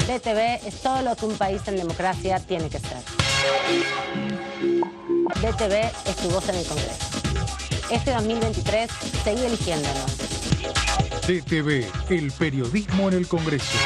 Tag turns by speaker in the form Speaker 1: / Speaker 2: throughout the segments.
Speaker 1: DTV es todo lo que un país en democracia tiene que ser. DTV es tu voz en el Congreso. Este 2023, seguí eligiéndonos.
Speaker 2: DTV, el periodismo en el Congreso.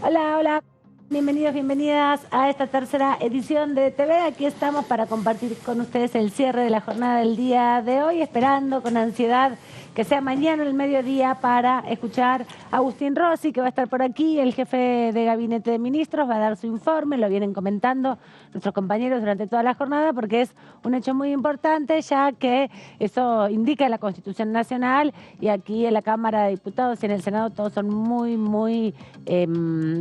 Speaker 1: Hola, hola. Bienvenidos, bienvenidas a esta tercera edición de TV. Aquí estamos para compartir con ustedes el cierre de la jornada del día de hoy, esperando con ansiedad que sea mañana el mediodía para escuchar a Agustín Rossi, que va a estar por aquí, el jefe de gabinete de ministros, va a dar su informe, lo vienen comentando nuestros compañeros durante toda la jornada, porque es un hecho muy importante, ya que eso indica la Constitución Nacional, y aquí en la Cámara de Diputados y en el Senado todos son muy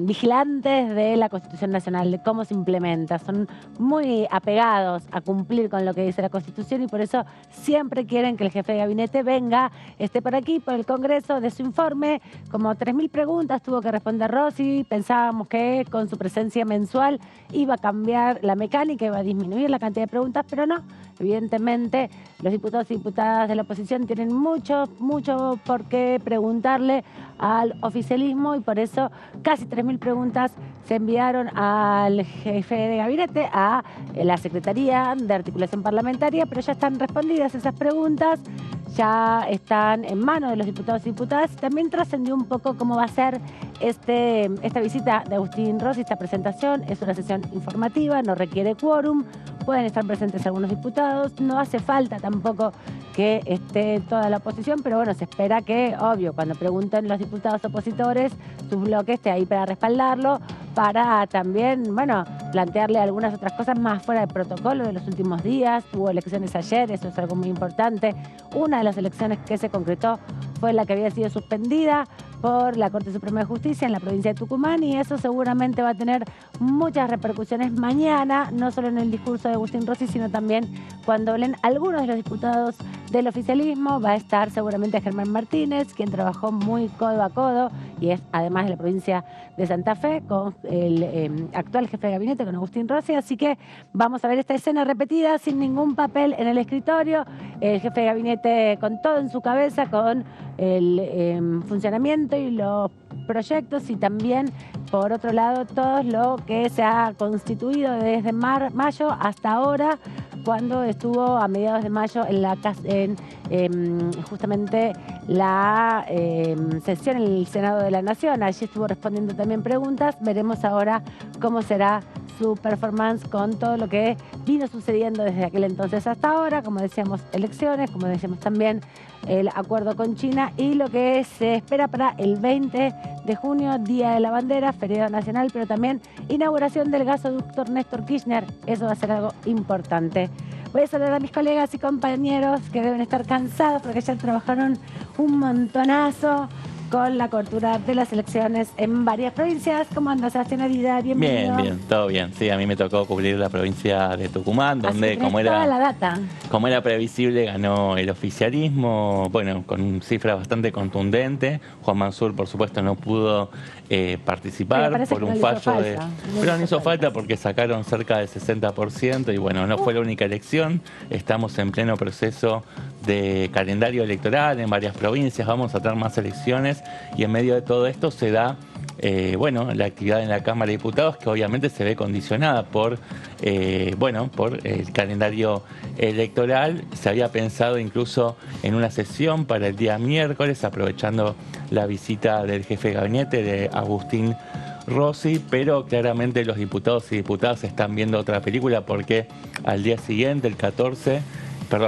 Speaker 1: vigilantes de la Constitución Nacional, de cómo se implementa, son muy apegados a cumplir con lo que dice la Constitución, y por eso siempre quieren que el jefe de gabinete venga, esté por aquí, por el Congreso, de su informe. Como 3.000 preguntas tuvo que responder Rossi. Pensábamos que con su presencia mensual iba a cambiar la mecánica, iba a disminuir la cantidad de preguntas, pero no. Evidentemente, los diputados y diputadas de la oposición tienen mucho por qué preguntarle al oficialismo, y por eso casi 3.000 preguntas se enviaron al jefe de gabinete, a la Secretaría de Articulación Parlamentaria, pero ya están respondidas esas preguntas, ya están en manos de los diputados y diputadas. También trascendió un poco cómo va a ser esta visita de Agustín Rossi, esta presentación. Es una sesión informativa, no requiere quórum, pueden estar presentes algunos diputados, no hace falta tampoco que esté toda la oposición, pero bueno, se espera que, obvio, cuando pregunten los diputados opositores, su bloque esté ahí para respaldarlo, para también, bueno, plantearle algunas otras cosas más fuera de protocolo de los últimos días. Hubo elecciones ayer, eso es algo muy importante. Una de las elecciones que se concretó fue la que había sido suspendida por la Corte Suprema de Justicia en la provincia de Tucumán, y eso seguramente va a tener muchas repercusiones mañana, no solo en el discurso de Agustín Rossi, sino también cuando hablen algunos de los diputados del oficialismo. Va a estar seguramente Germán Martínez, quien trabajó muy codo a codo, y es además de la provincia de Santa Fe, con el actual jefe de gabinete, con Agustín Rossi. Así que vamos a ver esta escena repetida, sin ningún papel en el escritorio, el jefe de gabinete con todo en su cabeza, con el funcionamiento y los proyectos, y también, por otro lado, todo lo que se ha constituido desde mayo hasta ahora, cuando estuvo a mediados de mayo justamente la sesión en el Senado de la Nación. Allí estuvo respondiendo también preguntas. Veremos ahora cómo será su performance con todo lo que vino sucediendo desde aquel entonces hasta ahora. Como decíamos, elecciones, como decíamos también, el acuerdo con China, y lo que se espera para el 20 de junio, Día de la Bandera, feriado nacional, pero también inauguración del gasoducto Néstor Kirchner. Eso va a ser algo importante. Voy a saludar a mis colegas y compañeros que deben estar cansados porque ya trabajaron un montonazo con la cobertura de las elecciones en varias provincias. ¿Cómo andas, Sebastián Arida? Bienvenido.
Speaker 3: Bien, todo bien. Sí, a mí me tocó cubrir la provincia de Tucumán, donde
Speaker 1: como
Speaker 3: era previsible, ganó el oficialismo, bueno, con cifras bastante contundentes. Juan Mansur, por supuesto, no pudo participar por un fallo de... Pero no hizo falta porque sacaron cerca del 60%, y bueno, no fue la única elección. Estamos en pleno proceso de calendario electoral en varias provincias, vamos a tener más elecciones, y en medio de todo esto se da la actividad en la Cámara de Diputados, que obviamente se ve condicionada por el calendario electoral. Se había pensado incluso en una sesión para el día miércoles, aprovechando la visita del jefe de gabinete, de Agustín Rossi, pero claramente los diputados y diputadas están viendo otra película, porque al día siguiente, el 14,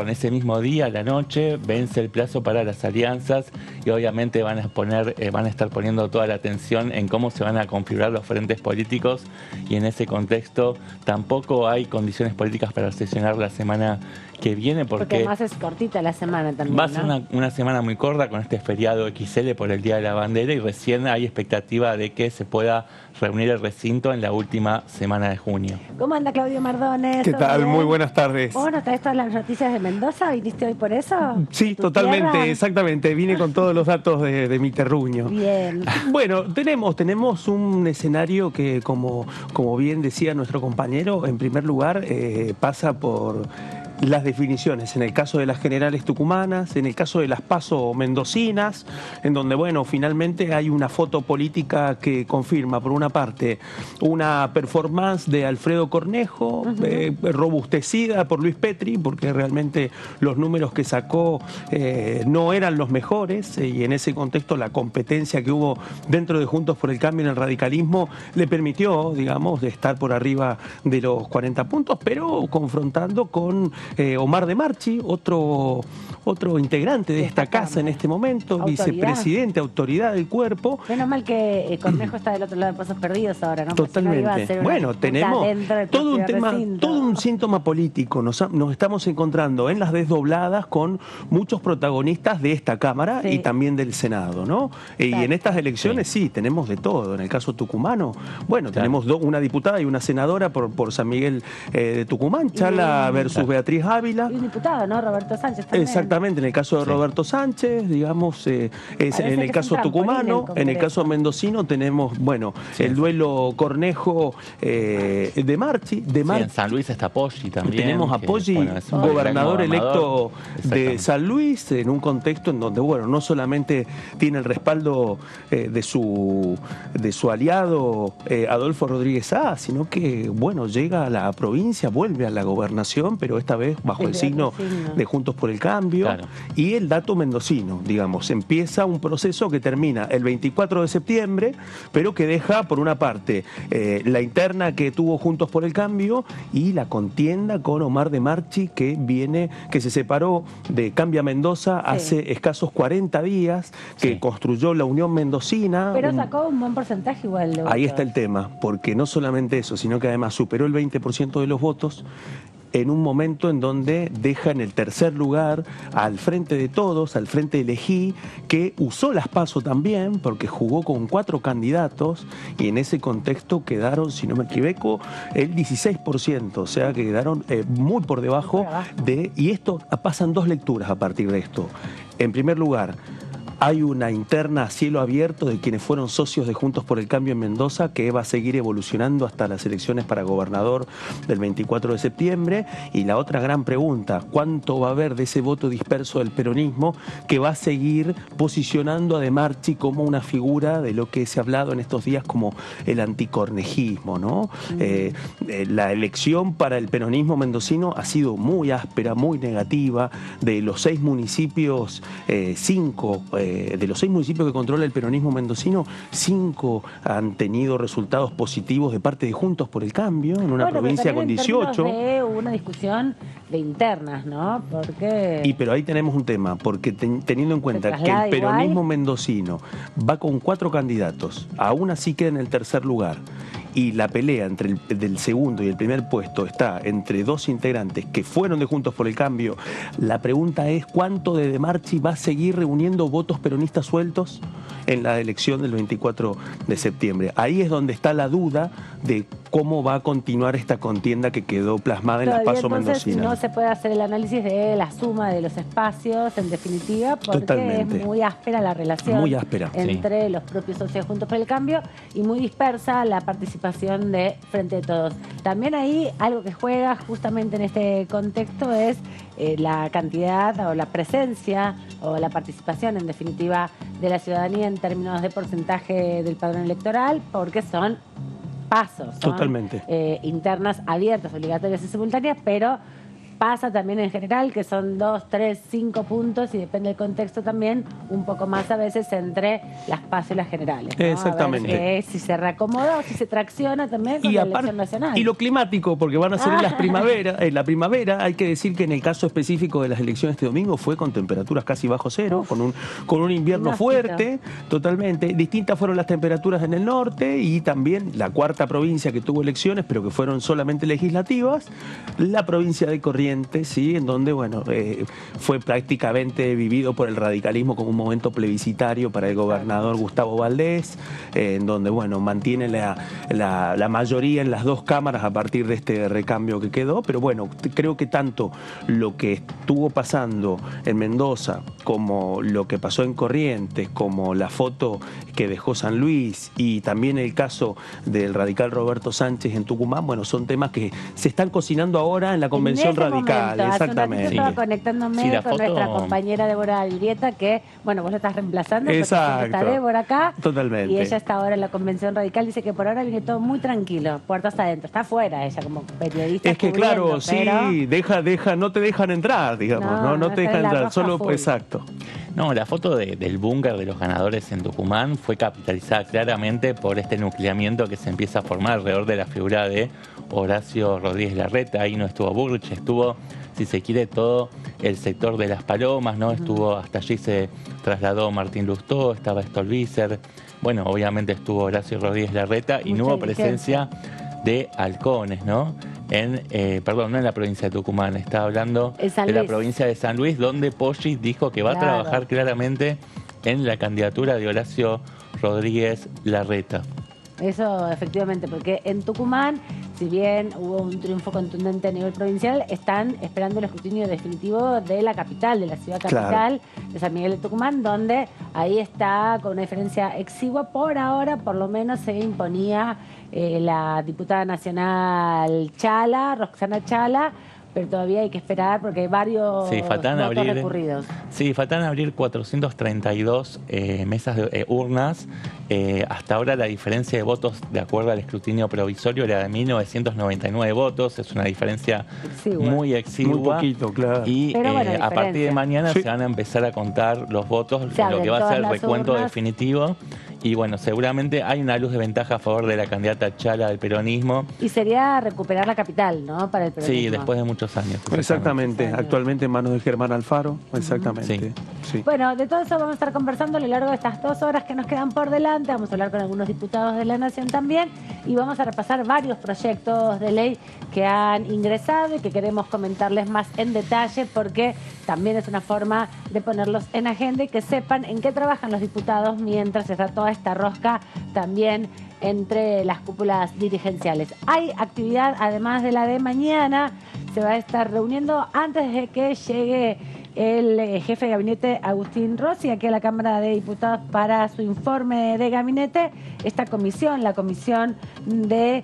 Speaker 3: ese mismo día, a la noche, vence el plazo para las alianzas, y obviamente van a estar poniendo toda la atención en cómo se van a configurar los frentes políticos, y en ese contexto tampoco hay condiciones políticas para sesionar la semana que viene, porque
Speaker 1: además es cortita la semana también,
Speaker 3: va a ser una semana muy corta con este feriado XL por el Día de la Bandera, y recién hay expectativa de que se pueda reunir el recinto en la última semana de junio.
Speaker 1: ¿Cómo anda Claudio Mardones?
Speaker 4: ¿Qué tal?
Speaker 1: Bien.
Speaker 4: Muy buenas tardes.
Speaker 1: ¿Vos nos traes todas las noticias de Mendoza? ¿Viniste hoy por eso?
Speaker 4: Sí, totalmente,
Speaker 1: tierra?
Speaker 4: Exactamente. Vine con todos los datos de mi terruño.
Speaker 1: Bien.
Speaker 4: Bueno, tenemos un escenario que, como bien decía nuestro compañero, en primer lugar pasa por las definiciones, en el caso de las generales tucumanas, en el caso de las PASO mendocinas, en donde, bueno, finalmente hay una foto política que confirma, por una parte, una performance de Alfredo Cornejo, robustecida por Luis Petri, porque realmente los números que sacó no eran los mejores, y en ese contexto la competencia que hubo dentro de Juntos por el Cambio en el radicalismo le permitió, digamos, de estar por arriba de los 40 puntos, pero confrontando con Omar de Marchi, otro integrante de esta casa en este momento,
Speaker 1: autoridad.
Speaker 4: Vicepresidente, autoridad del cuerpo.
Speaker 1: Menos mal que Cornejo está del otro lado de Pasos Perdidos ahora, ¿no?
Speaker 4: Totalmente. Bueno, tenemos todo un tema,
Speaker 1: recinto.
Speaker 4: todo un síntoma político. Nos estamos encontrando en las desdobladas con muchos protagonistas de esta Cámara y también del Senado, ¿no? Y en estas elecciones sí, tenemos de todo. En el caso tucumano, bueno, tenemos una diputada y una senadora por San Miguel de Tucumán, Chala versus Beatriz Ávila.
Speaker 1: Y un diputado, ¿no? Roberto Sánchez también.
Speaker 4: Exactamente, en el caso de Roberto Sánchez, digamos, en el caso tucumano, en el caso mendocino tenemos, bueno, el duelo Cornejo de Marchi.
Speaker 3: En San Luis está Poggi también.
Speaker 4: Tenemos a Poggi, gobernador electo de San Luis, en un contexto en donde, bueno, no solamente tiene el respaldo de su aliado Adolfo Rodríguez Sá, sino que, bueno, llega a la provincia, vuelve a la gobernación, pero esta vez bajo el signo de Juntos por el Cambio. Claro. Y el dato mendocino, digamos, empieza un proceso que termina el 24 de septiembre, pero que deja, por una parte, la interna que tuvo Juntos por el Cambio y la contienda con Omar de Marchi, que se separó de Cambia Mendoza hace escasos 40 días, que construyó la Unión Mendocina.
Speaker 1: Pero sacó un buen porcentaje igual de votos.
Speaker 4: Ahí está el tema, porque no solamente eso, sino que además superó el 20% de los votos, en un momento en donde deja en el tercer lugar al Frente de Todos, al Frente Elegí, que usó las PASO también, porque jugó con 4 candidatos, y en ese contexto quedaron, si no me equivoco, el 16%, o sea que quedaron muy por debajo de... Y esto, pasan 2 lecturas a partir de esto. En primer lugar, hay una interna a cielo abierto de quienes fueron socios de Juntos por el Cambio en Mendoza, que va a seguir evolucionando hasta las elecciones para gobernador del 24 de septiembre. Y la otra gran pregunta, ¿cuánto va a haber de ese voto disperso del peronismo que va a seguir posicionando a De Marchi como una figura de lo que se ha hablado en estos días como el anticornejismo, ¿no? La elección para el peronismo mendocino ha sido muy áspera, muy negativa. De los 6 municipios, 5... de los 6 municipios que controla el peronismo mendocino, 5 han tenido resultados positivos de parte de Juntos por el Cambio, en una provincia con 18.
Speaker 1: Hubo una discusión de internas, ¿no?
Speaker 4: Pero ahí tenemos un tema, porque teniendo en cuenta que el peronismo mendocino va con 4 candidatos, aún así queda en el tercer lugar, y la pelea entre del segundo y el primer puesto está entre 2 integrantes que fueron de Juntos por el Cambio. La pregunta es, ¿cuánto de Marchi va a seguir reuniendo votos peronistas sueltos en la elección del 24 de septiembre? Ahí es donde está la duda de cómo va a continuar esta contienda que quedó plasmada en las PASO mendocinas.
Speaker 1: No se puede hacer el análisis de la suma de los espacios, en definitiva, porque es muy áspera la relación entre los propios socios Juntos por el Cambio y muy dispersa la participación de Frente de Todos. También ahí algo que juega justamente en este contexto es la cantidad o la presencia o la participación, en definitiva, de la ciudadanía en términos de porcentaje del padrón electoral, porque son pasos, son internas abiertas, obligatorias y simultáneas, pero pasa también en general que son 2, 3, 5 puntos y depende del contexto también un poco más a veces entre las PASO y las generales, ¿no?
Speaker 4: Exactamente.
Speaker 1: Si se reacomoda o si se tracciona también con la elección nacional.
Speaker 4: Y lo climático, porque van a ser en las primaveras. En la primavera hay que decir que en el caso específico de las elecciones este domingo fue con temperaturas casi bajo cero, con un invierno fuerte, totalmente. Distintas fueron las temperaturas en el norte y también la 4ª provincia que tuvo elecciones, pero que fueron solamente legislativas, la provincia de Corrientes, Corrientes, ¿sí? En donde, bueno, fue prácticamente vivido por el radicalismo como un momento plebiscitario para el gobernador Gustavo Valdés, en donde, bueno, mantiene la mayoría en las dos cámaras a partir de este recambio que quedó, pero bueno, creo que tanto lo que estuvo pasando en Mendoza como lo que pasó en Corrientes, como la foto que dejó San Luis y también el caso del radical Roberto Sánchez en Tucumán, bueno, son temas que se están cocinando ahora en la convención radical.
Speaker 1: Momento,
Speaker 4: exactamente.
Speaker 1: Estaba conectándome con nuestra compañera Débora Albrieta, que, bueno, vos la estás reemplazando, porque está Débora acá.
Speaker 4: Totalmente.
Speaker 1: Y ella está ahora en la convención radical, dice que por ahora viene todo muy tranquilo, puertas adentro. Está afuera ella como periodista.
Speaker 4: Es que claro, sí, no te dejan entrar, digamos, no te dejan entrar, solo full. Exacto.
Speaker 3: No, la foto del búnker de los ganadores en Tucumán fue capitalizada claramente por este nucleamiento que se empieza a formar alrededor de la figura de Horacio Rodríguez Larreta. Ahí no estuvo Bullrich, estuvo, si se quiere, todo el sector de Las Palomas, ¿no? Estuvo, hasta allí se trasladó Martín Lustó, estaba Stolbizer, bueno, obviamente estuvo Horacio Rodríguez Larreta y no hubo presencia de halcones, ¿no? Perdón, no en la provincia de Tucumán, estaba hablando de la provincia de San Luis, donde Poggi dijo que va a trabajar claramente en la candidatura de Horacio Rodríguez Larreta.
Speaker 1: Eso, efectivamente, porque en Tucumán, si bien hubo un triunfo contundente a nivel provincial, están esperando el escrutinio definitivo de la capital, de la ciudad capital, de San Miguel de Tucumán, donde ahí está con una diferencia exigua. Por ahora, por lo menos, se imponía la diputada nacional Roxana Chala, pero todavía hay que esperar porque hay varios votos recurridos.
Speaker 3: Sí, faltan abrir 432 mesas de urnas. Hasta ahora la diferencia de votos, de acuerdo al escrutinio provisorio, era de 1.999 votos. Es una diferencia muy exigua.
Speaker 4: Muy poquito, claro.
Speaker 3: Y a partir de mañana se van a empezar a contar los votos, lo que va a ser el recuento definitivo. Y bueno, seguramente hay una luz de ventaja a favor de la candidata Chala del peronismo.
Speaker 1: Y sería recuperar la capital, ¿no? Para el peronismo.
Speaker 3: Sí, después de muchos años.
Speaker 4: Exactamente. Actualmente en manos de Germán Alfaro. Exactamente.
Speaker 1: Sí. Bueno, de todo eso vamos a estar conversando a lo largo de estas 2 horas que nos quedan por delante. Vamos a hablar con algunos diputados de la Nación también. Y vamos a repasar varios proyectos de ley que han ingresado y que queremos comentarles más en detalle, porque también es una forma de ponerlos en agenda y que sepan en qué trabajan los diputados mientras está toda esta rosca también entre las cúpulas dirigenciales. Hay actividad, además de la de mañana, se va a estar reuniendo antes de que llegue el jefe de gabinete Agustín Rossi aquí a la Cámara de Diputados para su informe de gabinete. Esta comisión, la Comisión de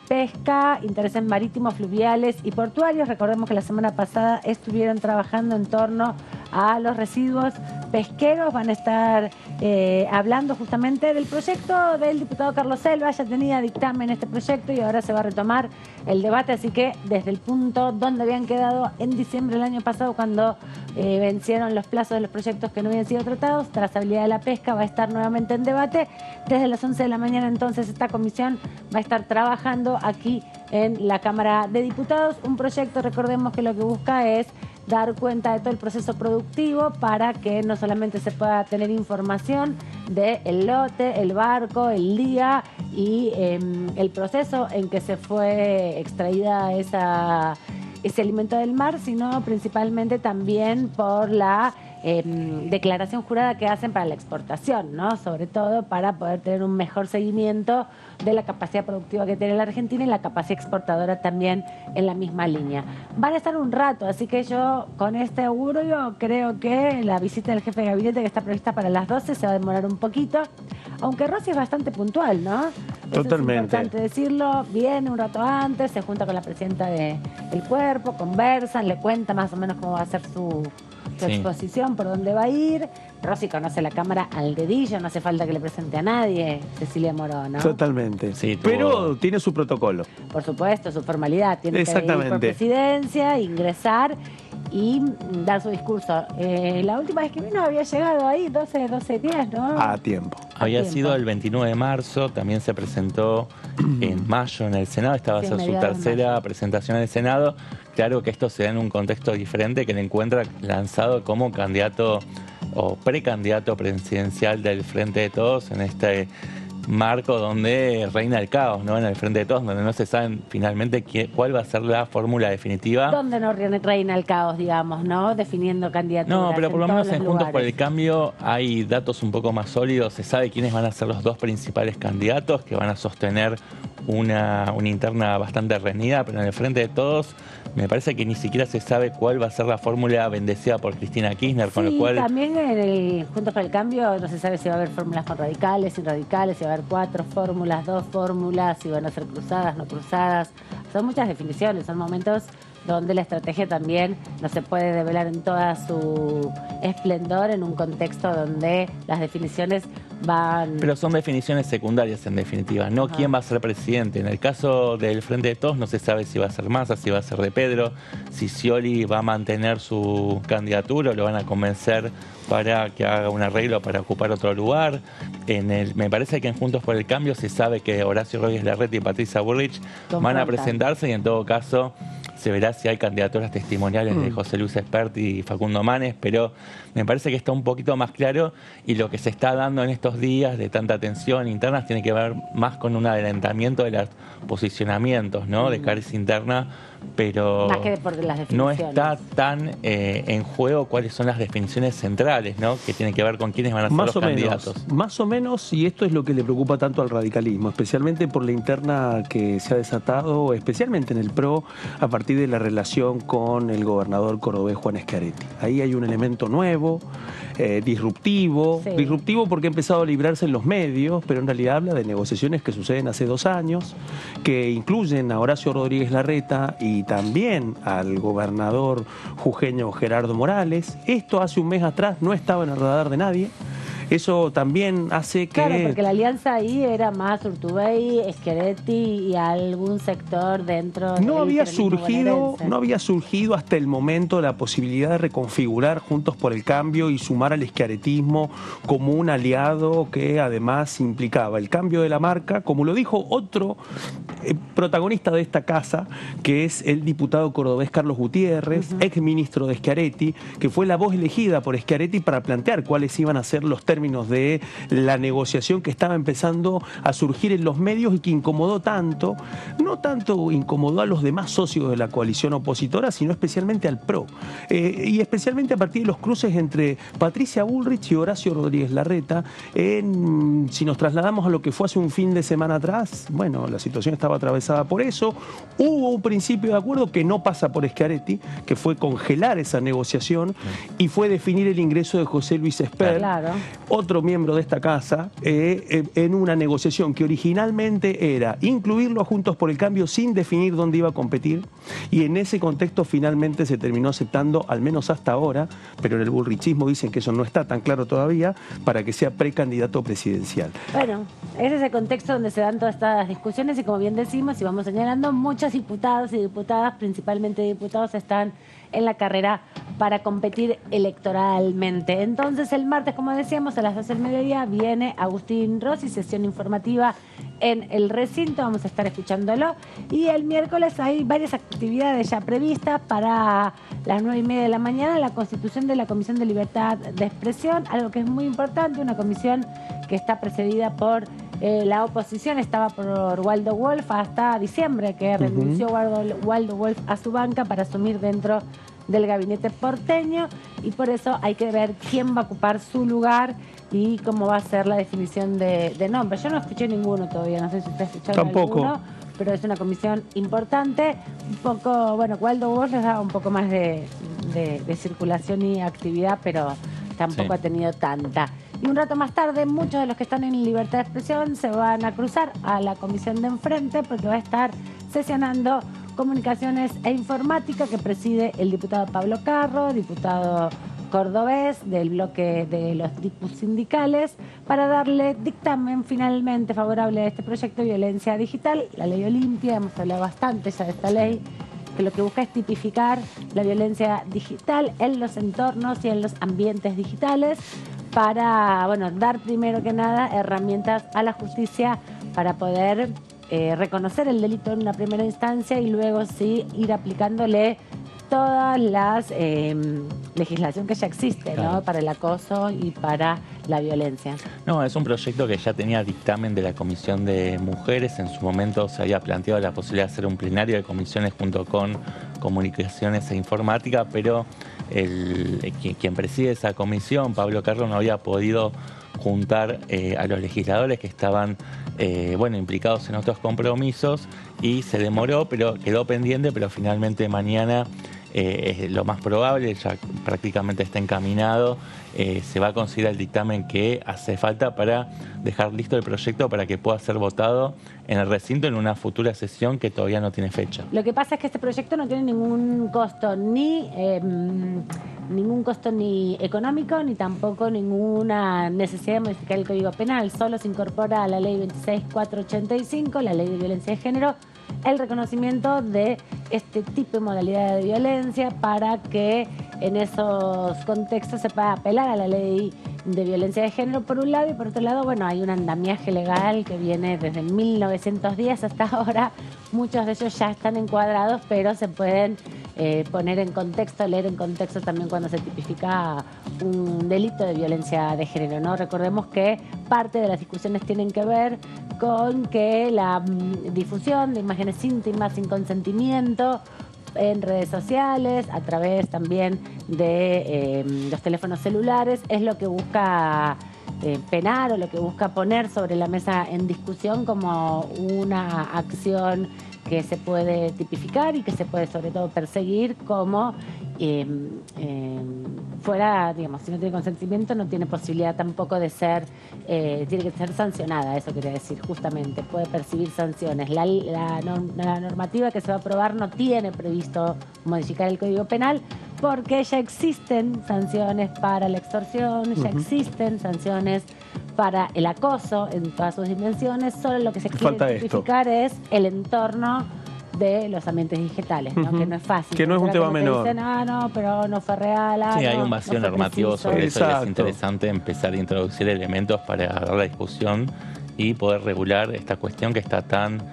Speaker 1: Pesca, Intereses Marítimos, Fluviales y Portuarios, recordemos que la semana pasada estuvieron trabajando en torno a los residuos pesqueros. Van a estar hablando justamente del proyecto del diputado Carlos Selva. Ya tenía dictamen este proyecto y ahora se va a retomar el debate, así que desde el punto donde habían quedado en diciembre del año pasado, cuando vencieron los plazos de los proyectos que no habían sido tratados, trazabilidad de la pesca va a estar nuevamente en debate. Desde las 11 de la mañana entonces esta comisión va a estar trabajando aquí en la Cámara de Diputados. Un proyecto, recordemos, que lo que busca es dar cuenta de todo el proceso productivo para que no solamente se pueda tener información del lote, el barco, el día y el proceso en que se fue extraída ese alimento del mar, sino principalmente también por la declaración jurada que hacen para la exportación, ¿no? Sobre todo para poder tener un mejor seguimiento de la capacidad productiva que tiene la Argentina y la capacidad exportadora también en la misma línea. Van a estar un rato, así que yo con este augurio creo que la visita del jefe de gabinete, que está prevista para las 12, se va a demorar un poquito, aunque Rossi es bastante puntual, ¿no?
Speaker 4: Totalmente.
Speaker 1: Es importante decirlo, viene un rato antes, se junta con la presidenta del cuerpo, conversan, le cuenta más o menos cómo va a ser su exposición, por dónde va a ir. Rossi conoce la Cámara al dedillo, no hace falta que le presente a nadie, Cecilia Moró, ¿no?
Speaker 4: Totalmente. Sí, pero tiene su protocolo.
Speaker 1: Por supuesto, su formalidad. Tiene que ir por presidencia, ingresar y dar su discurso. La última vez que vino había llegado ahí 12:10, ¿no?
Speaker 4: A tiempo.
Speaker 3: Había sido el 29 de marzo, también se presentó en mayo en el Senado, esta va a ser su tercera presentación en el Senado. Claro que esto se da en un contexto diferente, que le encuentra lanzado como candidato o precandidato presidencial del Frente de Todos en este marco donde reina el caos, ¿no? En el frente de todos, donde no se sabe finalmente cuál va a ser la fórmula definitiva.
Speaker 1: ¿Dónde no reina el caos, digamos, no? Definiendo candidaturas.
Speaker 3: No, pero por lo menos en Juntos por el
Speaker 1: lugares.
Speaker 3: Cambio hay datos un poco más sólidos. Se sabe quiénes van a ser los dos principales candidatos que van a sostener una interna bastante reñida, pero en el frente de todos me parece que ni siquiera se sabe cuál va a ser la fórmula bendecida por Cristina Kirchner, con lo cual...
Speaker 1: También en el Juntos por el Cambio no se sabe si va a haber fórmulas con radicales, sin radicales, si va a haber 4 fórmulas, 2 fórmulas, si van a ser cruzadas, no cruzadas. Son muchas definiciones, son momentos donde la estrategia también no se puede develar en toda su esplendor en un contexto donde las definiciones van...
Speaker 3: Pero son definiciones secundarias en definitiva, no quién va a ser presidente. En el caso del Frente de Todos no se sabe si va a ser Massa, si va a ser de Pedro, si Scioli va a mantener su candidatura o lo van a convencer para que haga un arreglo para ocupar otro lugar. Me parece que en Juntos por el Cambio se sabe que Horacio Rodríguez Larreta y Patricia Bullrich van a presentarse y en todo caso se verá si hay candidaturas testimoniales de José Luis Espert y Facundo Manes, pero me parece que está un poquito más claro y lo que se está dando en estos días de tanta tensión interna tiene que ver más con un adelantamiento de los posicionamientos, ¿no? De caras interna, pero
Speaker 1: más que por las
Speaker 3: no
Speaker 1: definiciones.
Speaker 3: está tan en juego cuáles son las definiciones centrales, ¿no? Que tienen que ver con quiénes van a ser los candidatos.
Speaker 4: Más o menos, y esto es lo que le preocupa tanto al radicalismo, especialmente por la interna que se ha desatado, especialmente en el PRO, a partir de la relación con el gobernador cordobés Juan Schiaretti. Ahí hay un elemento nuevo, disruptivo, disruptivo porque ha empezado a librarse en los medios, pero en realidad habla de negociaciones que suceden hace 2 años, que incluyen a Horacio Rodríguez Larreta y también al gobernador jujeño Gerardo Morales. Esto hace un mes atrás no estaba en el radar de nadie. Eso también hace que...
Speaker 1: Claro, porque la alianza ahí era más Urtubey, Schiaretti y algún sector dentro
Speaker 4: no había surgido hasta el momento la posibilidad de reconfigurar Juntos por el Cambio y sumar al schiarettismo como un aliado que además implicaba el cambio de la marca, como lo dijo otro protagonista de esta casa, que es el diputado cordobés Carlos Gutiérrez, ex ministro de Schiaretti, que fue la voz elegida por Schiaretti para plantear cuáles iban a ser los términos de la negociación que estaba empezando a surgir en los medios y que incomodó tanto, no tanto incomodó a los demás socios de la coalición opositora, sino especialmente al PRO. Y especialmente a partir de los cruces entre Patricia Bullrich y Horacio Rodríguez Larreta. Si nos trasladamos a lo que fue hace un fin de semana atrás, bueno, la situación estaba atravesada por eso. Hubo un principio de acuerdo que no pasa por Schiaretti, que fue congelar esa negociación y fue definir el ingreso de José Luis Espert, otro miembro de esta casa, en una negociación que originalmente era incluirlo a Juntos por el Cambio sin definir dónde iba a competir, y en ese contexto finalmente se terminó aceptando, al menos hasta ahora, pero en el bullrichismo dicen que eso no está tan claro todavía, para que sea precandidato presidencial.
Speaker 1: Bueno, ese es el contexto donde se dan todas estas discusiones y como bien decimos y vamos señalando, muchos diputados y diputadas, principalmente diputados, están en la carrera para competir electoralmente. Entonces el martes, como decíamos, a las 12 del mediodía viene Agustín Rossi, sesión informativa en el recinto, vamos a estar escuchándolo, y el miércoles hay varias actividades ya previstas para las 9:30 de la mañana, la constitución de la Comisión de Libertad de Expresión, algo que es muy importante, una comisión que está precedida por la oposición, estaba por Waldo Wolf hasta diciembre, que renunció Waldo Wolf a su banca para asumir dentro del gabinete porteño, y por eso hay que ver quién va a ocupar su lugar y cómo va a ser la definición de nombres. Yo no escuché ninguno todavía, no sé si usted escuchó alguno, pero es una comisión importante. Un poco, bueno, Waldo Wolf les daba un poco más de circulación y actividad, pero tampoco ha tenido tanta. Y un rato más tarde, muchos de los que están en libertad de expresión se van a cruzar a la comisión de enfrente porque va a estar sesionando Comunicaciones e Informática, que preside el diputado Pablo Carro, diputado cordobés del bloque de los dipus sindicales, para darle dictamen finalmente favorable a este proyecto de violencia digital, la ley Olimpia. Hemos hablado bastante ya de esta ley, que lo que busca es tipificar la violencia digital en los entornos y en los ambientes digitales para, bueno, dar primero que nada herramientas a la justicia para poder reconocer el delito en una primera instancia y luego sí ir aplicándole toda la legislación que ya existe,
Speaker 3: claro,
Speaker 1: ¿no? Para el acoso y para la violencia.
Speaker 3: No, es un proyecto que ya tenía dictamen de la Comisión de Mujeres. En su momento se había planteado la posibilidad de hacer un plenario de comisiones junto con Comunicaciones e Informática, pero quien preside esa comisión, Pablo Carro, no había podido juntar a los legisladores que estaban implicados en otros compromisos y se demoró, pero quedó pendiente, pero finalmente mañana es lo más probable, ya prácticamente está encaminado, se va a considerar el dictamen que hace falta para dejar listo el proyecto para que pueda ser votado en el recinto en una futura sesión que todavía no tiene fecha.
Speaker 1: Lo que pasa es que este proyecto no tiene ningún costo ni económico ni tampoco ninguna necesidad de modificar el Código Penal. Solo se incorpora a la Ley 26.485, la Ley de Violencia de Género, el reconocimiento de este tipo de modalidad de violencia para que en esos contextos se pueda apelar a la Ley de Violencia de Género por un lado, y por otro lado, bueno, hay un andamiaje legal que viene desde 1910 hasta ahora. Muchos de ellos ya están encuadrados, pero se pueden poner en contexto, leer en contexto también cuando se tipifica un delito de violencia de género, ¿no? Recordemos que parte de las discusiones tienen que ver con que la difusión de imágenes íntimas sin consentimiento en redes sociales, a través también de los teléfonos celulares, es lo que busca penar o lo que busca poner sobre la mesa en discusión como una acción que se puede tipificar y que se puede sobre todo perseguir como fuera, digamos, si no tiene consentimiento no tiene posibilidad tampoco de ser, tiene que ser sancionada, eso quería decir, justamente, puede percibir sanciones. La normativa que se va a aprobar no tiene previsto modificar el Código Penal porque ya existen sanciones para la extorsión, ya existen sanciones para el acoso en todas sus dimensiones, solo lo que se quiere tipificar es el entorno de los ambientes digitales, ¿no? Que no es fácil.
Speaker 4: Que no es un tema menor.
Speaker 1: Dicen, no, pero no fue real.
Speaker 3: Sí, hay
Speaker 1: no,
Speaker 3: un vacío
Speaker 1: no
Speaker 3: normativo sobre eso.
Speaker 4: Exacto.
Speaker 3: Y es interesante empezar a introducir elementos para dar la discusión y poder regular esta cuestión que está tan,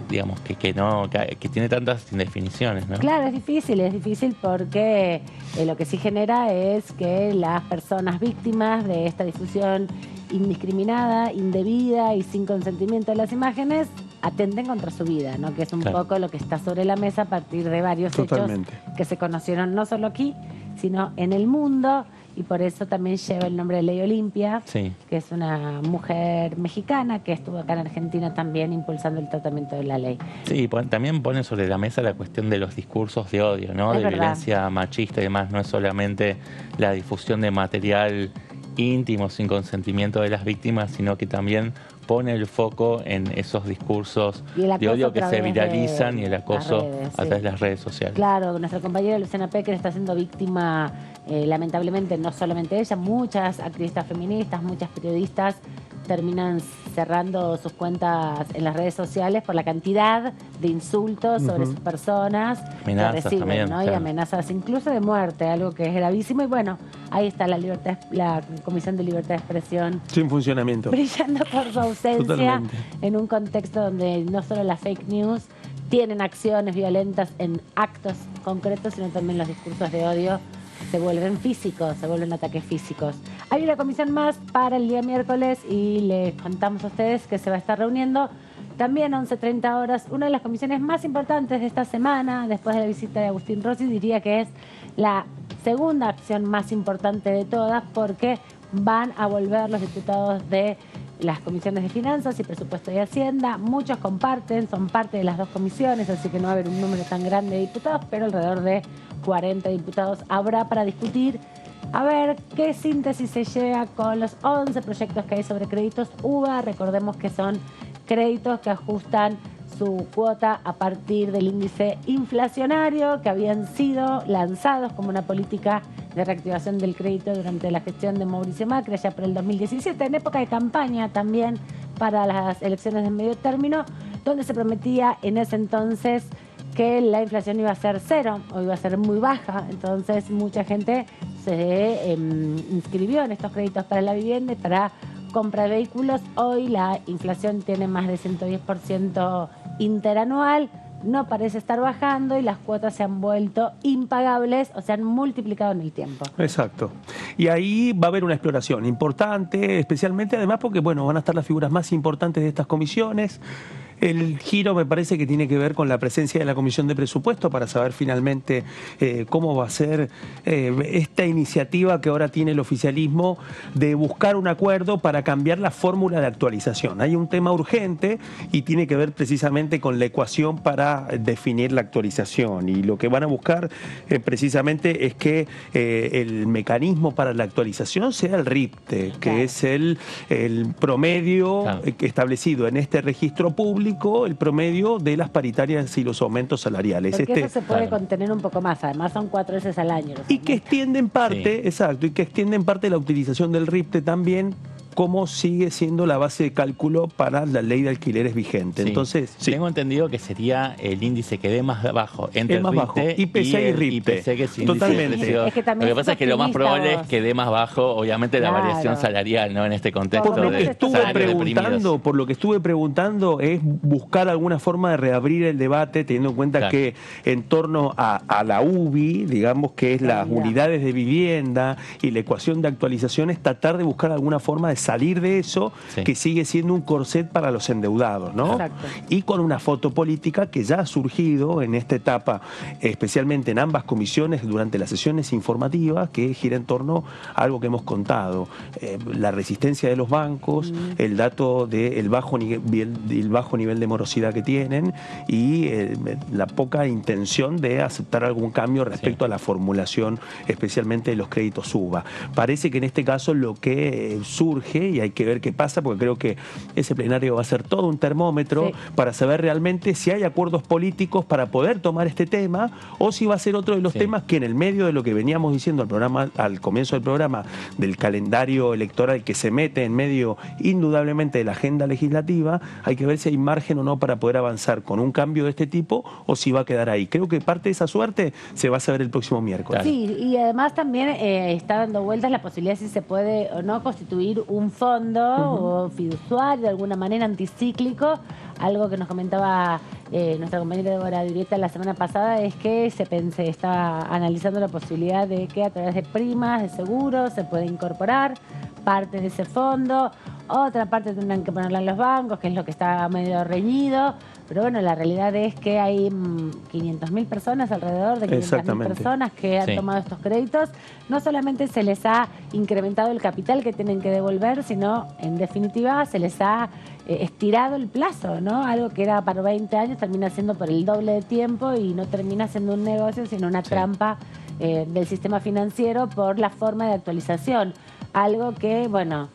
Speaker 3: digamos, que tiene tantas indefiniciones, ¿no?
Speaker 1: Claro, es difícil porque lo que sí genera es que las personas víctimas de esta difusión indiscriminada, indebida y sin consentimiento de las imágenes atenten contra su vida, ¿no? Que es un poco lo que está sobre la mesa a partir de varios hechos que se conocieron no solo aquí, sino en el mundo, y por eso también lleva el nombre de Ley Olimpia, que es una mujer mexicana que estuvo acá en Argentina también impulsando el tratamiento de la ley.
Speaker 3: Sí, también pone sobre la mesa la cuestión de los discursos de odio, ¿no? De violencia machista y demás. No es solamente la difusión de material íntimo sin consentimiento de las víctimas, sino que también pone el foco en esos discursos de odio que se viralizan y el acoso a través de las redes sociales.
Speaker 1: Claro, nuestra compañera Luciana Pecker está siendo víctima, lamentablemente, no solamente ella, muchas activistas feministas, muchas periodistas terminan cerrando sus cuentas en las redes sociales por la cantidad de insultos sobre sus personas
Speaker 3: amenazas
Speaker 1: que reciben,
Speaker 3: también,
Speaker 1: ¿no? Y amenazas incluso de muerte, algo que es gravísimo. Y bueno, ahí está la Comisión de Libertad de Expresión
Speaker 4: sin funcionamiento,
Speaker 1: brillando por su ausencia en un contexto donde no solo las fake news tienen acciones violentas en actos concretos, sino también los discursos de odio se vuelven físicos, se vuelven ataques físicos. Hay una comisión más para el día miércoles y les contamos a ustedes que se va a estar reuniendo también a 11:30 horas. Una de las comisiones más importantes de esta semana, después de la visita de Agustín Rossi, diría que es la segunda acción más importante de todas, porque van a volver los diputados de las comisiones de Finanzas y Presupuesto y Hacienda. Muchos comparten, son parte de las dos comisiones, así que no va a haber un número tan grande de diputados, pero alrededor de 40 diputados habrá para discutir a ver qué síntesis se llega con los 11 proyectos que hay sobre créditos UVA. Recordemos que son créditos que ajustan su cuota a partir del índice inflacionario, que habían sido lanzados como una política de reactivación del crédito durante la gestión de Mauricio Macri, allá por el 2017, en época de campaña también para las elecciones de medio término, donde se prometía en ese entonces que la inflación iba a ser cero o iba a ser muy baja. Entonces mucha gente se inscribió en estos créditos para la vivienda y para compra de vehículos. Hoy la inflación tiene más de 110% interanual, no parece estar bajando y las cuotas se han vuelto impagables o se han multiplicado en el tiempo.
Speaker 4: Exacto. Y ahí va a haber una exploración importante, especialmente además porque, bueno, van a estar las figuras más importantes de estas comisiones. El giro me parece que tiene que ver con la presencia de la Comisión de Presupuesto para saber finalmente cómo va a ser esta iniciativa que ahora tiene el oficialismo de buscar un acuerdo para cambiar la fórmula de actualización. Hay un tema urgente y tiene que ver precisamente con la ecuación para definir la actualización. Y lo que van a buscar precisamente es que el mecanismo para la actualización sea el RIPTE, que es el promedio establecido en este registro público, el promedio de las paritarias y los aumentos salariales.
Speaker 1: Porque eso se puede contener un poco más, además son 4 veces al año.
Speaker 4: Y que extienden parte, exacto, y que extienden parte de la utilización del RIPTE también, como sigue siendo la base de cálculo para la ley de alquileres vigente.
Speaker 3: Sí.
Speaker 4: Entonces,
Speaker 3: tengo entendido que sería el índice que dé más bajo entre
Speaker 4: el más bajo, IPC y RIPTE.
Speaker 3: IPC, que es
Speaker 4: Totalmente.
Speaker 3: lo que pasa es que lo más probable es que dé más bajo, obviamente, la variación salarial, ¿no? En este contexto.
Speaker 4: Por lo que estuve preguntando es buscar alguna forma de reabrir el debate, teniendo en cuenta que en torno a la UBI, digamos que es las unidades de vivienda y la ecuación de actualización, es tratar de buscar alguna forma de salir de eso, que sigue siendo un corset para los endeudados, ¿no?
Speaker 1: Exacto.
Speaker 4: Y con una foto política que ya ha surgido en esta etapa, especialmente en ambas comisiones durante las sesiones informativas, que gira en torno a algo que hemos contado, la resistencia de los bancos, el dato del bajo nivel de morosidad que tienen y la poca intención de aceptar algún cambio respecto a la formulación, especialmente de los créditos UBA. Parece que en este caso lo que surge, y hay que ver qué pasa, porque creo que ese plenario va a ser todo un termómetro para saber realmente si hay acuerdos políticos para poder tomar este tema o si va a ser otro de los temas que en el medio de lo que veníamos diciendo al comienzo del programa, del calendario electoral que se mete en medio indudablemente de la agenda legislativa, hay que ver si hay margen o no para poder avanzar con un cambio de este tipo o si va a quedar ahí. Creo que parte de esa suerte se va a saber el próximo miércoles.
Speaker 1: Sí, y además también está dando vueltas la posibilidad si se puede o no constituir un fondo o fiduciario de alguna manera anticíclico. Algo que nos comentaba nuestra compañera Débora Durieta la semana pasada es que se estaba analizando la posibilidad de que a través de primas, de seguros, se puede incorporar parte de ese fondo. Otra parte tendrán que ponerla en los bancos, que es lo que está medio reñido. Pero bueno, la realidad es que hay 500.000 personas, alrededor de 500.000 personas que han tomado estos créditos. No solamente se les ha incrementado el capital que tienen que devolver, sino en definitiva se les ha estirado el plazo, ¿no? Algo que era para 20 años termina siendo por el doble de tiempo y no termina siendo un negocio, sino una trampa del sistema financiero por la forma de actualización. Algo que, bueno,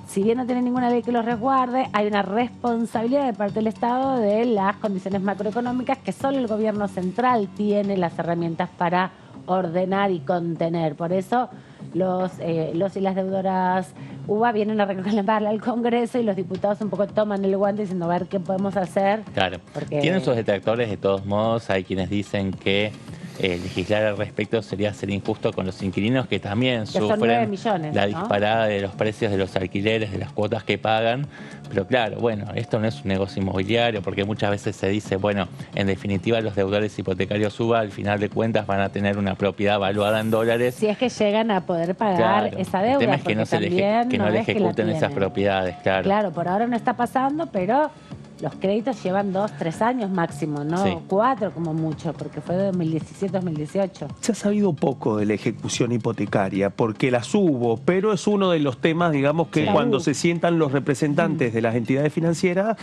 Speaker 1: si bien no tiene ninguna ley que los resguarde, hay una responsabilidad de parte del Estado de las condiciones macroeconómicas que solo el gobierno central tiene las herramientas para ordenar y contener. Por eso los y las deudoras UBA vienen a reclamarle al Congreso y los diputados un poco toman el guante diciendo a ver qué podemos hacer.
Speaker 3: Claro, porque tienen sus detractores de todos modos. Hay quienes dicen que legislar al respecto sería ser injusto con los inquilinos que también sufren la disparada de los precios de los alquileres, de las cuotas que pagan. Pero claro, bueno, esto no es un negocio inmobiliario porque muchas veces se dice, bueno, en definitiva los deudores hipotecarios UBA al final de cuentas van a tener una propiedad valuada en dólares.
Speaker 1: Si es que llegan a poder pagar esa deuda.
Speaker 3: El tema es que no le ejecuten esas propiedades, claro.
Speaker 1: Claro, por ahora no está pasando, pero los créditos llevan 2, 3 años máximo, ¿no? 4 como mucho, porque fue de 2017-2018.
Speaker 4: Se ha sabido poco de la ejecución hipotecaria, porque las hubo, pero es uno de los temas, digamos, que cuando se sientan los representantes de las entidades financieras,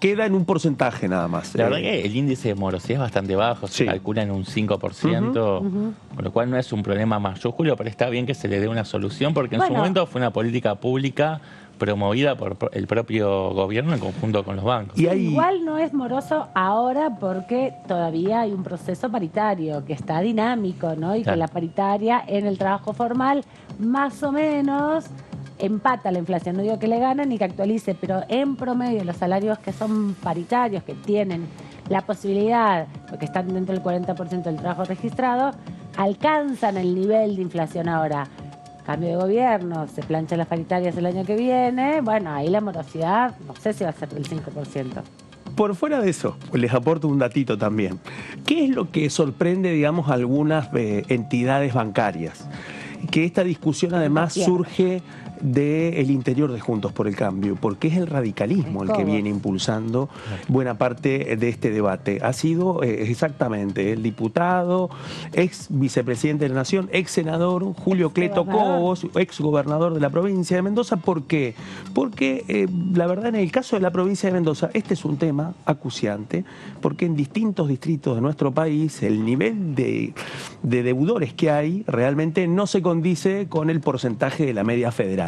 Speaker 4: queda en un porcentaje nada más.
Speaker 3: La verdad que el índice de morosidad es bastante bajo, se calcula en un 5%, con lo cual no es un problema mayúsculo, pero está bien que se le dé una solución, porque en su momento fue una política pública promovida por el propio gobierno en conjunto con los bancos.
Speaker 1: Y igual no es moroso ahora porque todavía hay un proceso paritario que está dinámico, ¿no? Y que la paritaria en el trabajo formal más o menos empata la inflación. No digo que le gane ni que actualice, pero en promedio los salarios que son paritarios, que tienen la posibilidad, porque están dentro del 40% del trabajo registrado, alcanzan el nivel de inflación ahora. Cambio de gobierno, se planchan las paritarias el año que viene, bueno, ahí la morosidad, no sé si va a ser del 5%.
Speaker 4: Por fuera de eso, les aporto un datito también. ¿Qué es lo que sorprende, digamos, a algunas entidades bancarias? Que esta discusión además surge del interior de Juntos por el Cambio, porque es el radicalismo el que viene impulsando buena parte de este debate. Ha sido exactamente el diputado, ex vicepresidente de la Nación, ex senador Julio Cleto Cobos, ex gobernador de la provincia de Mendoza. ¿Por qué? Porque la verdad, en el caso de la provincia de Mendoza, este es un tema acuciante, porque en distintos distritos de nuestro país el nivel de deudores que hay realmente no se condice con el porcentaje de la media federal.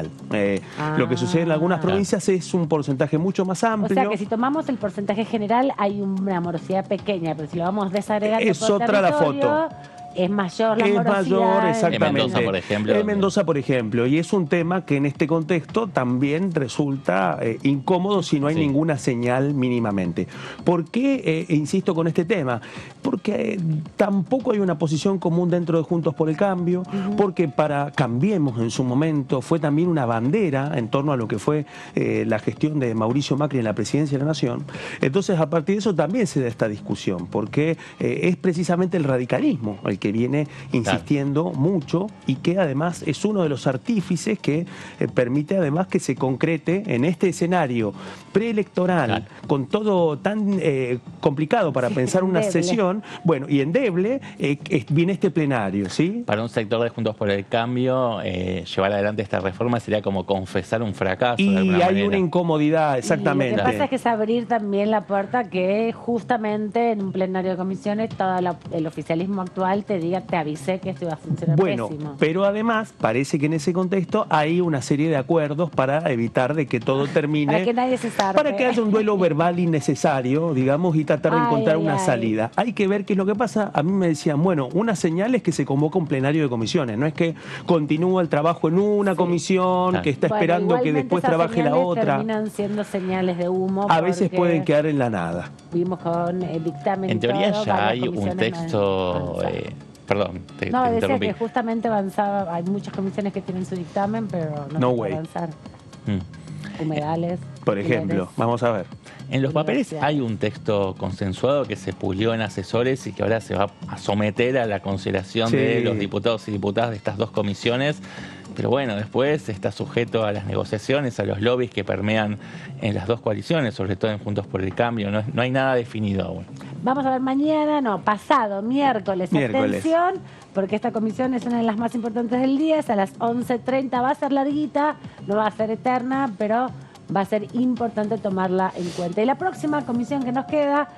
Speaker 4: Lo que sucede en algunas provincias es un porcentaje mucho más amplio.
Speaker 1: O sea que si tomamos el porcentaje general hay una morosidad pequeña, pero si lo vamos desagregando
Speaker 4: es otra la foto.
Speaker 1: Es mayor la morosidad.
Speaker 4: Es mayor, exactamente.
Speaker 3: En Mendoza, por ejemplo.
Speaker 4: En Mendoza, por ejemplo. Y es un tema que en este contexto también resulta incómodo si no hay ninguna señal mínimamente. ¿Por qué insisto con este tema? Porque tampoco hay una posición común dentro de Juntos por el Cambio, porque para Cambiemos en su momento fue también una bandera en torno a lo que fue la gestión de Mauricio Macri en la presidencia de la Nación. Entonces, a partir de eso también se da esta discusión, porque es precisamente el radicalismo el que viene insistiendo mucho y que además es uno de los artífices que permite además que se concrete en este escenario preelectoral con todo tan complicado para pensar una sesión, bueno, y endeble, viene este plenario, ¿sí?
Speaker 3: Para un sector de Juntos por el Cambio, llevar adelante esta reforma sería como confesar un fracaso.
Speaker 4: Y
Speaker 3: de alguna
Speaker 4: hay
Speaker 3: manera.
Speaker 4: Una incomodidad, exactamente.
Speaker 1: Y lo que pasa es que es abrir también la puerta que justamente en un plenario de comisiones todo el oficialismo actual te diga, te avisé que esto iba a funcionar pésimo.
Speaker 4: Pero además parece que en ese contexto hay una serie de acuerdos para evitar de que todo termine.
Speaker 1: Para que nadie se zarpe.
Speaker 4: Para que haya un duelo verbal innecesario, digamos, y tratar de encontrar una salida. Hay que ver qué es lo que pasa. A mí me decían, bueno, una señal es que se convoca un plenario de comisiones, no es que continúa el trabajo en una comisión, que está esperando que después trabaje la otra.
Speaker 1: Terminan siendo señales de humo.
Speaker 4: A veces pueden quedar en la nada.
Speaker 1: Vimos con el dictamen.
Speaker 3: En teoría ya hay un texto... Perdón, te
Speaker 1: decía que justamente avanzaba, hay muchas comisiones que tienen su dictamen, pero no puede avanzar. Humedales.
Speaker 4: Por ejemplo, vamos a ver.
Speaker 3: En los papeles hay un texto consensuado que se pulió en asesores y que ahora se va a someter a la consideración de los diputados y diputadas de estas dos comisiones. Pero bueno, después está sujeto a las negociaciones, a los lobbies que permean en las dos coaliciones, sobre todo en Juntos por el Cambio. No hay nada definido aún.
Speaker 1: Vamos a ver pasado, miércoles. Atención, porque esta comisión es una de las más importantes del día, es a las 11:30, va a ser larguita, no va a ser eterna, pero va a ser importante tomarla en cuenta. Y la próxima comisión que nos queda,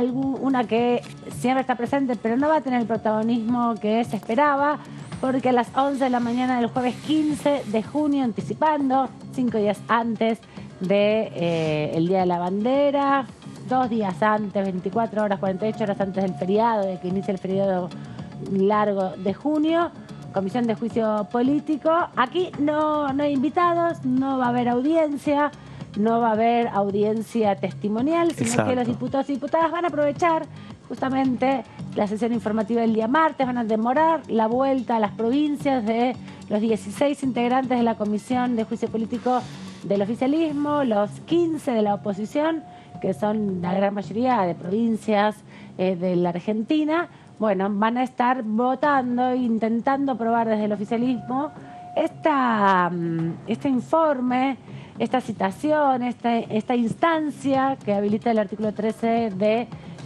Speaker 1: una que siempre está presente, pero no va a tener el protagonismo que se esperaba, porque a las 11 de la mañana del jueves 15 de junio, anticipando, 5 días antes del Día de la Bandera, 2 días antes, 24 horas, 48 horas antes del feriado, de que inicie el feriado largo de junio, comisión de juicio político. Aquí no hay invitados, no va a haber audiencia, no va a haber audiencia testimonial, sino que los diputados y diputadas van a aprovechar justamente la sesión informativa del día martes, van a demorar la vuelta a las provincias de los 16 integrantes de la comisión de juicio político del oficialismo, los 15 de la oposición, que son la gran mayoría de provincias de la Argentina. Bueno, van a estar votando, intentando aprobar desde el oficialismo este informe, esta citación, esta instancia que habilita el artículo 13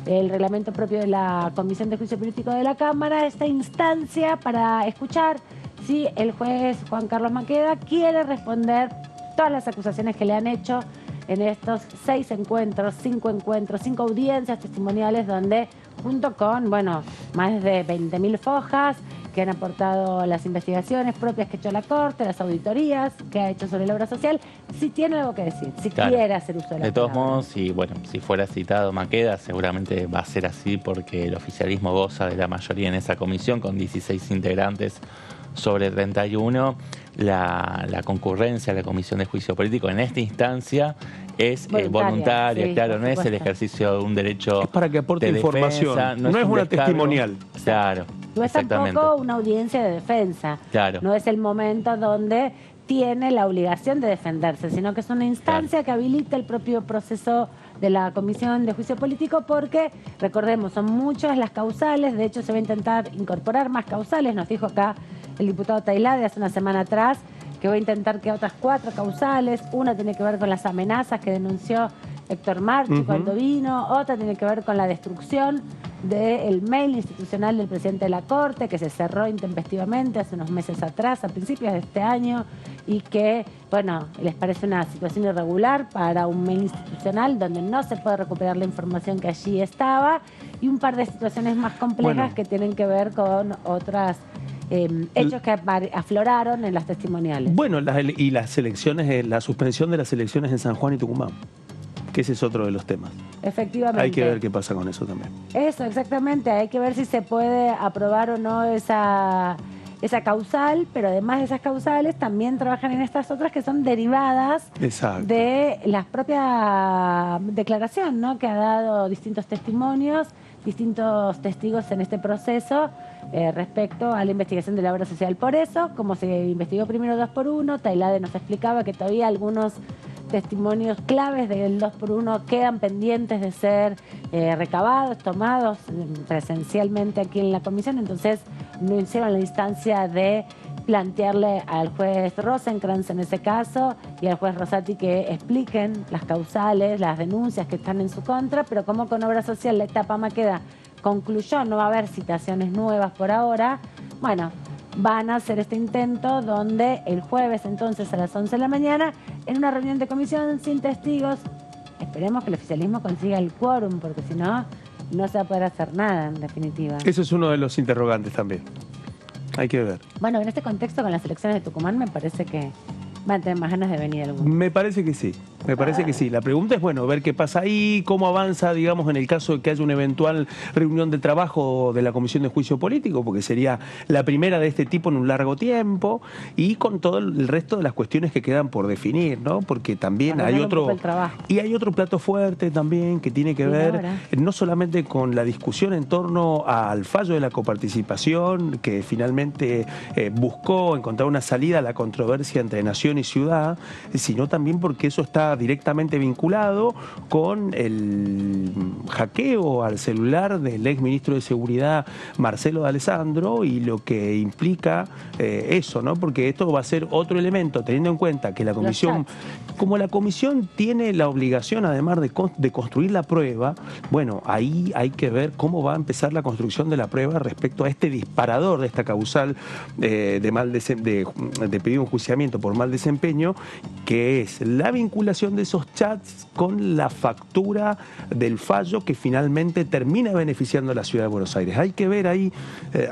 Speaker 1: del reglamento propio de la Comisión de Juicio Político de la Cámara, esta instancia para escuchar si el juez Juan Carlos Maqueda quiere responder todas las acusaciones que le han hecho en estos 5 encuentros, 5 audiencias testimoniales donde, junto con, más de 20.000 fojas que han aportado las investigaciones propias que ha hecho la Corte, las auditorías que ha hecho sobre la obra social, si tiene algo que decir, si quiere hacer uso de la
Speaker 3: De todos modos, si fuera citado Maqueda, seguramente va a ser así porque el oficialismo goza de la mayoría en esa comisión, con 16 integrantes sobre 31. La concurrencia a la Comisión de Juicio Político en esta instancia es voluntaria, claro, no es el ejercicio de un derecho.
Speaker 4: Es para que aporte
Speaker 3: de
Speaker 4: información,
Speaker 3: defensa,
Speaker 4: no es una testimonial.
Speaker 3: Claro,
Speaker 1: no es tampoco una audiencia de defensa.
Speaker 3: Claro.
Speaker 1: No es el momento donde tiene la obligación de defenderse, sino que es una instancia que habilita el propio proceso de la Comisión de Juicio Político, porque, recordemos, son muchas las causales. De hecho, se va a intentar incorporar más causales. Nos dijo acá el diputado Tailade hace una semana atrás que va a intentar que otras 4 causales. Una tiene que ver con las amenazas que denunció Héctor Marchi cuando vino. Otra tiene que ver con la destrucción del mail institucional del presidente de la Corte, que se cerró intempestivamente hace unos meses atrás, a principios de este año, y que, bueno, les parece una situación irregular para un mail institucional donde no se puede recuperar la información que allí estaba, y un par de situaciones más complejas que tienen que ver con otras hechos que afloraron en las testimoniales.
Speaker 4: Bueno, y las elecciones, la suspensión de las elecciones en San Juan y Tucumán, que ese es otro de los temas.
Speaker 1: Efectivamente.
Speaker 4: Hay que ver qué pasa con eso también.
Speaker 1: Eso, exactamente. Hay que ver si se puede aprobar o no esa causal, pero además de esas causales también trabajan en estas otras que son derivadas de la propia declaración, ¿no?, que ha dado distintos testimonios, distintos testigos en este proceso respecto a la investigación de la obra social. Por eso, como se investigó primero 2x1, Tailade nos explicaba que todavía algunos testimonios claves del 2x1 quedan pendientes de ser recabados, tomados presencialmente aquí en la comisión. Entonces no hicieron la instancia de plantearle al juez Rosenkrantz en ese caso y al juez Rosati que expliquen las causales, las denuncias que están en su contra, pero como con obra social la etapa Maqueda concluyó, no va a haber citaciones nuevas por ahora. Bueno, van a hacer este intento donde el jueves entonces a las 11 de la mañana, en una reunión de comisión sin testigos, esperemos que el oficialismo consiga el quórum, porque si no, no se va a poder hacer nada en definitiva.
Speaker 4: Eso es uno de los interrogantes también. Hay que ver.
Speaker 1: Bueno, en este contexto con las elecciones de Tucumán me parece que van a tener más ganas de venir algunos.
Speaker 4: Me parece que sí. Me parece que sí. La pregunta es, bueno, ver qué pasa ahí, cómo avanza, digamos, en el caso de que haya una eventual reunión de trabajo de la Comisión de Juicio Político, porque sería la primera de este tipo en un largo tiempo, y con todo el resto de las cuestiones que quedan por definir, ¿no? Porque también hay otro... Y hay otro plato fuerte también que tiene que ver no solamente con la discusión en torno al fallo de la coparticipación, que finalmente buscó encontrar una salida a la controversia entre nación y ciudad, sino también porque eso está directamente vinculado con el hackeo al celular del ex ministro de Seguridad Marcelo D'Alessandro y lo que implica eso, ¿no? Porque esto va a ser otro elemento, teniendo en cuenta que la comisión, como la comisión tiene la obligación además de construir la prueba, bueno, ahí hay que ver cómo va a empezar la construcción de la prueba respecto a este disparador de esta causal de pedir un enjuiciamiento por mal desempeño, que es la vinculación de esos chats con la factura del fallo que finalmente termina beneficiando a la ciudad de Buenos Aires. Hay que ver ahí,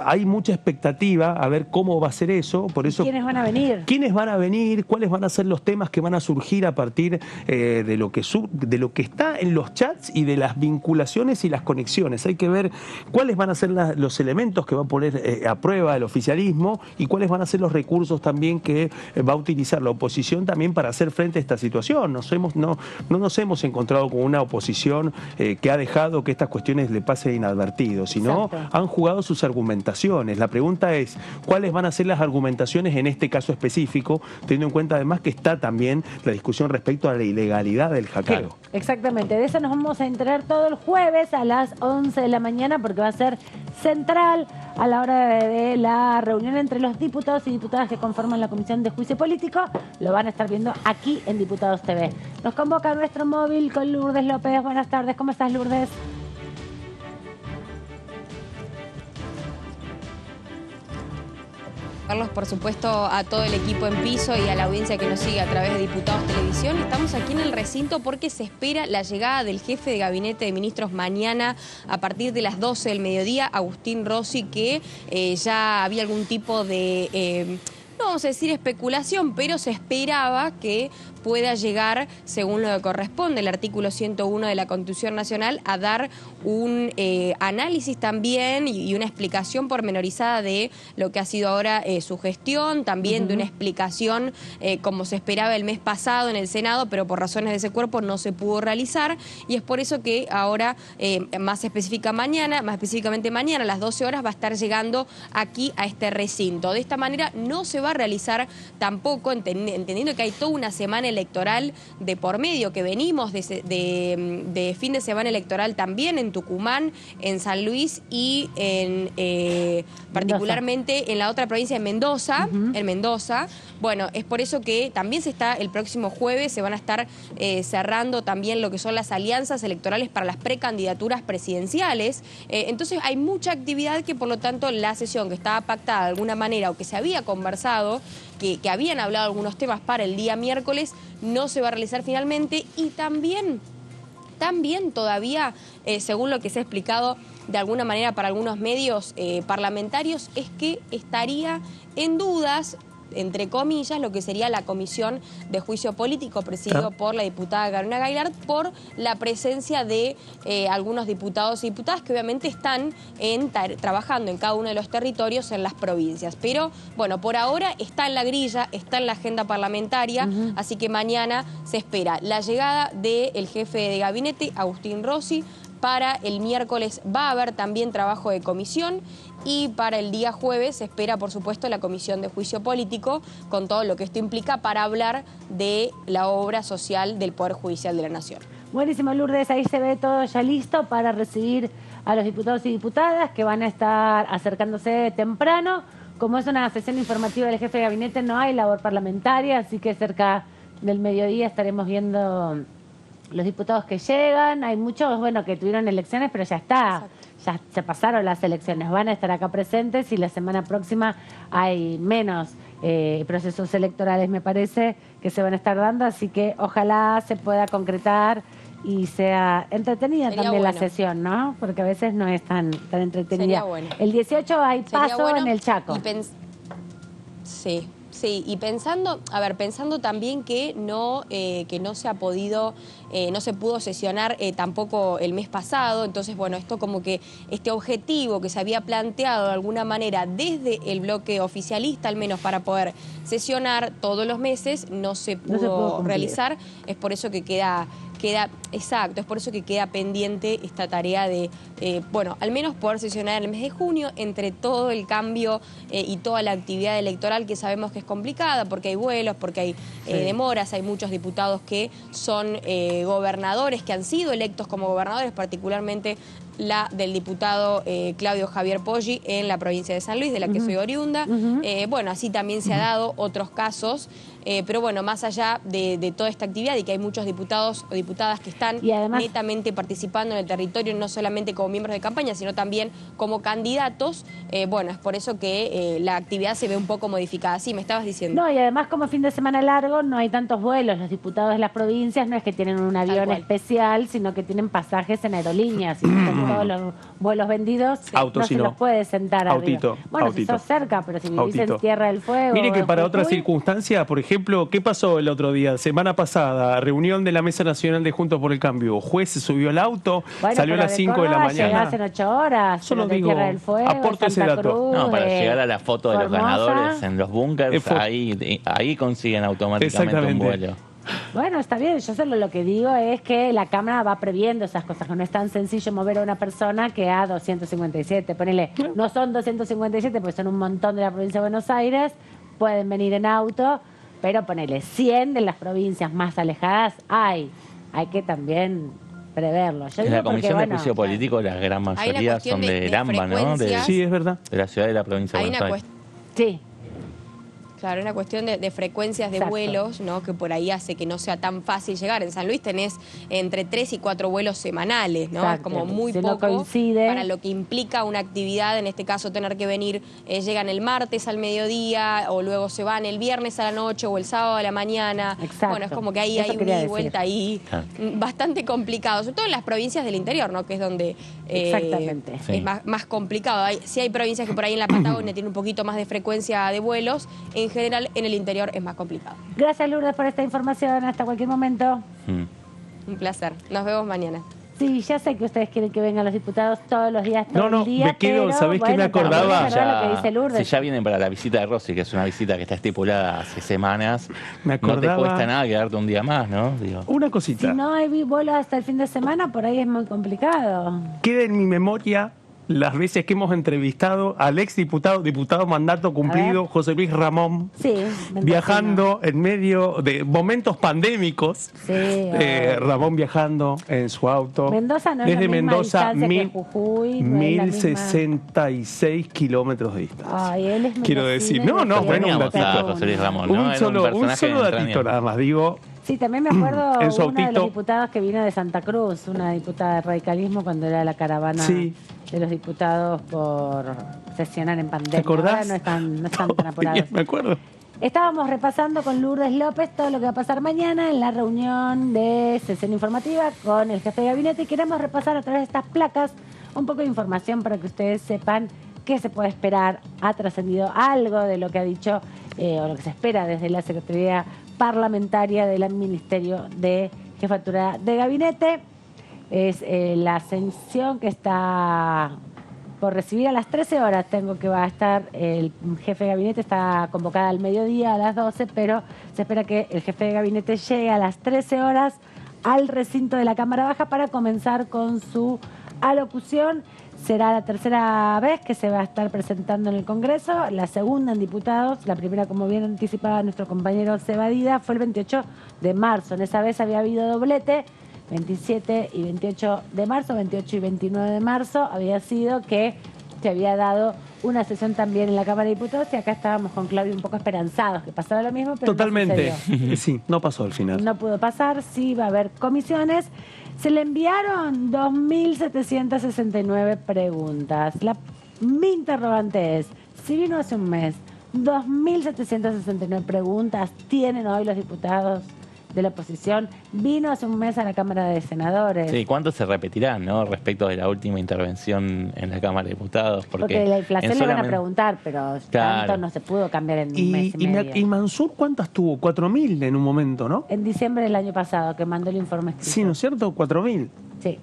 Speaker 4: hay mucha expectativa a ver cómo va a ser eso. Por eso,
Speaker 1: ¿quiénes van a venir?
Speaker 4: ¿Quiénes van a venir? ¿Cuáles van a ser los temas que van a surgir a partir de lo que está en los chats y de las vinculaciones y las conexiones? Hay que ver cuáles van a ser los elementos que va a poner a prueba el oficialismo y cuáles van a ser los recursos también que va a utilizar la oposición también para hacer frente a esta situación. No nos hemos encontrado con una oposición que ha dejado que estas cuestiones le pasen inadvertido, sino han jugado sus argumentaciones. La pregunta es, ¿cuáles van a ser las argumentaciones en este caso específico, teniendo en cuenta además que está también la discusión respecto a la ilegalidad del hackeo?
Speaker 1: Sí, exactamente, de eso nos vamos a enterar todo el jueves a las 11 de la mañana, porque va a ser central a la hora de la reunión entre los diputados y diputadas que conforman la Comisión de Juicio Político. Lo van a estar viendo aquí en Diputados TV. Nos convoca nuestro móvil con Lourdes López. Buenas tardes, ¿cómo estás, Lourdes?
Speaker 5: Carlos, por supuesto, a todo el equipo en piso y a la audiencia que nos sigue a través de Diputados Televisión. Estamos aquí en el recinto porque se espera la llegada del jefe de gabinete de ministros mañana a partir de las 12 del mediodía, Agustín Rossi, que ya había algún tipo de... no vamos a decir especulación, pero se esperaba que pueda llegar, según lo que corresponde el artículo 101 de la Constitución Nacional, a dar un análisis también y una explicación pormenorizada de lo que ha sido ahora su gestión, también de una explicación como se esperaba el mes pasado en el Senado, pero por razones de ese cuerpo no se pudo realizar, y es por eso que ahora, más específicamente mañana a las 12 horas va a estar llegando aquí a este recinto. De esta manera no se va a realizar tampoco, entendiendo que hay toda una semana electoral de por medio, que venimos de fin de semana electoral también en Tucumán, en San Luis y en particularmente en la otra provincia, en Mendoza, Bueno, es por eso que también el próximo jueves se van a estar cerrando también lo que son las alianzas electorales para las precandidaturas presidenciales. Entonces hay mucha actividad que, por lo tanto, la sesión que estaba pactada de alguna manera o que se había conversado, que habían hablado algunos temas para el día miércoles, no se va a realizar finalmente. Y también todavía, según lo que se ha explicado de alguna manera para algunos medios parlamentarios, es que estaría en dudas, entre comillas, lo que sería la comisión de juicio político presidido por la diputada Carolina Gaillard, por la presencia de algunos diputados y diputadas que obviamente están trabajando en cada uno de los territorios en las provincias. Pero bueno, por ahora está en la grilla, está en la agenda parlamentaria, así que mañana se espera la llegada del jefe de gabinete, Agustín Rossi. Para el miércoles va a haber también trabajo de comisión y para el día jueves se espera, por supuesto, la comisión de juicio político con todo lo que esto implica para hablar de la obra social del Poder Judicial de la Nación.
Speaker 1: Buenísimo, Lourdes, ahí se ve todo ya listo para recibir a los diputados y diputadas que van a estar acercándose temprano. Como es una sesión informativa del jefe de gabinete, no hay labor parlamentaria, así que cerca del mediodía estaremos viendo los diputados que llegan. Hay muchos, bueno, que tuvieron elecciones, pero ya está. Ya se pasaron las elecciones. Van a estar acá presentes y la semana próxima hay menos procesos electorales, me parece, que se van a estar dando. Así que ojalá se pueda concretar y sea entretenida también la sesión, ¿no? Porque a veces no es tan entretenida.
Speaker 5: Sería bueno.
Speaker 1: El 18 hay paso en el Chaco.
Speaker 5: Sí, y pensando también que no se ha podido, no se pudo sesionar tampoco el mes pasado. Entonces, bueno, esto como que este objetivo que se había planteado de alguna manera desde el bloque oficialista, al menos para poder sesionar todos los meses, no se pudo realizar. Es por eso que queda exacto, es por eso que queda pendiente esta tarea de, bueno, al menos poder sesionar en el mes de junio, entre todo el cambio y toda la actividad electoral que sabemos que es complicada, porque hay vuelos, porque hay demoras, hay muchos diputados que son gobernadores, que han sido electos como gobernadores, particularmente la del diputado Claudio Javier Poggi en la provincia de San Luis, de la que soy oriunda. Bueno, así también se ha dado otros casos, pero bueno, más allá de toda esta actividad y que hay muchos diputados o diputadas que están netamente participando en el territorio, no solamente como miembros de campaña, sino también como candidatos, bueno, es por eso que la actividad se ve un poco modificada. Sí, me estabas diciendo.
Speaker 1: No, y además como fin de semana largo no hay tantos vuelos. Los diputados de las provincias no es que tienen un avión especial, sino que tienen pasajes en aerolíneas y todos los vuelos vendidos, no se los puede sentar arriba. Bueno, si sos cerca, pero si vivís en Tierra del Fuego...
Speaker 4: Mire que para otras circunstancias, por ejemplo, ¿qué pasó el otro día? Semana pasada, reunión de la Mesa Nacional de Juntos por el Cambio. Juez se subió al auto, salió a las 5 de la mañana.
Speaker 1: Llegás en 8 horas,
Speaker 4: solo digo,
Speaker 1: Tierra del Fuego,
Speaker 4: aporte ese dato.
Speaker 1: Cruz,
Speaker 3: no, para llegar a la foto de los ganadores en los búnkers, ahí consiguen automáticamente un vuelo.
Speaker 1: Bueno, está bien, yo solo lo que digo es que la Cámara va previendo esas cosas, que no es tan sencillo mover a una persona que a 257, ponele, no son 257 porque son un montón de la provincia de Buenos Aires, pueden venir en auto, pero ponele 100 de las provincias más alejadas hay que también preverlo.
Speaker 3: En la Comisión de Juicio Político la gran mayoría son de Lamba, ¿no?
Speaker 4: Sí, es verdad.
Speaker 3: De la ciudad de la provincia de Buenos Aires.
Speaker 1: Sí.
Speaker 5: Claro, una cuestión de frecuencias de vuelos, ¿no? Que por ahí hace que no sea tan fácil llegar. En San Luis tenés entre 3 y 4 vuelos semanales, ¿no? Es como muy poco para lo que implica una actividad, en este caso tener que venir, llegan el martes al mediodía o luego se van el viernes a la noche o el sábado a la mañana. Bueno, es como que ahí hay una ida y vuelta ahí bastante complicado, sobre todo en las provincias del interior, ¿no? Que es donde es más complicado. Sí hay provincias que por ahí en la Patagonia tienen un poquito más de frecuencia de vuelos. En general, en el interior es más complicado.
Speaker 1: Gracias, Lourdes, por esta información. Hasta cualquier momento.
Speaker 5: Un placer. Nos vemos mañana.
Speaker 1: Sí, ya sé que ustedes quieren que vengan los diputados todos los días, todo el día.
Speaker 4: Me quedo, ¿sabés qué me acordaba?
Speaker 3: Lo que dice Lourdes. Si ya vienen para la visita de Rossi, que es una visita que está estipulada hace semanas, no te cuesta nada quedarte un día más, ¿no? Digo.
Speaker 4: Una cosita.
Speaker 1: Si no hay vuelo hasta el fin de semana, por ahí es muy complicado.
Speaker 4: Queda en mi memoria las veces que hemos entrevistado al diputado mandato cumplido, José Luis Ramón, viajando en medio de momentos pandémicos.
Speaker 1: Sí,
Speaker 4: Ramón viajando en su auto.
Speaker 1: Mendoza no
Speaker 4: desde
Speaker 1: es la misma
Speaker 4: Mendoza,
Speaker 1: que Jujuy, no
Speaker 4: 1066 kilómetros de distancia.
Speaker 1: Ay, él es
Speaker 4: quiero decir, bueno, un datito.
Speaker 3: José Luis Ramón, ¿no?
Speaker 4: Un solo datito nada más, digo.
Speaker 1: Sí, también me acuerdo
Speaker 4: en su
Speaker 1: uno de
Speaker 4: autito.
Speaker 1: los diputados que vino de Santa Cruz, una diputada de radicalismo cuando era la caravana de los diputados por sesionar en pandemia.
Speaker 4: ¿Te acordás?
Speaker 1: Ahora no están tan apurados.
Speaker 4: Me acuerdo.
Speaker 1: Estábamos repasando con Lourdes López todo lo que va a pasar mañana en la reunión de sesión informativa con el jefe de gabinete y queremos repasar a través de estas placas un poco de información para que ustedes sepan qué se puede esperar. Ha trascendido algo de lo que ha dicho o lo que se espera desde la Secretaría Parlamentaria del Ministerio de Jefatura de Gabinete. Es la ascensión que está por recibir a las 13 horas. Tengo que va a estar el jefe de gabinete, está convocada al mediodía a las 12, pero se espera que el jefe de gabinete llegue a las 13 horas al recinto de la Cámara Baja para comenzar con su alocución. Será la tercera vez que se va a estar presentando en el Congreso, la segunda en diputados, la primera, como bien anticipaba nuestro compañero Sebadida, fue el 28 de marzo. En esa vez había habido doblete, 27 y 28 de marzo, 28 y 29 de marzo, había sido que se había dado una sesión también en la Cámara de Diputados y acá estábamos con Claudio un poco esperanzados que pasara lo mismo, pero
Speaker 4: totalmente.
Speaker 1: no sucedió.
Speaker 4: Sí, no pasó al final.
Speaker 1: No pudo pasar, sí va a haber comisiones. Se le enviaron 2.769 preguntas. Mi interrogante es, si vino hace un mes, 2.769 preguntas tienen hoy los diputados de la oposición, vino hace un mes a la Cámara de Senadores.
Speaker 3: Sí, ¿cuántos se repetirán, no? Respecto de la última intervención en la Cámara de Diputados.
Speaker 1: Porque la inflación le van a preguntar, pero tanto no se pudo cambiar en un mes y medio.
Speaker 4: ¿Y Mansur cuántas tuvo? 4.000 en un momento, ¿no?
Speaker 1: En diciembre del año pasado, que mandó el informe escrito.
Speaker 4: Sí, ¿no es cierto? 4.000.
Speaker 1: Sí.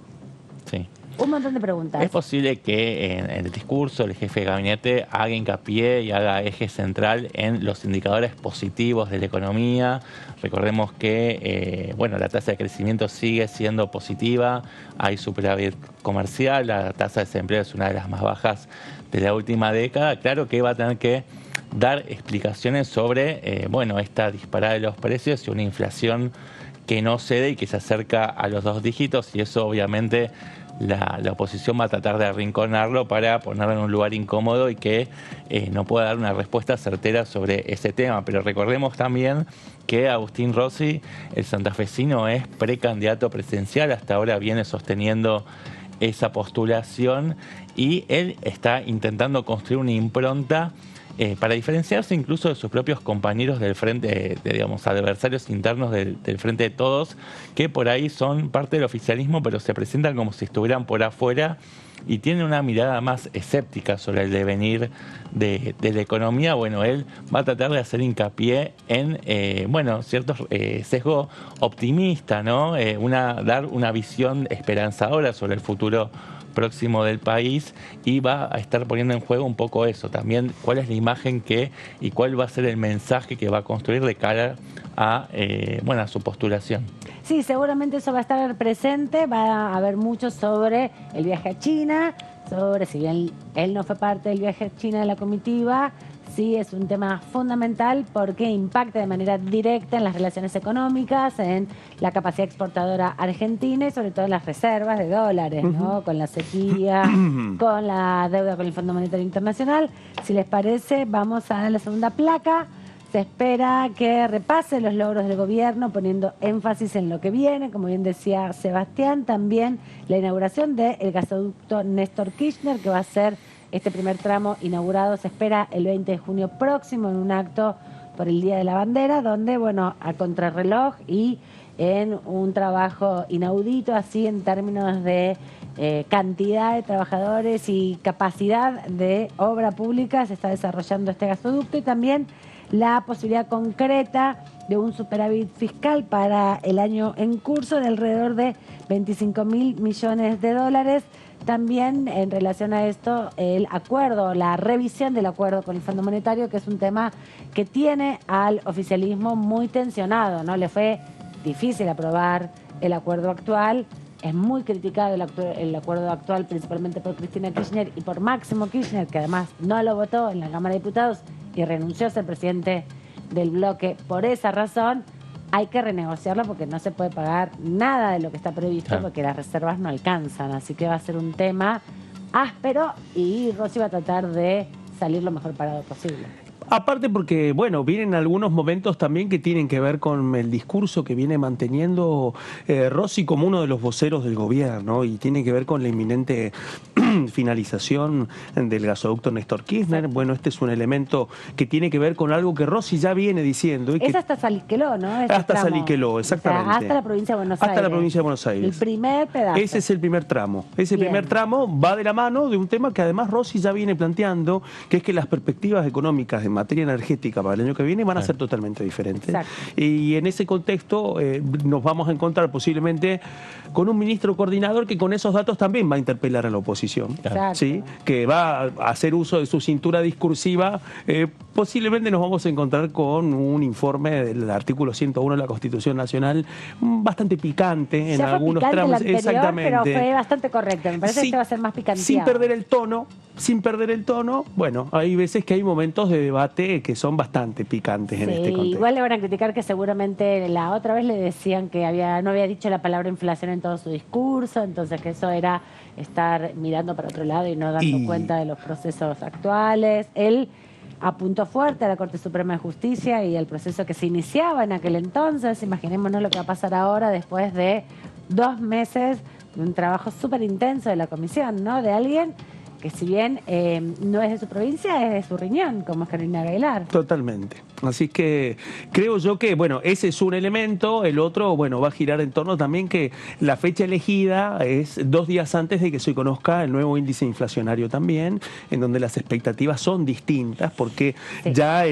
Speaker 3: Sí.
Speaker 1: Un montón de preguntas.
Speaker 3: Es posible que en el discurso el jefe de gabinete haga hincapié y haga eje central en los indicadores positivos de la economía. Recordemos que la tasa de crecimiento sigue siendo positiva, hay superávit comercial, la tasa de desempleo es una de las más bajas de la última década. Claro que va a tener que dar explicaciones sobre esta disparada de los precios y una inflación que no cede y que se acerca a los 2 dígitos, y eso obviamente la oposición va a tratar de arrinconarlo para ponerlo en un lugar incómodo y que no pueda dar una respuesta certera sobre ese tema. Pero recordemos también que Agustín Rossi, el santafesino, es precandidato presidencial, hasta ahora viene sosteniendo esa postulación y él está intentando construir una impronta para diferenciarse incluso de sus propios compañeros del frente, adversarios internos del Frente de Todos, que por ahí son parte del oficialismo, pero se presentan como si estuvieran por afuera y tienen una mirada más escéptica sobre el devenir de la economía. Bueno, él va a tratar de hacer hincapié en, ciertos sesgo optimista, ¿no? Dar una visión esperanzadora sobre el futuro próximo del país, y va a estar poniendo en juego un poco eso también, cuál es la imagen y cuál va a ser el mensaje que va a construir de cara a su postulación.
Speaker 1: Sí, seguramente eso va a estar presente, va a haber mucho sobre el viaje a China, sobre, si bien él no fue parte del viaje a China de la comitiva, sí es un tema fundamental porque impacta de manera directa en las relaciones económicas, en la capacidad exportadora argentina y sobre todo en las reservas de dólares, ¿no? Con la sequía, con la deuda con el Fondo Monetario Internacional. Si les parece, vamos a dar la segunda placa. Se espera que repase los logros del gobierno poniendo énfasis en lo que viene, como bien decía Sebastián, también la inauguración del gasoducto Néstor Kirchner, que va a ser este primer tramo inaugurado, se espera el 20 de junio próximo en un acto por el Día de la Bandera, donde, a contrarreloj y en un trabajo inaudito, así en términos de cantidad de trabajadores y capacidad de obra pública, se está desarrollando este gasoducto y también la posibilidad concreta de un superávit fiscal para el año en curso de alrededor de 25.000 millones de dólares. También en relación a esto, el acuerdo, la revisión del acuerdo con el Fondo Monetario, que es un tema que tiene al oficialismo muy tensionado, ¿no? Le fue difícil aprobar el acuerdo actual, es muy criticado el acuerdo actual, principalmente por Cristina Kirchner y por Máximo Kirchner, que además no lo votó en la Cámara de Diputados y renunció a ser presidente del bloque. Por esa razón hay que renegociarlo porque no se puede pagar nada de lo que está previsto porque las reservas no alcanzan. Así que va a ser un tema áspero y Rossi va a tratar de salir lo mejor parado posible.
Speaker 4: Aparte porque, bueno, vienen algunos momentos también que tienen que ver con el discurso que viene manteniendo Rossi como uno de los voceros del gobierno y tiene que ver con la inminente finalización del gasoducto Néstor Kirchner. Bueno, este es un elemento que tiene que ver con algo que Rossi ya viene diciendo. Y
Speaker 1: es hasta Saliqueló, ¿no?
Speaker 4: Hasta Saliqueló, exactamente.
Speaker 1: O sea, hasta la provincia de Buenos Aires.
Speaker 4: Hasta la provincia de Buenos Aires.
Speaker 1: El primer pedazo.
Speaker 4: Ese es el primer tramo. Ese primer tramo va de la mano de un tema que además Rossi ya viene planteando, que es que las perspectivas económicas en materia energética para el año que viene van a ser totalmente diferentes.
Speaker 1: Exacto.
Speaker 4: Y en ese contexto nos vamos a encontrar posiblemente con un ministro coordinador que con esos datos también va a interpelar a la oposición, ¿sí? Que va a hacer uso de su cintura discursiva. Posiblemente nos vamos a encontrar con un informe del artículo 101 de la Constitución Nacional bastante picante en algunos tramos.
Speaker 1: Exactamente. Pero fue bastante correcto. Me parece que este va a ser más picante.
Speaker 4: Sin perder el tono, bueno, hay veces que hay momentos de debate que son bastante picantes en este contexto.
Speaker 1: Igual le van a criticar que seguramente la otra vez le decían que no había dicho la palabra inflación en todo su discurso, entonces que eso era estar mirando para otro lado y no dando cuenta de los procesos actuales. Él apuntó fuerte a la Corte Suprema de Justicia y al proceso que se iniciaba en aquel entonces. Imaginémonos lo que va a pasar ahora después de 2 meses de un trabajo súper intenso de la comisión, ¿no? De alguien que si bien no es de su provincia, es de su riñón, como es Carolina Aguilar.
Speaker 4: Totalmente. Así que creo yo que, bueno, ese es un elemento. El otro, bueno, va a girar en torno también que la fecha elegida es 2 días antes de que se conozca el nuevo índice inflacionario también, en donde las expectativas son distintas, porque ya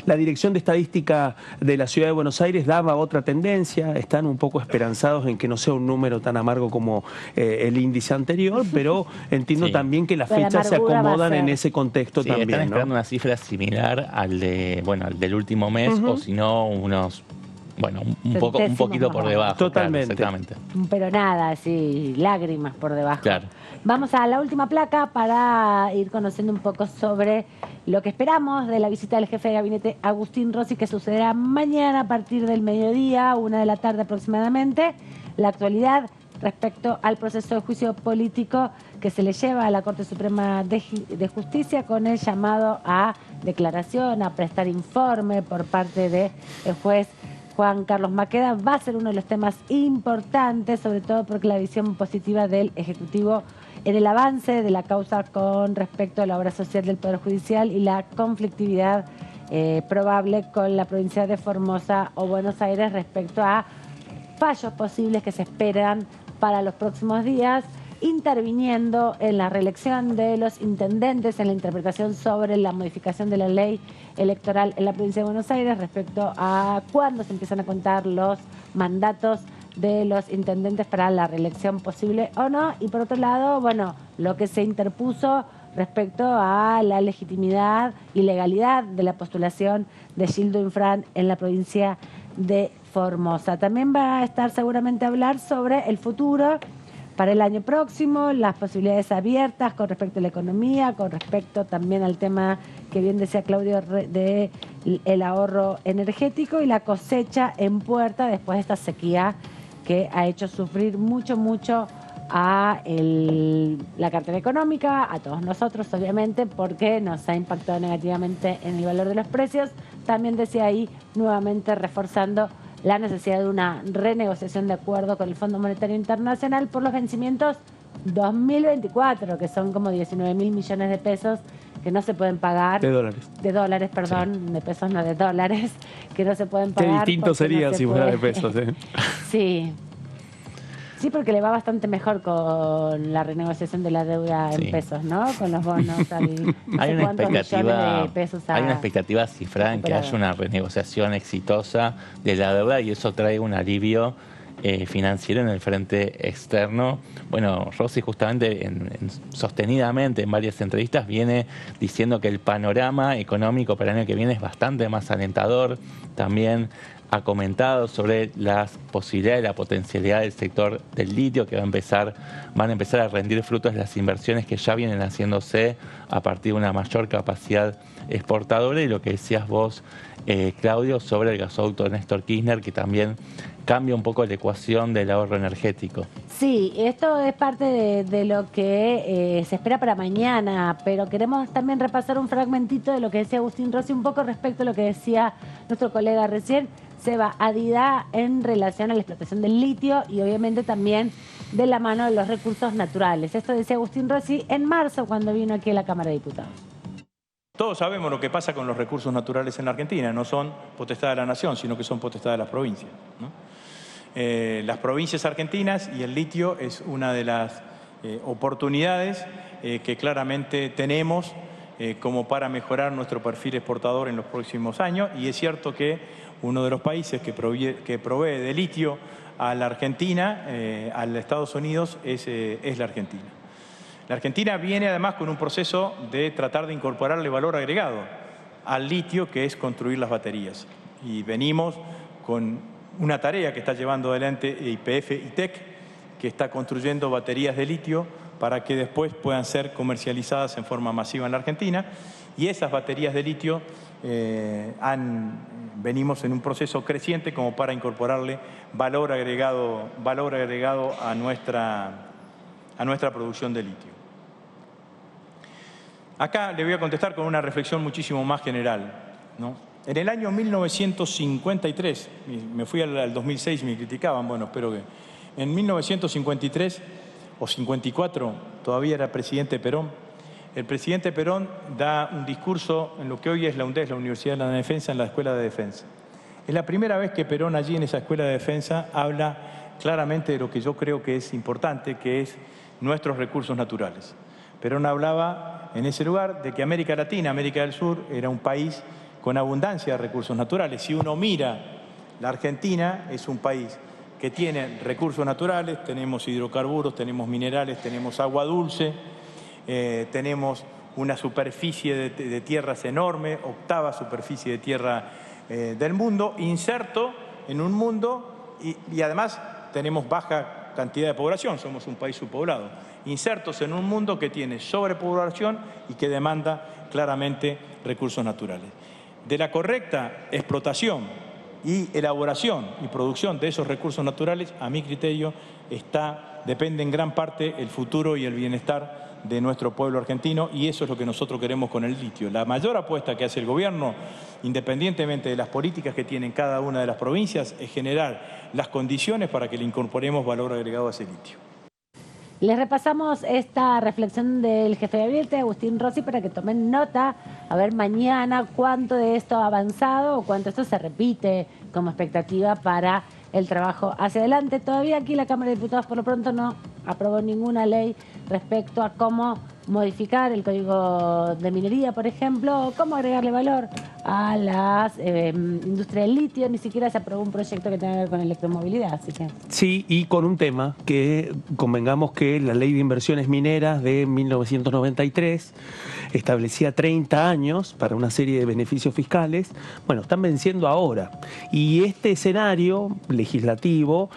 Speaker 4: la Dirección de Estadística de la Ciudad de Buenos Aires daba otra tendencia. Están un poco esperanzados en que no sea un número tan amargo como el índice anterior, pero entiendo también que las fechas se acomodan en ese contexto también.
Speaker 3: Están esperando una cifra similar al del último mes, o si no, unos, un poquito por debajo.
Speaker 4: Totalmente.
Speaker 3: Claro, exactamente.
Speaker 1: Pero nada, sí, lágrimas por debajo.
Speaker 3: Claro.
Speaker 1: Vamos a la última placa para ir conociendo un poco sobre lo que esperamos de la visita del jefe de gabinete Agustín Rossi, que sucederá mañana a partir del mediodía, 1 de la tarde aproximadamente. La actualidad respecto al proceso de juicio político que se le lleva a la Corte Suprema de Justicia, con el llamado a declaración, a prestar informe por parte del juez Juan Carlos Maqueda. Va a ser uno de los temas importantes, sobre todo porque la visión positiva del Ejecutivo en el avance de la causa con respecto a la obra social del Poder Judicial y la conflictividad probable con la provincia de Formosa o Buenos Aires respecto a fallos posibles que se esperan para los próximos días, interviniendo en la reelección de los intendentes, en la interpretación sobre la modificación de la ley electoral en la provincia de Buenos Aires respecto a cuándo se empiezan a contar los mandatos de los intendentes para la reelección posible o no. Y por otro lado, bueno, lo que se interpuso respecto a la legitimidad y legalidad de la postulación de Gildo Infran en la provincia de Formosa. También va a estar seguramente a hablar sobre el futuro para el año próximo, las posibilidades abiertas con respecto a la economía, con respecto también al tema que bien decía Claudio de el ahorro energético y la cosecha en puerta después de esta sequía que ha hecho sufrir mucho a la cartera económica, a todos nosotros obviamente, porque nos ha impactado negativamente en el valor de los precios. También decía ahí, nuevamente reforzando la necesidad de una renegociación de acuerdo con el Fondo Monetario Internacional por los vencimientos 2024, que son como 19.000 millones de pesos que no se pueden pagar.
Speaker 4: De dólares.
Speaker 1: De dólares, perdón, de pesos no de dólares, que no se pueden pagar.
Speaker 4: Qué distinto sería si fuera de pesos,
Speaker 1: Sí. Sí, porque le va bastante mejor con la renegociación de la deuda en pesos, ¿no? Con los bonos.
Speaker 3: Hay una expectativa cifrada en que haya una renegociación exitosa de la deuda y eso trae un alivio financiero en el frente externo. Bueno, Rossi justamente sostenidamente en varias entrevistas viene diciendo que el panorama económico para el año que viene es bastante más alentador. También ha comentado sobre las posibilidades, la potencialidad del sector del litio, que van a empezar a rendir frutos las inversiones que ya vienen haciéndose a partir de una mayor capacidad exportadora, y lo que decías vos, Claudio, sobre el gasoducto Néstor Kirchner, que también cambia un poco la ecuación del ahorro energético.
Speaker 1: Sí, esto es parte de lo que se espera para mañana, pero queremos también repasar un fragmentito de lo que decía Agustín Rossi, un poco respecto a lo que decía nuestro colega recién, Seba Adida, en relación a la explotación del litio y obviamente también de la mano de los recursos naturales. Esto decía Agustín Rossi en marzo, cuando vino aquí a la Cámara de Diputados.
Speaker 6: Todos sabemos lo que pasa con los recursos naturales en la Argentina. No son potestad de la nación, sino que son potestad de las provincias, ¿no? Las provincias argentinas, y el litio es una de las oportunidades que claramente tenemos como para mejorar nuestro perfil exportador en los próximos años. Y es cierto que uno de los países que provee de litio a la Argentina, a los Estados Unidos, es la Argentina. La Argentina viene además con un proceso de tratar de incorporarle valor agregado al litio, que es construir las baterías. Y venimos con una tarea que está llevando adelante YPF y TEC, que está construyendo baterías de litio para que después puedan ser comercializadas en forma masiva en la Argentina. Y esas baterías de litio venimos en un proceso creciente como para incorporarle valor agregado a nuestra producción de litio. Acá le voy a contestar con una reflexión muchísimo más general, ¿no? En el año 1953, me fui al 2006 y me criticaban, bueno, espero que... En 1953 o 54, todavía era presidente Perón, el presidente Perón da un discurso en lo que hoy es la UNDES, la Universidad de la Defensa, en la Escuela de Defensa. Es la primera vez que Perón allí en esa Escuela de Defensa habla claramente de lo que yo creo que es importante, que es nuestros recursos naturales. Perón hablaba en ese lugar de que América Latina, América del Sur, era un país con abundancia de recursos naturales. Si uno mira, la Argentina es un país que tiene recursos naturales, tenemos hidrocarburos, tenemos minerales, tenemos agua dulce, tenemos una superficie de tierras enorme, octava superficie de tierra del mundo, inserto en un mundo y además tenemos baja cantidad de población, somos un país subpoblado, insertos en un mundo que tiene sobrepoblación y que demanda claramente recursos naturales. De la correcta explotación y elaboración y producción de esos recursos naturales, a mi criterio, depende en gran parte el futuro y el bienestar de nuestro pueblo argentino, y eso es lo que nosotros queremos con el litio. La mayor apuesta que hace el gobierno, independientemente de las políticas que tienen cada una de las provincias, es generar las condiciones para que le incorporemos valor agregado a ese litio.
Speaker 1: Les repasamos esta reflexión del jefe de gabinete, Agustín Rossi, para que tomen nota, a ver mañana cuánto de esto ha avanzado o cuánto esto se repite como expectativa para el trabajo hacia adelante. Todavía aquí la Cámara de Diputados por lo pronto no aprobó ninguna ley respecto a cómo modificar el Código de Minería, por ejemplo, o cómo agregarle valor a las industrias del litio. Ni siquiera se aprobó un proyecto que tenga que ver con electromovilidad. Así que...
Speaker 4: Sí, y con un tema que convengamos que la Ley de Inversiones Mineras de 1993 establecía 30 años para una serie de beneficios fiscales. Bueno, están venciendo ahora. Y este escenario legislativo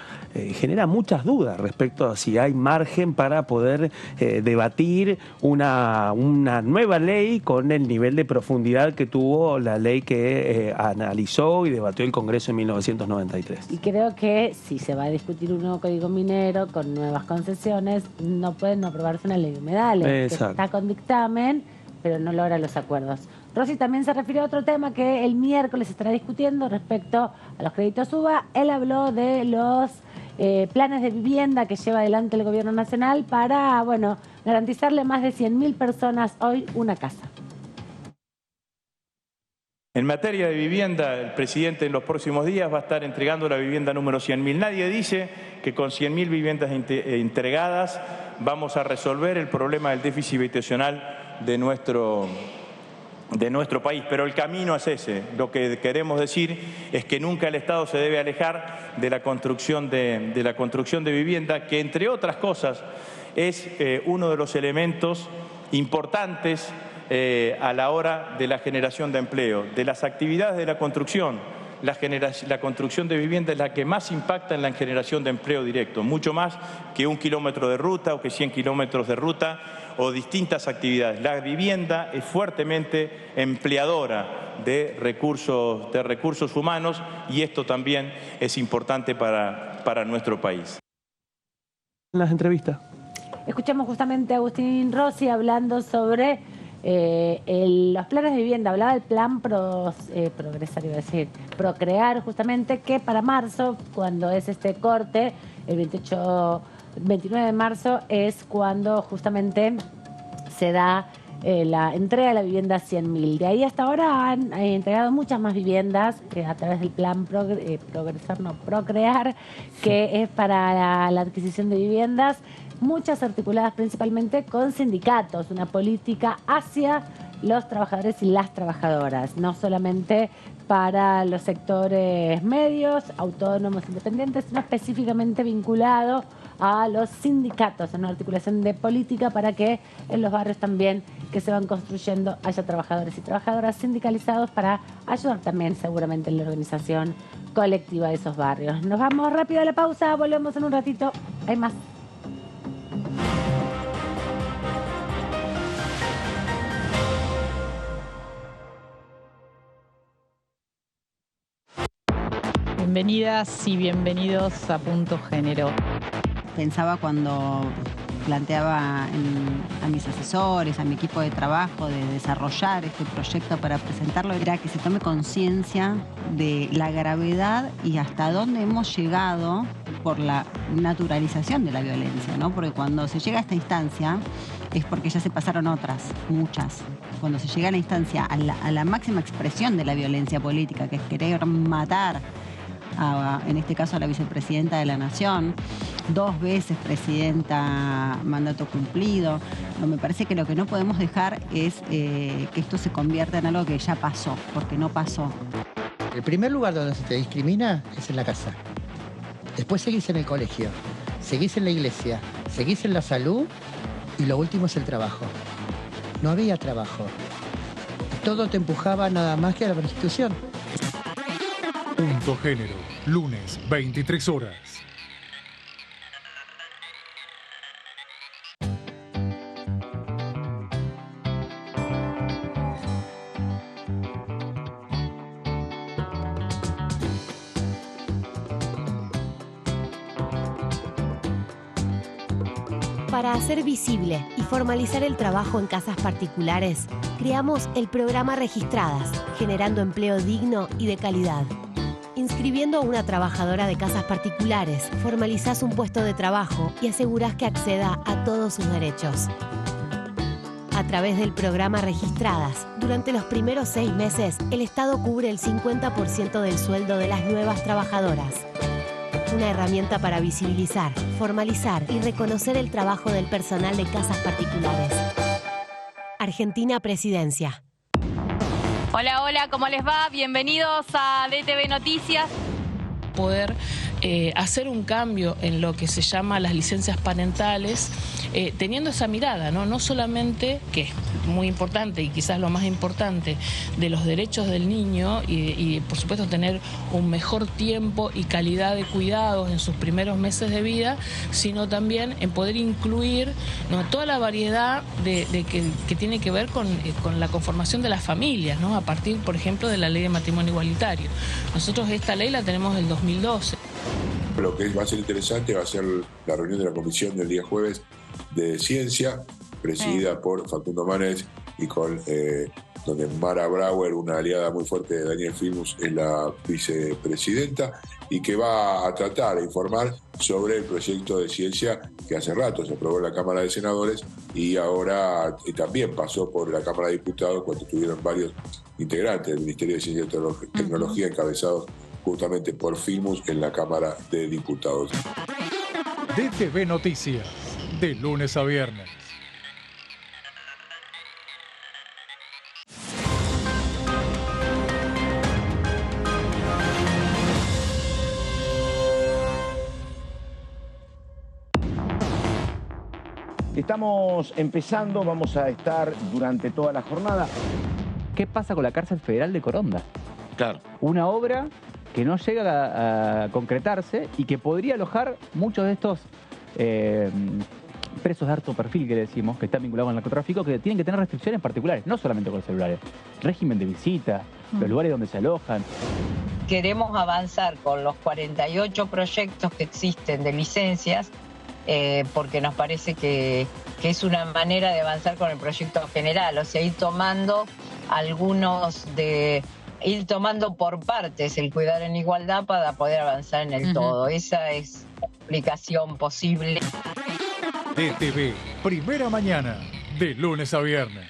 Speaker 4: genera muchas dudas respecto a si hay margen para poder debatir una nueva ley con el nivel de profundidad que tuvo la ley que analizó y debatió el Congreso en 1993.
Speaker 1: Y creo que si se va a discutir un nuevo código minero con nuevas concesiones, no puede no aprobarse una ley de humedales, que está con dictamen, pero no logra los acuerdos. Rossi también se refirió a otro tema que el miércoles estará discutiendo respecto a los créditos UBA. Él habló de los planes de vivienda que lleva adelante el gobierno nacional para, bueno, garantizarle a más de 100.000 personas hoy una casa.
Speaker 6: En materia de vivienda, el presidente en los próximos días va a estar entregando la vivienda número 100.000. Nadie dice que con 100.000 viviendas entregadas vamos a resolver el problema del déficit habitacional de nuestro país, pero el camino es ese. Lo que queremos decir es que nunca el Estado se debe alejar de la construcción de vivienda, que entre otras cosas es uno de los elementos importantes a la hora de la generación de empleo. De las actividades de la construcción la construcción de vivienda es la que más impacta en la generación de empleo directo, mucho más que 1 kilómetro de ruta o que 100 kilómetros de ruta o distintas actividades. La vivienda es fuertemente empleadora de recursos humanos y esto también es importante para nuestro país.
Speaker 4: En las entrevistas.
Speaker 1: Escuchamos justamente a Agustín Rossi hablando sobre los planes de vivienda. Hablaba del plan progresar, iba a decir, Procrear, justamente, que para marzo, cuando es este corte, el 29 de marzo, es cuando justamente se da la entrega de la vivienda 100.000. De ahí hasta ahora han entregado muchas más viviendas a través del plan Procrear, que es para la adquisición de viviendas, muchas articuladas principalmente con sindicatos, una política hacia los trabajadores y las trabajadoras, no solamente para los sectores medios, autónomos, independientes, sino específicamente vinculado a los sindicatos, una articulación de política para que en los barrios también que se van construyendo haya trabajadores y trabajadoras sindicalizados para ayudar también seguramente en la organización colectiva de esos barrios. Nos vamos rápido a la pausa, volvemos en un ratito, hay más.
Speaker 7: Bienvenidas y bienvenidos a Punto Género.
Speaker 8: Pensaba cuando planteaba a mis asesores, a mi equipo de trabajo, de desarrollar este proyecto para presentarlo, era que se tome conciencia de la gravedad y hasta dónde hemos llegado por la naturalización de la violencia, ¿no? Porque cuando se llega a esta instancia es porque ya se pasaron otras, muchas. Cuando se llega a la instancia, a la máxima expresión de la violencia política, que es querer matar en este caso a la vicepresidenta de la Nación, 2 veces presidenta, mandato cumplido. Me parece que lo que no podemos dejar es que esto se convierta en algo que ya pasó, porque no pasó.
Speaker 9: El primer lugar donde se te discrimina es en la casa. Después seguís en el colegio, seguís en la iglesia, seguís en la salud y lo último es el trabajo. No había trabajo. Todo te empujaba nada más que a la prostitución.
Speaker 2: Punto Género, lunes, 23 horas.
Speaker 10: Para hacer visible y formalizar el trabajo en casas particulares, creamos el programa Registradas, generando empleo digno y de calidad. Inscribiendo a una trabajadora de casas particulares, formalizás un puesto de trabajo y asegurás que acceda a todos sus derechos. A través del programa Registradas, durante los primeros 6 meses, el Estado cubre el 50% del sueldo de las nuevas trabajadoras. Una herramienta para visibilizar, formalizar y reconocer el trabajo del personal de casas particulares. Argentina Presidencia.
Speaker 11: Hola, hola, ¿cómo les va? Bienvenidos a DTV Noticias.
Speaker 12: Poder hacer un cambio en lo que se llama las licencias parentales, teniendo esa mirada, no solamente, que es muy importante y quizás lo más importante, de los derechos del niño y por supuesto tener un mejor tiempo y calidad de cuidados en sus primeros meses de vida, sino también en poder incluir toda la variedad que tiene que ver con la conformación de las familias, a partir, por ejemplo, de la ley de matrimonio igualitario. Nosotros esta ley la tenemos del 2012.
Speaker 13: Lo que va a ser interesante va a ser la reunión de la comisión del día jueves de ciencia, presidida por Facundo Manes y con donde Mara Brauer, una aliada muy fuerte de Daniel Filmus, es la vicepresidenta, y que va a tratar de informar sobre el proyecto de ciencia que hace rato se aprobó en la Cámara de Senadores y ahora también pasó por la Cámara de Diputados cuando tuvieron varios integrantes del Ministerio de Ciencia y Tecnología encabezados justamente por Filmus en la Cámara de Diputados.
Speaker 2: DTV Noticias, de lunes a viernes.
Speaker 14: Estamos empezando, vamos a estar durante toda la jornada.
Speaker 15: ¿Qué pasa con la cárcel federal de Coronda?
Speaker 3: Claro.
Speaker 15: Una obra que no llega a concretarse y que podría alojar muchos de estos presos de alto perfil que le decimos, que están vinculados al narcotráfico, que tienen que tener restricciones particulares, no solamente con los celulares, régimen de visita, los lugares donde se alojan.
Speaker 16: Queremos avanzar con los 48 proyectos que existen de licencias, porque nos parece que es una manera de avanzar con el proyecto general, o sea, ir tomando ir tomando por partes el cuidar en igualdad para poder avanzar en el todo. Esa es la aplicación posible.
Speaker 2: DTV, primera mañana, de lunes a viernes.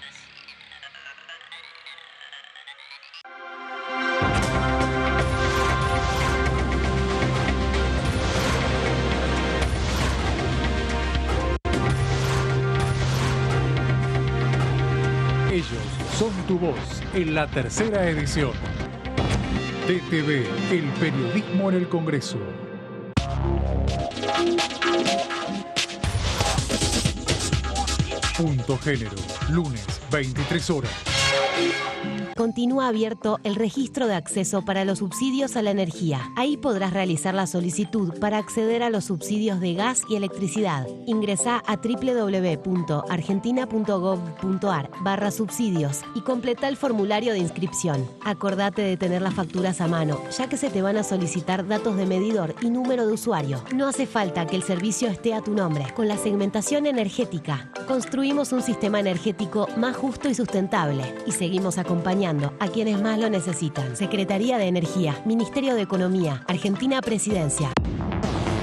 Speaker 2: Ellos son tu voz en la tercera edición. DTV, el periodismo en el Congreso. Punto Género, lunes, 23 horas.
Speaker 10: Continúa abierto el registro de acceso para los subsidios a la energía. Ahí podrás realizar la solicitud para acceder a los subsidios de gas y electricidad. Ingresá a www.argentina.gov.ar/subsidios y completa el formulario de inscripción. Acordate de tener las facturas a mano, ya que se te van a solicitar datos de medidor y número de usuario. No hace falta que el servicio esté a tu nombre. Con la segmentación energética, construimos un sistema energético más justo y sustentable y seguimos acompañando a quienes más lo necesitan. Secretaría de Energía, Ministerio de Economía, Argentina Presidencia.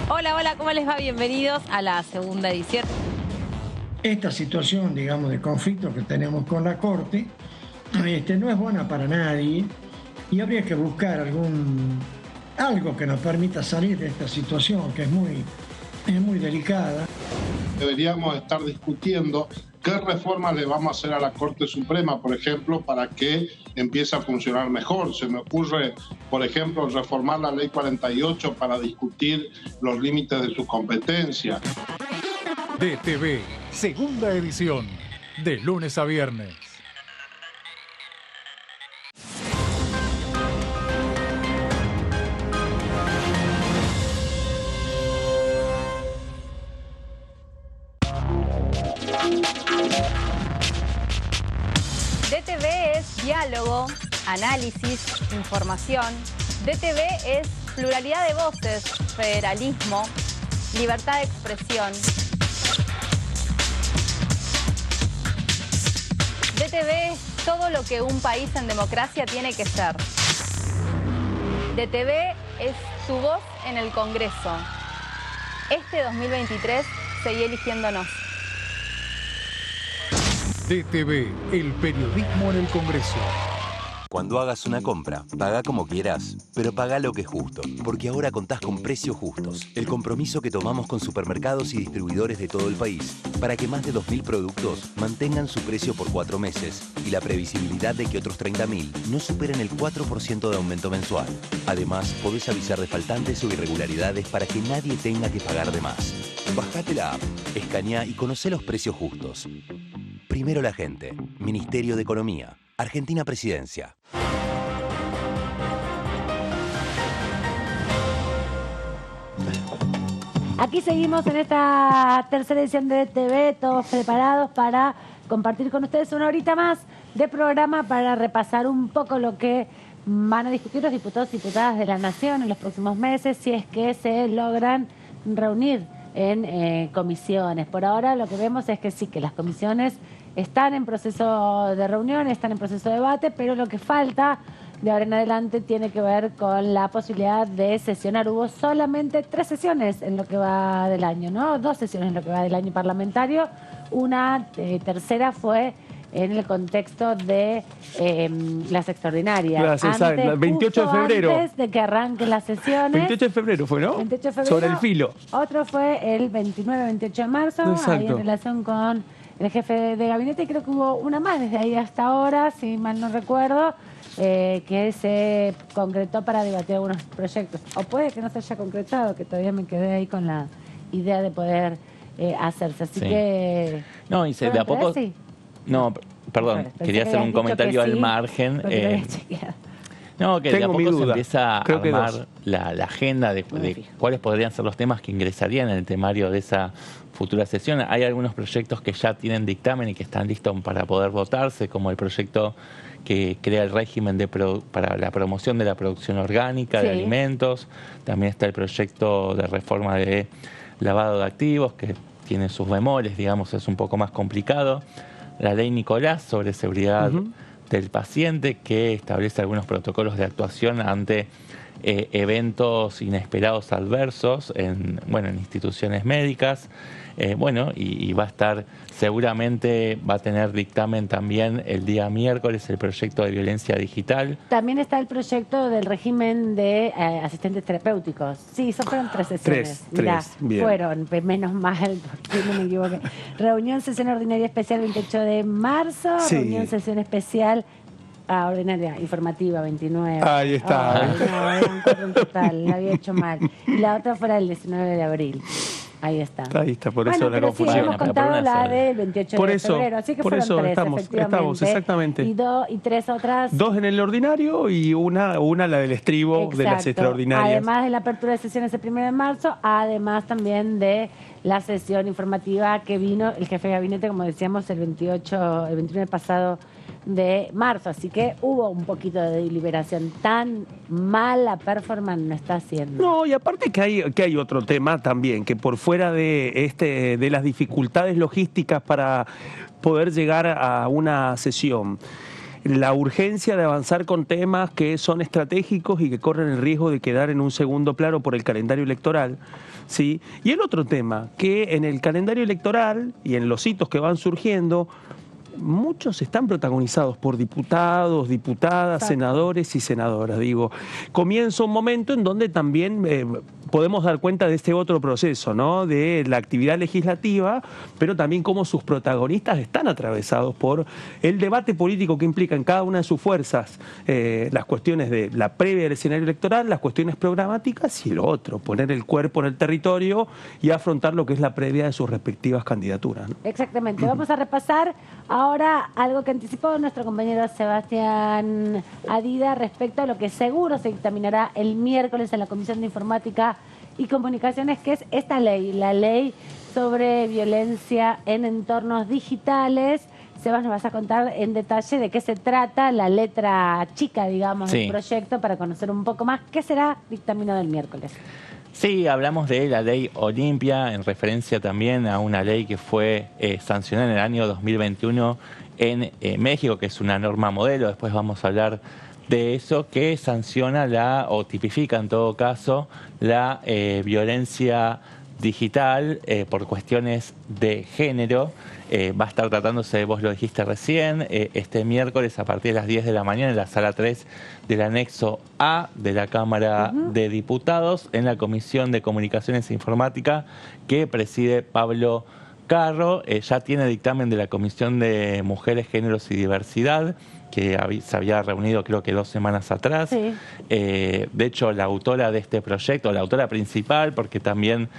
Speaker 11: Hola, hola, ¿cómo les va? Bienvenidos a la segunda edición.
Speaker 17: Esta situación, digamos, de conflicto que tenemos con la Corte no es buena para nadie y habría que buscar algo que nos permita salir de esta situación que es muy delicada.
Speaker 18: Deberíamos estar discutiendo qué reformas le vamos a hacer a la Corte Suprema, por ejemplo, para que empiece a funcionar mejor. Se me ocurre, por ejemplo, reformar la Ley 48 para discutir los límites de su competencia.
Speaker 2: DTV, segunda edición, de lunes a viernes.
Speaker 19: DTV es diálogo, análisis, información. DTV es pluralidad de voces, federalismo, libertad de expresión. DTV es todo lo que un país en democracia tiene que ser. DTV es tu voz en el Congreso. Este 2023 seguí eligiéndonos.
Speaker 2: DTV, el periodismo en el Congreso.
Speaker 20: Cuando hagas una compra, paga como quieras, pero paga lo que es justo, porque ahora contás con precios justos. El compromiso que tomamos con supermercados y distribuidores de todo el país para que más de 2.000 productos mantengan su precio por 4 meses y la previsibilidad de que otros 30.000 no superen el 4% de aumento mensual. Además, podés avisar de faltantes o irregularidades para que nadie tenga que pagar de más. Bajate la app, escaneá y conocé los precios justos. Primero la gente. Ministerio de Economía. Argentina Presidencia.
Speaker 1: Aquí seguimos en esta tercera edición de DTV, todos preparados para compartir con ustedes una horita más de programa para repasar un poco lo que van a discutir los diputados y diputadas de la Nación en los próximos meses, si es que se logran reunir en comisiones. Por ahora lo que vemos es que sí, que las comisiones están en proceso de reunión, están en proceso de debate, pero lo que falta de ahora en adelante tiene que ver con la posibilidad de sesionar. Hubo solamente 3 sesiones en lo que va del año, ¿no? 2 sesiones en lo que va del año parlamentario. Una tercera fue en el contexto de las extraordinarias.
Speaker 4: El 28 de febrero.
Speaker 1: Antes de que arranquen las sesiones.
Speaker 4: 28 de febrero fue, ¿no?
Speaker 1: 28 de febrero.
Speaker 4: Sobre el filo.
Speaker 1: Otro fue el 29-28 de marzo, ahí en relación con el jefe de gabinete, y creo que hubo una más desde ahí hasta ahora, si mal no recuerdo, que se concretó para debatir algunos proyectos. O puede que no se haya concretado, que todavía me quedé ahí con la idea de poder hacerse. Así que...
Speaker 3: No, y de a poco... Sí. No, perdón, quería hacer un comentario al margen. No, que de a
Speaker 4: Tengo mi
Speaker 3: poco se
Speaker 4: duda.
Speaker 3: empieza a
Speaker 4: Creo que
Speaker 3: armar
Speaker 4: dos.
Speaker 3: la agenda de cuáles podrían ser los temas que ingresarían en el temario de esa futura sesión. Hay algunos proyectos que ya tienen dictamen y que están listos para poder votarse, como el proyecto que crea el régimen para la promoción de la producción orgánica de alimentos. También está el proyecto de reforma de lavado de activos, que tiene sus bemoles, digamos, es un poco más complicado. La ley Nicolás sobre seguridad del paciente, que establece algunos protocolos de actuación ante eventos inesperados adversos en instituciones médicas. Y va a estar, seguramente va a tener dictamen también el día miércoles el proyecto de violencia digital.
Speaker 1: También está el proyecto del régimen de asistentes terapéuticos. Sí, fueron 3 sesiones.
Speaker 4: Tres, bien.
Speaker 1: Fueron, menos mal, porque no me equivoqué. Reunión, sesión ordinaria especial 28 de marzo, reunión, sesión especial ordinaria, informativa, 29.
Speaker 4: Ahí está.
Speaker 1: No, eran 4 en total, la había hecho mal. Y la otra fuera el 19 de abril. Ahí está.
Speaker 4: Ahí está, por eso la confusión.
Speaker 1: Sí, hemos contado la del 28 de febrero, así que fueron 3,
Speaker 4: estamos, exactamente.
Speaker 1: Y 3 otras.
Speaker 4: 2 en el ordinario y una la del estribo de las extraordinarias.
Speaker 1: Además de la apertura de sesiones el 1 de marzo, además también de la sesión informativa que vino el jefe de gabinete, como decíamos, el 21 pasado de marzo, así que hubo un poquito de deliberación. Tan mala performance no está haciendo.
Speaker 4: No, y aparte que hay otro tema también, que por fuera de las dificultades logísticas para poder llegar a una sesión, la urgencia de avanzar con temas que son estratégicos y que corren el riesgo de quedar en un segundo plano por el calendario electoral, ¿sí? Y el otro tema, que en el calendario electoral y en los hitos que van surgiendo, muchos están protagonizados por diputados, diputadas, senadores y senadoras. Digo, comienza un momento en donde también podemos dar cuenta de este otro proceso, ¿no? De la actividad legislativa, pero también cómo sus protagonistas están atravesados por el debate político que implica en cada una de sus fuerzas las cuestiones de la previa del escenario electoral, las cuestiones programáticas y lo otro, poner el cuerpo en el territorio y afrontar lo que es la previa de sus respectivas candidaturas, ¿no?
Speaker 1: Exactamente. Vamos a repasar ahora algo que anticipó nuestro compañero Sebastián Adida respecto a lo que seguro se dictaminará el miércoles en la Comisión de Informática y Comunicaciones, que es esta ley, la ley sobre violencia en entornos digitales. Sebas, nos vas a contar en detalle de qué se trata, la letra chica, digamos, del proyecto, para conocer un poco más qué será dictaminado el miércoles.
Speaker 3: Sí, hablamos de la ley Olimpia, en referencia también a una ley que fue sancionada en el año 2021 en México, que es una norma modelo. Después vamos a hablar de eso, que sanciona o tipifica en todo caso la violencia digital por cuestiones de género. Va a estar tratándose, vos lo dijiste recién, este miércoles a partir de las 10 de la mañana en la sala 3 del anexo A de la Cámara de Diputados, en la Comisión de Comunicaciones e Informática que preside Pablo Carro. Ya tiene dictamen de la Comisión de Mujeres, Géneros y Diversidad, que se había reunido creo que 2 semanas atrás.
Speaker 1: Sí.
Speaker 3: De hecho, la autora de este proyecto, la autora principal, porque también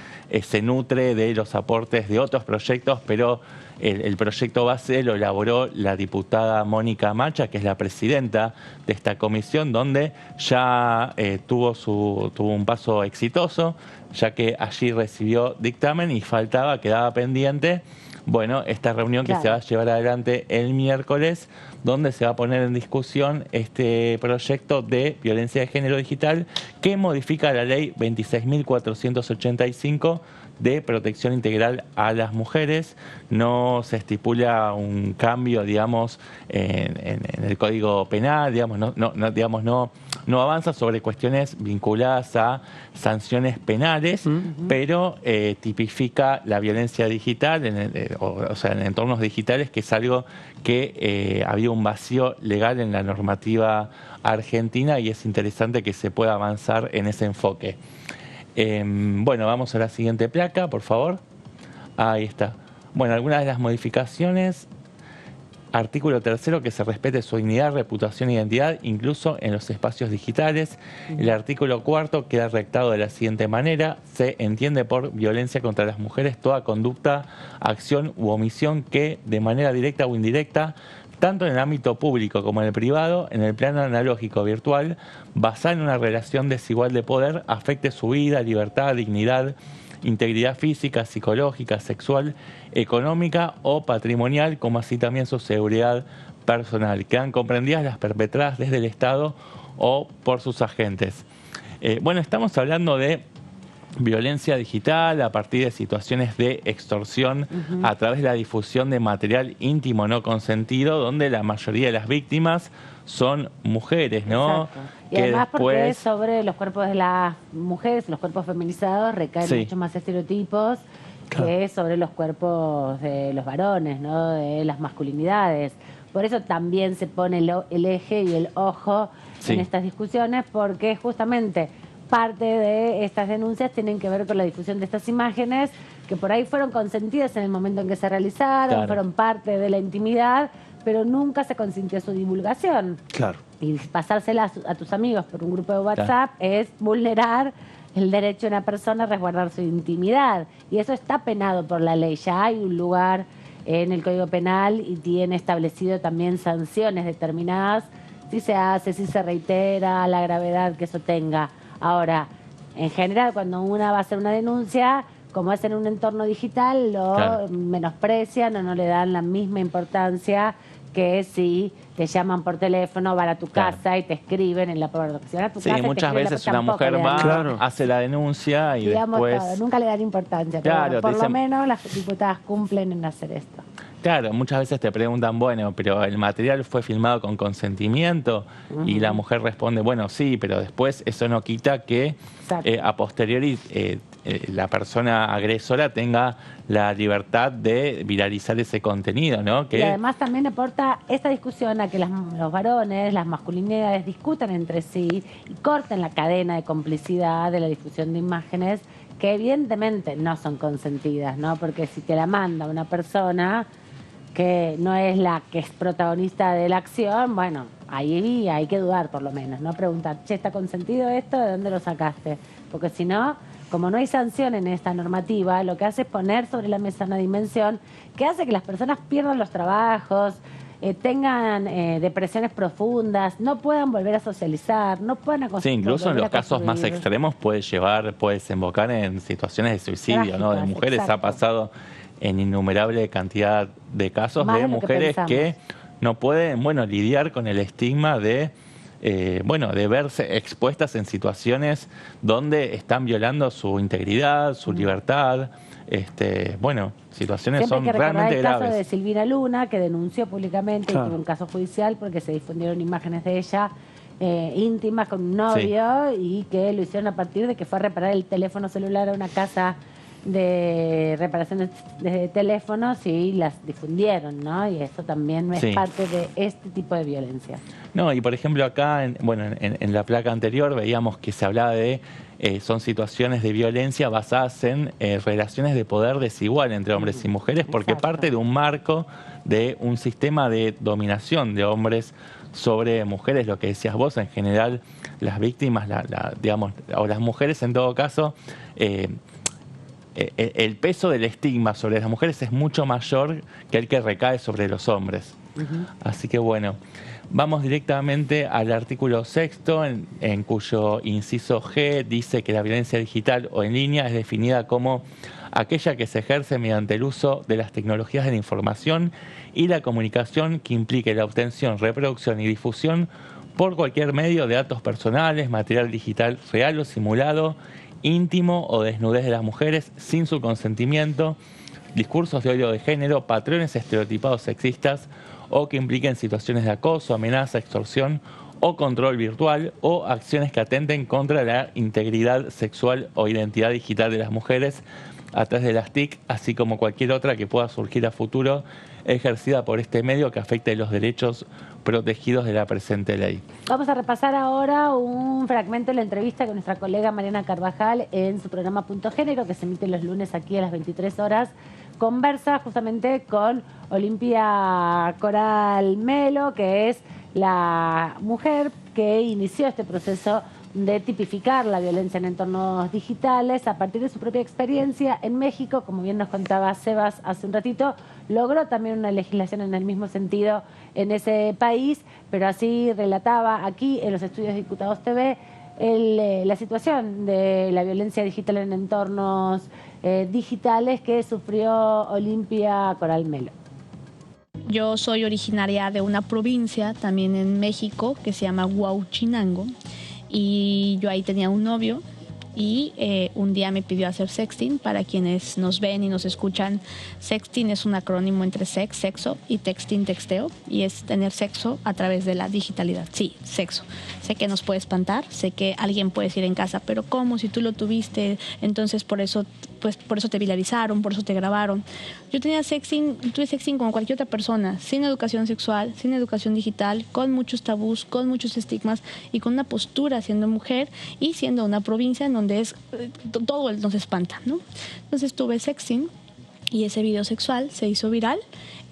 Speaker 3: se nutre de los aportes de otros proyectos, pero el proyecto base lo elaboró la diputada Mónica Macha, que es la presidenta de esta comisión, donde ya tuvo un paso exitoso, ya que allí recibió dictamen y quedaba pendiente, esta reunión que se va a llevar adelante el miércoles, donde se va a poner en discusión este proyecto de violencia de género digital que modifica la ley 26.485 de protección integral a las mujeres. No se estipula un cambio, digamos, en el Código Penal, digamos, no avanza sobre cuestiones vinculadas a sanciones penales, pero tipifica la violencia digital, en entornos digitales, que es algo que había un vacío legal en la normativa argentina y es interesante que se pueda avanzar en ese enfoque. Vamos a la siguiente placa, por favor. Ahí está. Algunas de las modificaciones. Artículo 3, que se respete su dignidad, reputación e identidad, incluso en los espacios digitales. El artículo 4 queda redactado de la siguiente manera: se entiende por violencia contra las mujeres toda conducta, acción u omisión que, de manera directa o indirecta, tanto en el ámbito público como en el privado, en el plano analógico virtual, basada en una relación desigual de poder, afecte su vida, libertad, dignidad, integridad física, psicológica, sexual, económica o patrimonial, como así también su seguridad personal. Quedan comprendidas las perpetradas desde el Estado o por sus agentes. Bueno, estamos hablando de violencia digital a partir de situaciones de extorsión a través de la difusión de material íntimo no consentido, donde la mayoría de las víctimas son mujeres, ¿no?
Speaker 1: Exacto. Y que además porque sobre los cuerpos de las mujeres, los cuerpos feminizados, recaen muchos más estereotipos que sobre los cuerpos de los varones, ¿no? De las masculinidades. Por eso también se pone el eje y el ojo en estas discusiones, porque justamente parte de estas denuncias tienen que ver con la difusión de estas imágenes que por ahí fueron consentidas en el momento en que se realizaron, fueron parte de la intimidad, pero nunca se consintió su divulgación.
Speaker 4: Claro.
Speaker 1: Y pasárselas a tus amigos por un grupo de WhatsApp es vulnerar el derecho de una persona a resguardar su intimidad. Y eso está penado por la ley. Ya hay un lugar en el Código Penal y tiene establecido también sanciones determinadas si se hace, si se reitera, la gravedad que eso tenga. Ahora, en general, cuando una va a hacer una denuncia, como es en un entorno digital, lo menosprecian o no le dan la misma importancia que si te llaman por teléfono, van a tu casa y te escriben en la producción a tu casa.
Speaker 3: Sí, muchas veces una mujer va, hace la denuncia y después...
Speaker 1: nunca le dan importancia, pero por lo menos las diputadas cumplen en hacer esto.
Speaker 3: Claro, muchas veces te preguntan, bueno, pero el material fue filmado con consentimiento y la mujer responde, bueno, sí, pero después eso no quita que a posteriori la persona agresora tenga la libertad de viralizar ese contenido, ¿no?
Speaker 1: Y además también aporta esta discusión a que los varones, las masculinidades discutan entre sí y corten la cadena de complicidad de la difusión de imágenes que evidentemente no son consentidas, ¿no? Porque si te la manda una persona que no es la que es protagonista de la acción, bueno, ahí hay que dudar por lo menos, ¿no? Preguntar, che, ¿está consentido esto? ¿De dónde lo sacaste? Porque si no, como no hay sanción en esta normativa, lo que hace es poner sobre la mesa una dimensión que hace que las personas pierdan los trabajos, tengan depresiones profundas, no puedan volver a socializar, no puedan acostumbrarse.
Speaker 3: Sí, incluso en los casos más extremos puede desembocar en situaciones de suicidio, ¿no? De mujeres ha pasado en innumerable cantidad de casos de mujeres que no pueden, lidiar con el estigma de, de verse expuestas en situaciones donde están violando su integridad, su libertad, situaciones son realmente graves.
Speaker 1: El caso de Silvina Luna, que denunció públicamente y tuvo un caso judicial porque se difundieron imágenes de ella íntimas con un novio y que lo hicieron a partir de que fue a reparar el teléfono celular a una casa de reparación de teléfonos y las difundieron, ¿no? Y eso también no es parte de este tipo de violencia.
Speaker 3: No, y por ejemplo acá, en la placa anterior veíamos que se hablaba de son situaciones de violencia basadas en relaciones de poder desigual entre hombres y mujeres, porque parte de un marco de un sistema de dominación de hombres sobre mujeres, lo que decías vos, en general las víctimas, o las mujeres en todo caso, el peso del estigma sobre las mujeres es mucho mayor que el que recae sobre los hombres. Así que bueno, vamos directamente al artículo 6º, en cuyo inciso G dice que la violencia digital o en línea es definida como aquella que se ejerce mediante el uso de las tecnologías de la información y la comunicación que implique la obtención, reproducción y difusión por cualquier medio de datos personales, material digital real o simulado, íntimo o desnudez de las mujeres sin su consentimiento, discursos de odio de género, patrones estereotipados sexistas o que impliquen situaciones de acoso, amenaza, extorsión o control virtual o acciones que atenten contra la integridad sexual o identidad digital de las mujeres a través de las TIC, así como cualquier otra que pueda surgir a futuro ejercida por este medio que afecte los derechos protegidos de la presente ley.
Speaker 1: Vamos a repasar ahora un fragmento de la entrevista con nuestra colega Mariana Carvajal en su programa Punto Género, que se emite los lunes aquí a las 23 horas. Conversa justamente con Olimpia Coral Melo, que es la mujer que inició este proceso de tipificar la violencia en entornos digitales a partir de su propia experiencia en México. Como bien nos contaba Sebas hace un ratito, logró también una legislación en el mismo sentido en ese país, pero así relataba aquí en los estudios de Diputados TV la situación de la violencia digital en entornos digitales que sufrió Olimpia Coral Melo.
Speaker 21: Yo soy originaria de una provincia también en México que se llama Huauchinango, y yo ahí tenía un novio y un día me pidió hacer sexting. Para quienes nos ven y nos escuchan, sexting es un acrónimo entre sex, sexo, y texting, texteo, y es tener sexo a través de la digitalidad. Sí, sexo. Sé que nos puede espantar, sé que alguien puede decir en casa, pero ¿cómo? Si tú lo tuviste, entonces por eso te viralizaron, por eso te grabaron. Yo tuve sexting como cualquier otra persona, sin educación sexual, sin educación digital, con muchos tabús, con muchos estigmas y con una postura siendo mujer y siendo una provincia en donde todo nos espanta, ¿no? Entonces tuve sexting y ese video sexual se hizo viral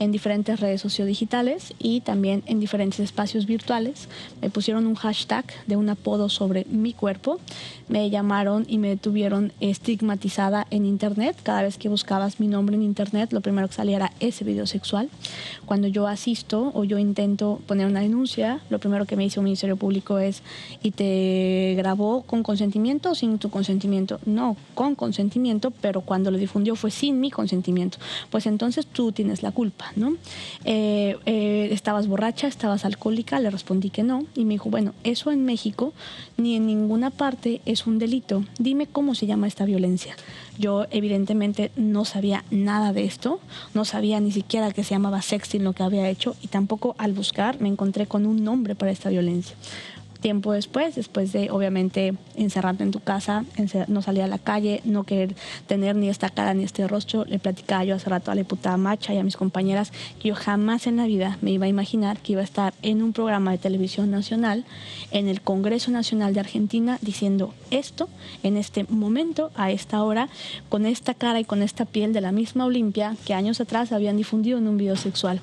Speaker 21: en diferentes redes sociodigitales y también en diferentes espacios virtuales. Me pusieron un hashtag de un apodo sobre mi cuerpo, me llamaron y me tuvieron estigmatizada en internet. Cada vez que buscabas mi nombre en internet, lo primero que salía era ese video sexual. Cuando yo asisto o yo intento poner una denuncia, lo primero que me dice un Ministerio Público es: ¿y te grabó con consentimiento o sin tu consentimiento? No, con consentimiento, pero cuando lo difundió fue sin mi consentimiento. Pues entonces tú tienes la culpa, ¿no? ¿Estabas borracha? ¿Estabas alcohólica? Le respondí que no, y me dijo: bueno, eso en México ni en ninguna parte es un delito. Dime cómo se llama esta violencia. Yo evidentemente no sabía nada de esto, no sabía ni siquiera que se llamaba sexting lo que había hecho, y tampoco al buscar me encontré con un nombre para esta violencia. Tiempo después de obviamente encerrarte en tu casa, no salir a la calle, no querer tener ni esta cara ni este rostro, le platicaba yo hace rato a la diputada Macha y a mis compañeras que yo jamás en la vida me iba a imaginar que iba a estar en un programa de televisión nacional, en el Congreso Nacional de Argentina, diciendo esto en este momento, a esta hora, con esta cara y con esta piel de la misma Olimpia que años atrás habían difundido en un video sexual.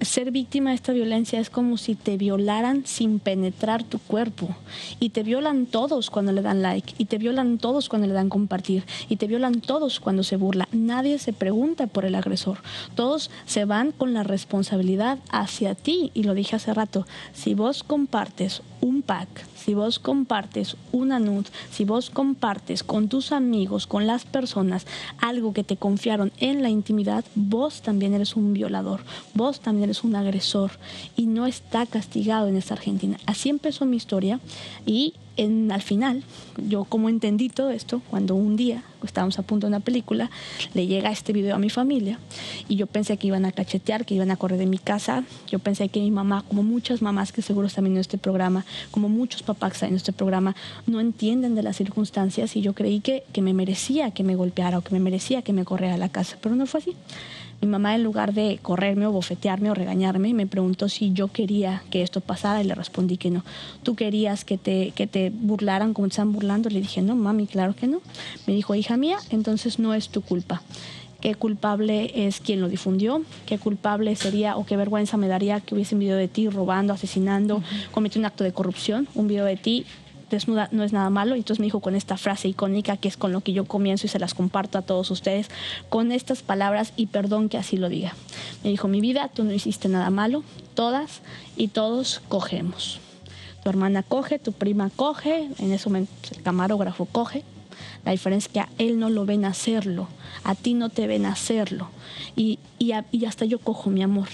Speaker 21: Ser víctima de esta violencia es como si te violaran sin penetrar tu cuerpo, y te violan todos cuando le dan like, y te violan todos cuando le dan compartir, y te violan todos cuando se burla. Nadie se pregunta por el agresor, todos se van con la responsabilidad hacia ti. Y lo dije hace rato, si vos compartes un pack, si vos compartes una nude, si vos compartes con tus amigos, con las personas, algo que te confiaron en la intimidad, vos también eres un violador, vos también eres un agresor, y no está castigado en esta Argentina. Así empezó mi historia, y al final, yo como entendí todo esto, cuando un día estábamos a punto de una película, le llega este video a mi familia, y yo pensé que iban a cachetear, que iban a correr de mi casa. Yo pensé que mi mamá, como muchas mamás que seguro están viendo este programa, como muchos papás que están en este programa, no entienden de las circunstancias, y yo creí que me merecía que me golpeara o que me merecía que me corriera a la casa, pero no fue así. Mi mamá, en lugar de correrme o bofetearme o regañarme, me preguntó si yo quería que esto pasara, y le respondí que no. ¿Tú querías que te burlaran como te están burlando? Le dije: no, mami, claro que no. Me dijo: hija mía, entonces no es tu culpa. ¿Qué culpable es quien lo difundió? ¿Qué culpable sería o qué vergüenza me daría que hubiese un video de ti robando, asesinando, cometiendo un acto de corrupción? Un video de ti desnuda no es nada malo. Y entonces me dijo con esta frase icónica, que es con lo que yo comienzo y se las comparto a todos ustedes, con estas palabras, y perdón que así lo diga. Me dijo: mi vida, tú no hiciste nada malo, todas y todos cogemos. Tu hermana coge, tu prima coge, en ese momento el camarógrafo coge. La diferencia es que a él no lo ven hacerlo, a ti no te ven hacerlo, y hasta yo cojo, mi amor.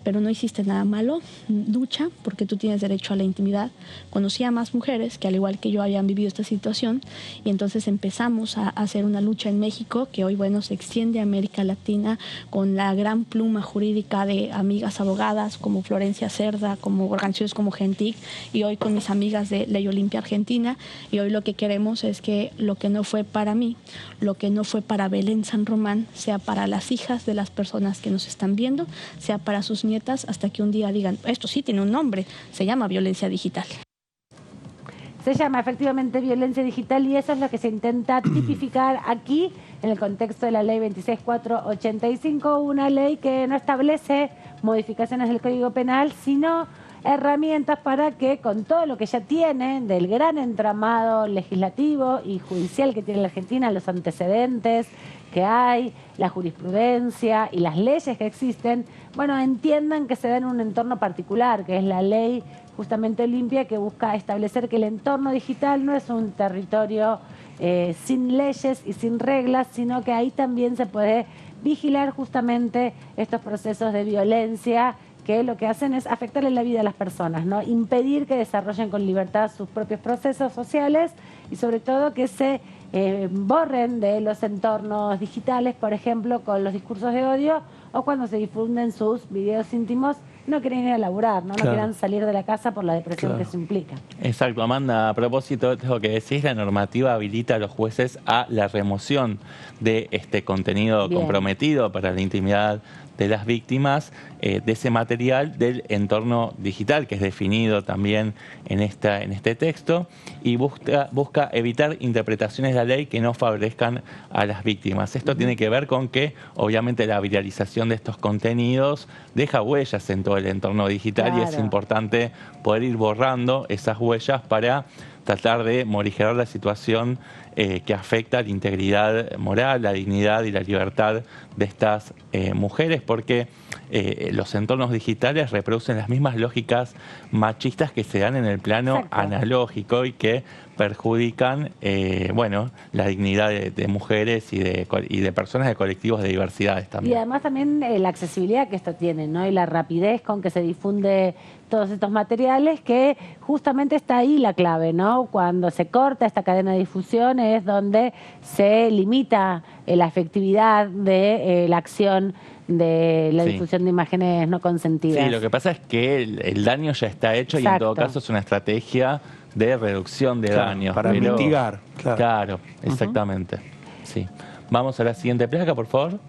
Speaker 21: Pero no hiciste nada malo, lucha, porque tú tienes derecho a la intimidad. Conocí a más mujeres que al igual que yo habían vivido esta situación, y entonces empezamos a hacer una lucha en México que hoy, bueno, se extiende a América Latina con la gran pluma jurídica de amigas abogadas como Florencia Cerda, como organizaciones como Gentic, y hoy con mis amigas de Ley Olimpia Argentina. Y hoy lo que queremos es que lo que no fue para mí, lo que no fue para Belén San Román, sea para las hijas de las personas que nos están viendo, sea para sus nietas, hasta que un día digan: esto sí tiene un nombre, se llama violencia digital.
Speaker 1: Se llama efectivamente violencia digital, y eso es lo que se intenta tipificar aquí en el contexto de la ley 26485, una ley que no establece modificaciones del Código Penal, sino herramientas para que con todo lo que ya tiene del gran entramado legislativo y judicial que tiene la Argentina, los antecedentes que hay, la jurisprudencia y las leyes que existen, bueno, entiendan que se da en un entorno particular, que es la ley justamente Olimpia, que busca establecer que el entorno digital no es un territorio sin leyes y sin reglas, sino que ahí también se puede vigilar justamente estos procesos de violencia que lo que hacen es afectarle la vida a las personas, ¿no? Impedir que desarrollen con libertad sus propios procesos sociales y sobre todo que se borren de los entornos digitales, por ejemplo, con los discursos de odio o cuando se difunden sus videos íntimos, no quieren ir a laburar, ¿no?
Speaker 3: Claro.
Speaker 1: No quieren salir de la casa por la depresión que eso implica.
Speaker 3: Exacto, Amanda, a propósito de lo que decís, la normativa habilita a los jueces a la remoción de este contenido comprometido para la intimidad de las víctimas, de ese material del entorno digital que es definido también en este texto, y busca evitar interpretaciones de la ley que no favorezcan a las víctimas. Esto tiene que ver con que obviamente la viralización de estos contenidos deja huellas en todo el entorno digital y es importante poder ir borrando esas huellas para tratar de morigerar la situación que afecta la integridad moral, la dignidad y la libertad de estas mujeres, porque los entornos digitales reproducen las mismas lógicas machistas que se dan en el plano analógico y que perjudican la dignidad de mujeres y de personas de colectivos de diversidades también.
Speaker 1: Y además también la accesibilidad que esto tiene, ¿no? Y la rapidez con que se difunde todos estos materiales, que justamente está ahí la clave, ¿no? Cuando se corta esta cadena de difusión es donde se limita la efectividad de la acción de la difusión de imágenes no consentidas.
Speaker 3: Sí, lo que pasa es que el daño ya está hecho y en todo caso es una estrategia de reducción de daños.
Speaker 4: Para mitigar.
Speaker 3: Claro, exactamente. Sí. Vamos a la siguiente placa, por favor.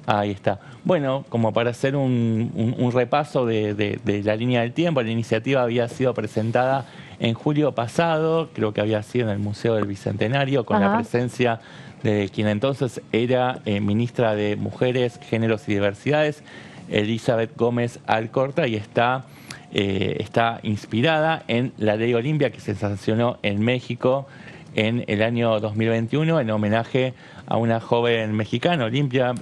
Speaker 3: Ahí está. Bueno, como para hacer un repaso de la línea del tiempo, la iniciativa había sido presentada en julio pasado, creo que había sido en el Museo del Bicentenario, con la presencia de quien entonces era ministra de Mujeres, Géneros y Diversidades, Elizabeth Gómez Alcorta, y está inspirada en la Ley Olimpia que se sancionó en México en el año 2021 en homenaje a una joven mexicana, Olimpia.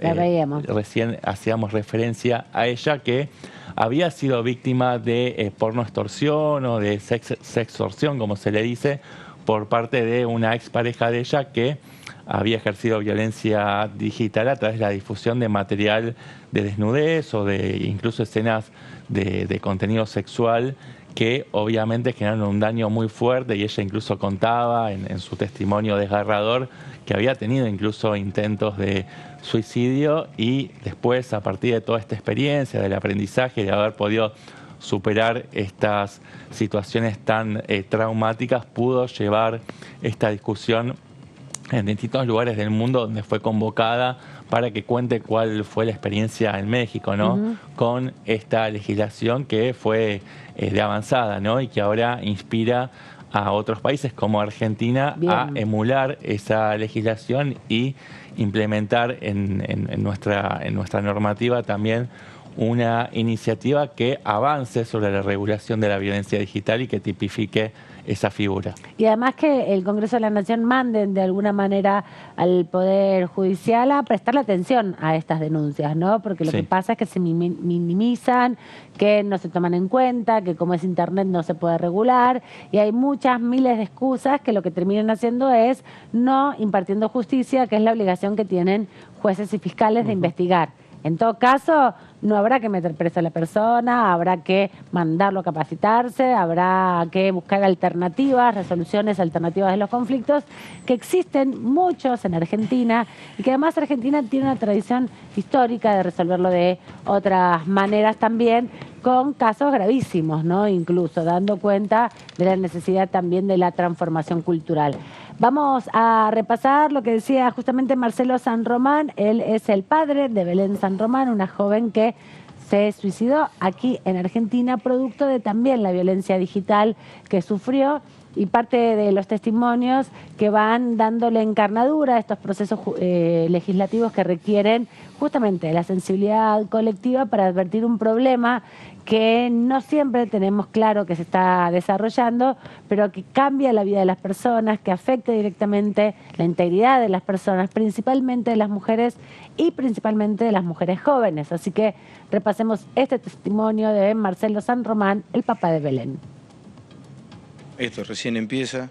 Speaker 3: Recién hacíamos referencia a ella, que había sido víctima de porno extorsión o de sextorsión, como se le dice, por parte de una expareja de ella que había ejercido violencia digital a través de la difusión de material de desnudez o de incluso escenas de contenido sexual que obviamente generaron un daño muy fuerte, y ella incluso contaba en su testimonio desgarrador que había tenido incluso intentos de suicidio, y después, a partir de toda esta experiencia, del aprendizaje, de haber podido superar estas situaciones tan traumáticas, pudo llevar esta discusión en distintos lugares del mundo donde fue convocada para que cuente cuál fue la experiencia en México, ¿no? Con esta legislación que fue de avanzada, ¿no? Y que ahora inspira a otros países como Argentina a emular esa legislación y implementar en nuestra normativa también una iniciativa que avance sobre la regulación de la violencia digital y que tipifique esa figura.
Speaker 1: Y además que el Congreso de la Nación manden de alguna manera al Poder Judicial a prestarle atención a estas denuncias, ¿no? Porque lo que pasa es que se minimizan, que no se toman en cuenta, que como es Internet no se puede regular, y hay muchas miles de excusas que lo que terminan haciendo es no impartiendo justicia, que es la obligación que tienen jueces y fiscales de investigar. En todo caso, no habrá que meter presa a la persona, habrá que mandarlo a capacitarse, habrá que buscar alternativas, resoluciones alternativas de los conflictos, que existen muchos en Argentina, y que además Argentina tiene una tradición histórica de resolverlo de otras maneras también, con casos gravísimos, ¿no? Incluso dando cuenta de la necesidad también de la transformación cultural. Vamos a repasar lo que decía justamente Marcelo San Román. Él es el padre de Belén San Román, una joven que se suicidó aquí en Argentina, producto de también la violencia digital que sufrió, y parte de los testimonios que van dándole encarnadura a estos procesos legislativos que requieren justamente la sensibilidad colectiva para advertir un problema que no siempre tenemos claro que se está desarrollando, pero que cambia la vida de las personas, que afecta directamente la integridad de las personas, principalmente de las mujeres y principalmente de las mujeres jóvenes. Así que repasemos este testimonio de Marcelo San Román, el papá de Belén.
Speaker 5: Esto recién empieza,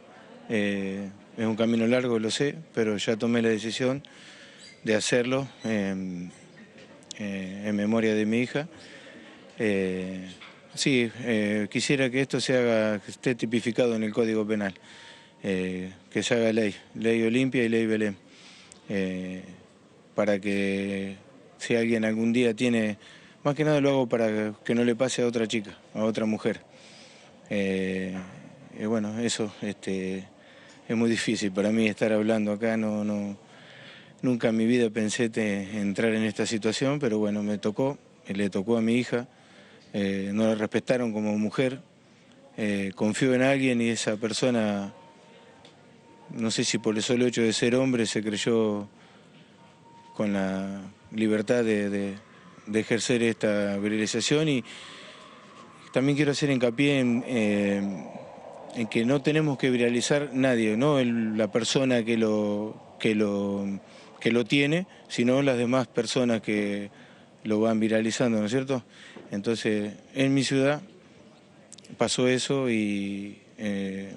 Speaker 5: es un camino largo, lo sé, pero ya tomé la decisión de hacerlo en memoria de mi hija. Quisiera que esto que esté tipificado en el Código Penal, que se haga ley Olimpia y ley Belén, para que si alguien algún día tiene, más que nada lo hago para que no le pase a otra chica, a otra mujer. Bueno, eso es muy difícil para mí estar hablando acá, nunca en mi vida pensé entrar en esta situación, pero bueno, le tocó a mi hija. No la respetaron como mujer, confió en alguien y esa persona, no sé si por el solo hecho de ser hombre, se creyó con la libertad de ejercer esta virilización. Y también quiero hacer hincapié en que no tenemos que viralizar nadie, no la persona que lo tiene, sino las demás personas que lo van viralizando, ¿no es cierto? Entonces, en mi ciudad pasó eso y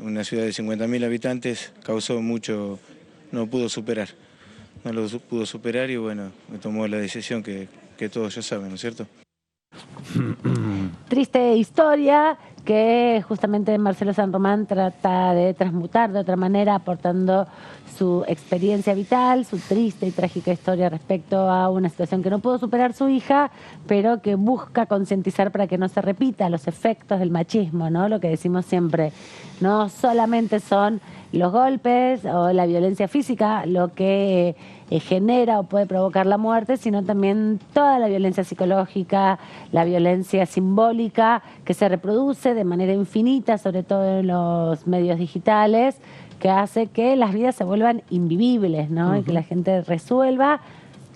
Speaker 5: una ciudad de 50.000 habitantes causó mucho, no lo pudo superar y bueno, me tomó la decisión que todos ya saben, ¿no es cierto?
Speaker 1: Triste historia que justamente Marcelo San Román trata de transmutar de otra manera, aportando su experiencia vital, su triste y trágica historia respecto a una situación que no pudo superar su hija, pero que busca concientizar para que no se repita los efectos del machismo, ¿no? Lo que decimos siempre, no solamente son los golpes o la violencia física lo que genera o puede provocar la muerte, sino también toda la violencia psicológica, la violencia simbólica que se reproduce de manera infinita, sobre todo en los medios digitales, que hace que las vidas se vuelvan invivibles, ¿no? Y que la gente resuelva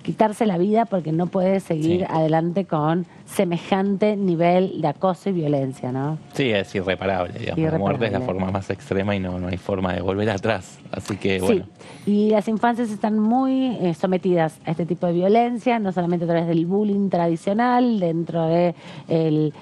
Speaker 1: quitarse la vida porque no puede seguir adelante con semejante nivel de acoso y violencia, ¿no?
Speaker 3: Sí, es irreparable, digamos. La muerte es la forma más extrema y no hay forma de volver atrás. Así que, bueno.
Speaker 1: Sí, y las infancias están muy sometidas a este tipo de violencia, no solamente a través del bullying tradicional, dentro del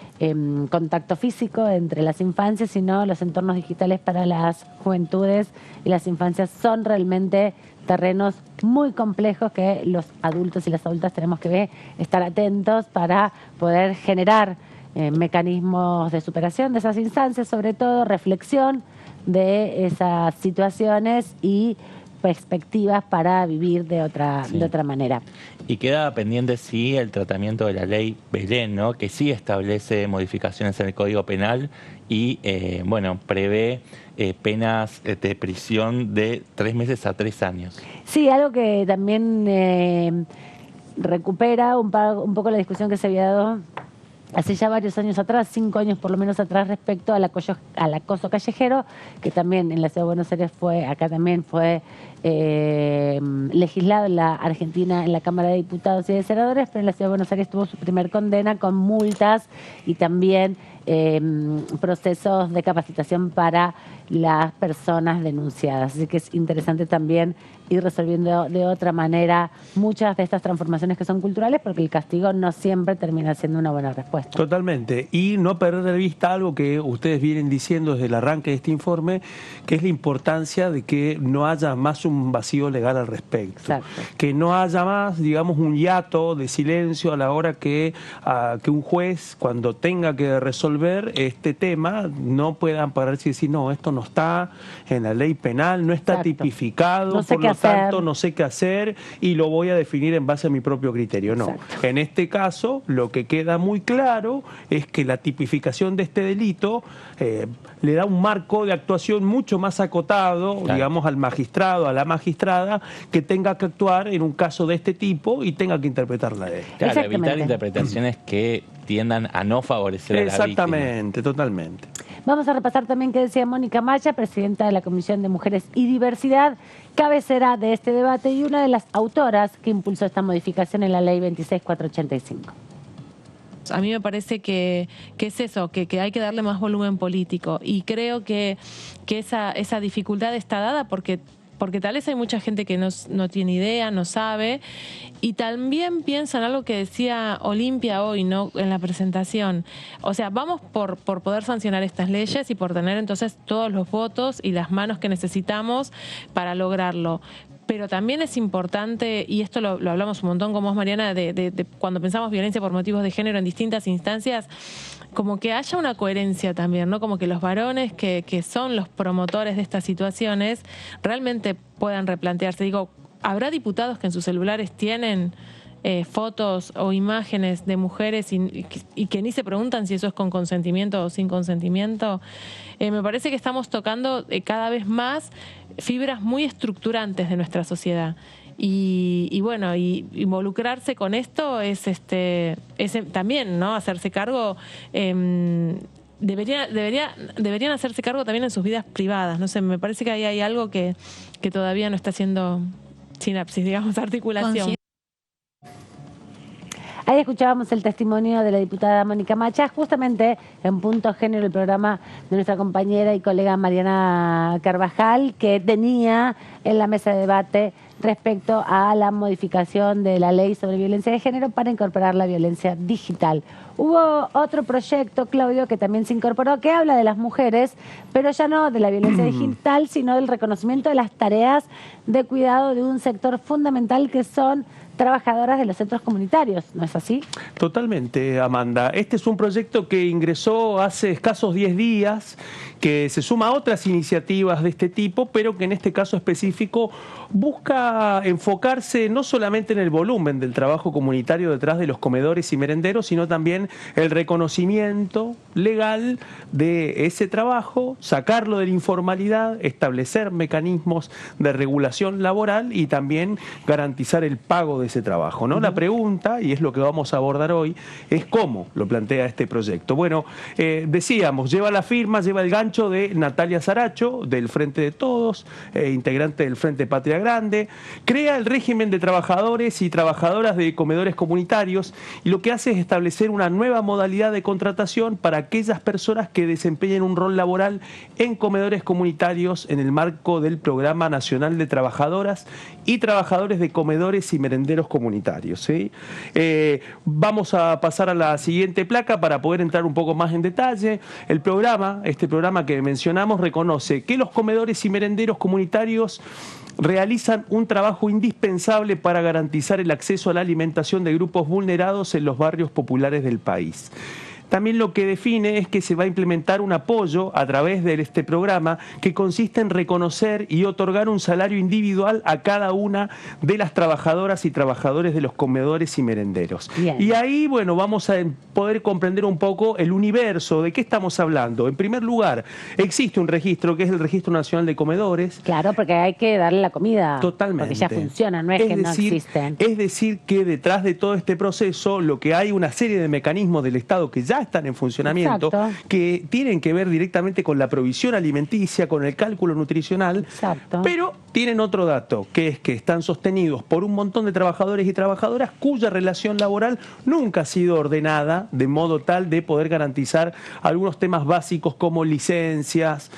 Speaker 1: contacto físico entre las infancias, sino los entornos digitales para las juventudes y las infancias son realmente terrenos muy complejos que los adultos y las adultas tenemos que estar atentos para poder generar mecanismos de superación de esas instancias, sobre todo reflexión de esas situaciones y perspectivas para vivir de otra manera.
Speaker 3: Y queda pendiente el tratamiento de la ley Belén, ¿no? Que sí establece modificaciones en el Código Penal y prevé penas de prisión de 3 meses a 3 años.
Speaker 1: Sí, algo que también recupera un poco la discusión que se había dado hace ya varios años atrás, 5 años por lo menos atrás, respecto al acoso callejero, que también en la Ciudad de Buenos Aires fue legislado en la Argentina, en la Cámara de Diputados y de Senadores, pero en la Ciudad de Buenos Aires tuvo su primer condena con multas y también procesos de capacitación para las personas denunciadas. Así que es interesante también ir resolviendo de otra manera muchas de estas transformaciones que son culturales, porque el castigo no siempre termina siendo una buena respuesta.
Speaker 4: Totalmente. Y no perder de vista algo que ustedes vienen diciendo desde el arranque de este informe, que es la importancia de que no haya más un vacío legal al respecto. Exacto. Que no haya más, digamos, un hiato de silencio a la hora que un juez, cuando tenga que resolver este tema, no pueda ampararse y decir, no, esto no está en la ley penal, no está tipificado, no sé por lo tanto no sé qué hacer y lo voy a definir en base a mi propio criterio. No. Exacto. En este caso, lo que queda muy claro es que la tipificación de este delito le da un marco de actuación mucho más acotado, digamos, al magistrado, a la magistrada, que tenga que actuar en un caso de este tipo y tenga que interpretar la ley.
Speaker 3: Claro, evitar interpretaciones que tiendan a no favorecer a la víctima.
Speaker 4: Exactamente, totalmente.
Speaker 1: Vamos a repasar también qué decía Mónica Macha, presidenta de la Comisión de Mujeres y Diversidad, cabecera de este debate y una de las autoras que impulsó esta modificación en la Ley 26.485.
Speaker 6: A mí me parece que es eso, que hay que darle más volumen político, y creo que esa dificultad está dada porque tal vez hay mucha gente que no tiene idea, no sabe, y también pienso en algo que decía Olimpia hoy, ¿no?, en la presentación. O sea, vamos por poder sancionar estas leyes y por tener entonces todos los votos y las manos que necesitamos para lograrlo. Pero también es importante, y esto lo hablamos un montón con vos, Mariana, de cuando pensamos violencia por motivos de género en distintas instancias, como que haya una coherencia también, ¿no? Como que los varones que son los promotores de estas situaciones realmente puedan replantearse. Digo, ¿habrá diputados que en sus celulares tienen fotos o imágenes de mujeres y que ni se preguntan si eso es con consentimiento o sin consentimiento? Me parece que estamos tocando cada vez más fibras muy estructurantes de nuestra sociedad. Y bueno, y involucrarse con esto es también, ¿no?, hacerse cargo. Deberían hacerse cargo también en sus vidas privadas. No sé, me parece que ahí hay algo que todavía no está haciendo sinapsis, digamos, articulación.
Speaker 1: Ahí escuchábamos el testimonio de la diputada Mónica Macha, justamente en Punto Género, el programa de nuestra compañera y colega Mariana Carvajal, que tenía en la mesa de debate respecto a la modificación de la ley sobre violencia de género para incorporar la violencia digital. Hubo otro proyecto, Claudio, que también se incorporó, que habla de las mujeres, pero ya no de la violencia digital, sino del reconocimiento de las tareas de cuidado de un sector fundamental que son trabajadoras de los centros comunitarios, ¿no es así?
Speaker 4: Totalmente, Amanda. Este es un proyecto que ingresó hace escasos 10 días, que se suma a otras iniciativas de este tipo, pero que en este caso específico busca enfocarse no solamente en el volumen del trabajo comunitario detrás de los comedores y merenderos, sino también el reconocimiento legal de ese trabajo, sacarlo de la informalidad, establecer mecanismos de regulación laboral y también garantizar el pago de ese trabajo, ¿no? La pregunta, y es lo que vamos a abordar hoy, es cómo lo plantea este proyecto. Bueno, decíamos, lleva la firma, lleva el gancho de Natalia Saracho, del Frente de Todos, integrante del Frente Patria Grande, crea el régimen de trabajadores y trabajadoras de comedores comunitarios y lo que hace es establecer una nueva modalidad de contratación para aquellas personas que desempeñen un rol laboral en comedores comunitarios en el marco del Programa Nacional de Trabajadoras y Trabajadores de Comedores y Merenderos comunitarios, ¿sí? Vamos a pasar a la siguiente placa para poder entrar un poco más en detalle. Este programa que mencionamos reconoce que los comedores y merenderos comunitarios realizan un trabajo indispensable para garantizar el acceso a la alimentación de grupos vulnerados en los barrios populares del país. También lo que define es que se va a implementar un apoyo a través de este programa que consiste en reconocer y otorgar un salario individual a cada una de las trabajadoras y trabajadores de los comedores y merenderos. Bien. Y ahí, bueno, vamos a poder comprender un poco el universo de qué estamos hablando. En primer lugar, existe un registro que es el Registro Nacional de Comedores.
Speaker 1: Claro, porque hay que darle la comida.
Speaker 4: Totalmente.
Speaker 1: Porque ya funciona, no es que no existen.
Speaker 4: Es decir, que detrás de todo este proceso, lo que hay una serie de mecanismos del Estado que ya están en funcionamiento, exacto, que tienen que ver directamente con la provisión alimenticia, con el cálculo nutricional, exacto, pero tienen otro dato, que es que están sostenidos por un montón de trabajadores y trabajadoras cuya relación laboral nunca ha sido ordenada de modo tal de poder garantizar algunos temas básicos como licencias,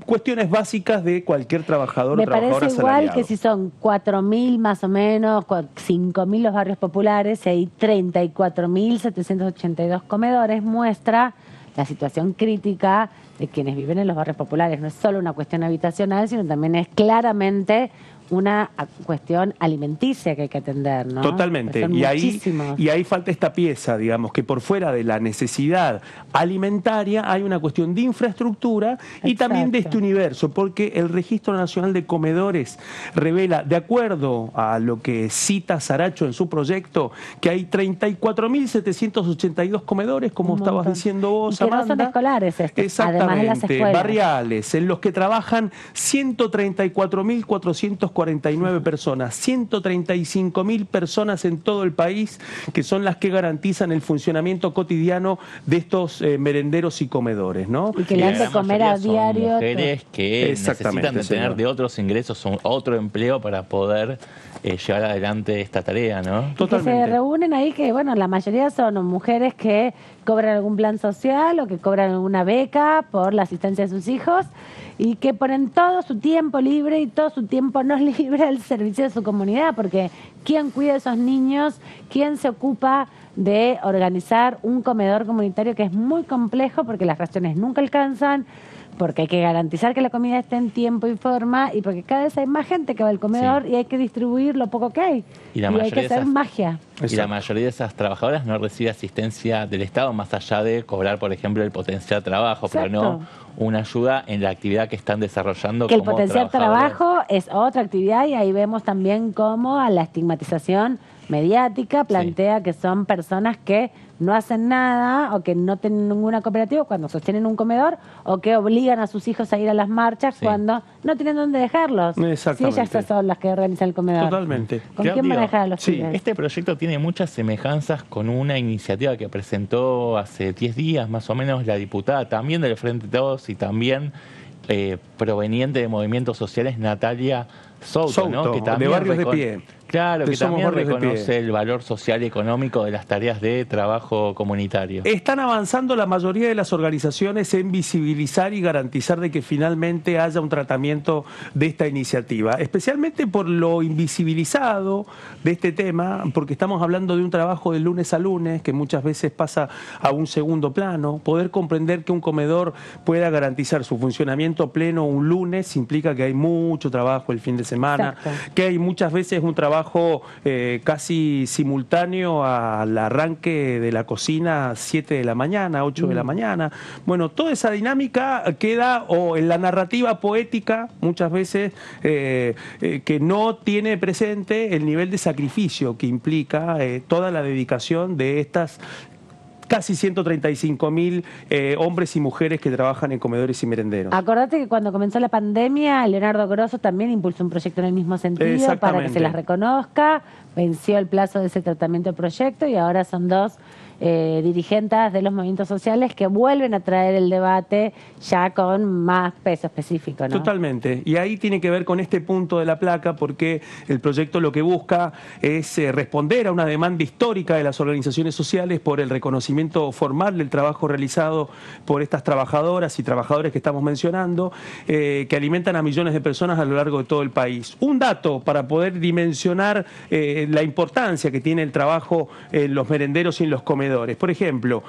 Speaker 4: cuestiones básicas de cualquier trabajador o trabajadora asalariado.
Speaker 1: Me parece igual que si son 4.000 más o menos, 5.000 los barrios populares y hay 34.782 comedores, muestra la situación crítica de quienes viven en los barrios populares. No es solo una cuestión habitacional, sino también es claramente una cuestión alimenticia que hay que atender, ¿no?
Speaker 4: Totalmente. Y ahí falta esta pieza, digamos, que por fuera de la necesidad alimentaria hay una cuestión de infraestructura. Exacto. Y también de este universo, porque el Registro Nacional de Comedores revela, de acuerdo a lo que cita Saracho en su proyecto, que hay 34.782 comedores, como estabas diciendo vos,
Speaker 1: Amanda. Que no son escolares
Speaker 4: exactamente,
Speaker 1: además de las escuelas.
Speaker 4: Barriales, en los que trabajan 134.400 249 personas, 135.000 personas en todo el país que son las que garantizan el funcionamiento cotidiano de estos merenderos y comedores, ¿no?
Speaker 1: Y que le dan de comer a diario.
Speaker 3: Mujeres que necesitan de tener de otros ingresos, otro empleo para poder llevar adelante esta tarea, ¿no?
Speaker 1: Totalmente. Que se reúnen ahí, que bueno, la mayoría son mujeres que cobran algún plan social o que cobran alguna beca por la asistencia de sus hijos y que ponen todo su tiempo libre y todo su tiempo no libre al servicio de su comunidad, porque ¿quién cuida a esos niños? ¿Quién se ocupa de organizar un comedor comunitario que es muy complejo porque las raciones nunca alcanzan, porque hay que garantizar que la comida esté en tiempo y forma y porque cada vez hay más gente que va al comedor y hay que distribuir lo poco que hay y hay que hacer magia?
Speaker 3: Y la mayoría de esas trabajadoras no recibe asistencia del Estado más allá de cobrar, por ejemplo, el potencial trabajo, pero no una ayuda en la actividad que están desarrollando.
Speaker 1: Que el potencial trabajo es otra actividad y ahí vemos también cómo a la estigmatización mediática plantea que son personas que no hacen nada o que no tienen ninguna cooperativa cuando sostienen un comedor o que obligan a sus hijos a ir a las marchas cuando no tienen dónde dejarlos.
Speaker 4: Exactamente.
Speaker 1: Si ellas son las que organizan el comedor.
Speaker 4: Totalmente.
Speaker 1: ¿Con quién van a dejar a los pibes?
Speaker 3: Este proyecto tiene muchas semejanzas con una iniciativa que presentó hace 10 días más o menos la diputada también del Frente de Todos y también proveniente de movimientos sociales, Natalia Souto, ¿no? Que también
Speaker 4: de Barrios de Pie.
Speaker 3: Claro, que también reconoce el valor social y económico de las tareas de trabajo comunitario.
Speaker 4: Están avanzando la mayoría de las organizaciones en visibilizar y garantizar de que finalmente haya un tratamiento de esta iniciativa, especialmente por lo invisibilizado de este tema, porque estamos hablando de un trabajo de lunes a lunes que muchas veces pasa a un segundo plano. Poder comprender que un comedor pueda garantizar su funcionamiento pleno un lunes implica que hay mucho trabajo el fin de semana, que hay muchas veces un trabajo casi simultáneo al arranque de la cocina a 7 de la mañana, 8 de la mañana. Bueno, toda esa dinámica queda en la narrativa poética muchas veces que no tiene presente el nivel de sacrificio que implica toda la dedicación de estas casi 135.000 hombres y mujeres que trabajan en comedores y merenderos.
Speaker 1: Acordate que cuando comenzó la pandemia, Leonardo Grosso también impulsó un proyecto en el mismo sentido para que se las reconozca, venció el plazo de ese tratamiento de proyecto y ahora son dos dirigentes de los movimientos sociales que vuelven a traer el debate ya con más peso específico, ¿no?
Speaker 4: Totalmente. Y ahí tiene que ver con este punto de la placa porque el proyecto lo que busca es responder a una demanda histórica de las organizaciones sociales por el reconocimiento formal del trabajo realizado por estas trabajadoras y trabajadores que estamos mencionando, que alimentan a millones de personas a lo largo de todo el país. Un dato para poder dimensionar la importancia que tiene el trabajo en los merenderos y en los comedores. Por ejemplo,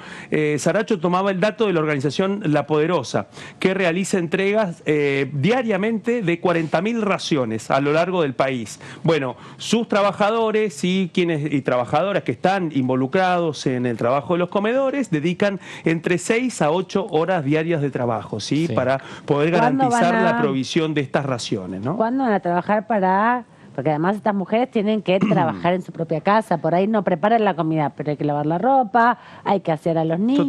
Speaker 4: Saracho tomaba el dato de la organización La Poderosa, que realiza entregas diariamente de 40.000 raciones a lo largo del país. Bueno, sus trabajadores y trabajadoras que están involucrados en el trabajo de los comedores dedican entre 6 a 8 horas diarias de trabajo, ¿sí? Para poder garantizar la provisión de estas raciones, ¿no?
Speaker 1: ¿Cuándo van a trabajar para...? Porque además estas mujeres tienen que trabajar en su propia casa, por ahí no preparan la comida, pero hay que lavar la ropa, hay que hacer a los niños,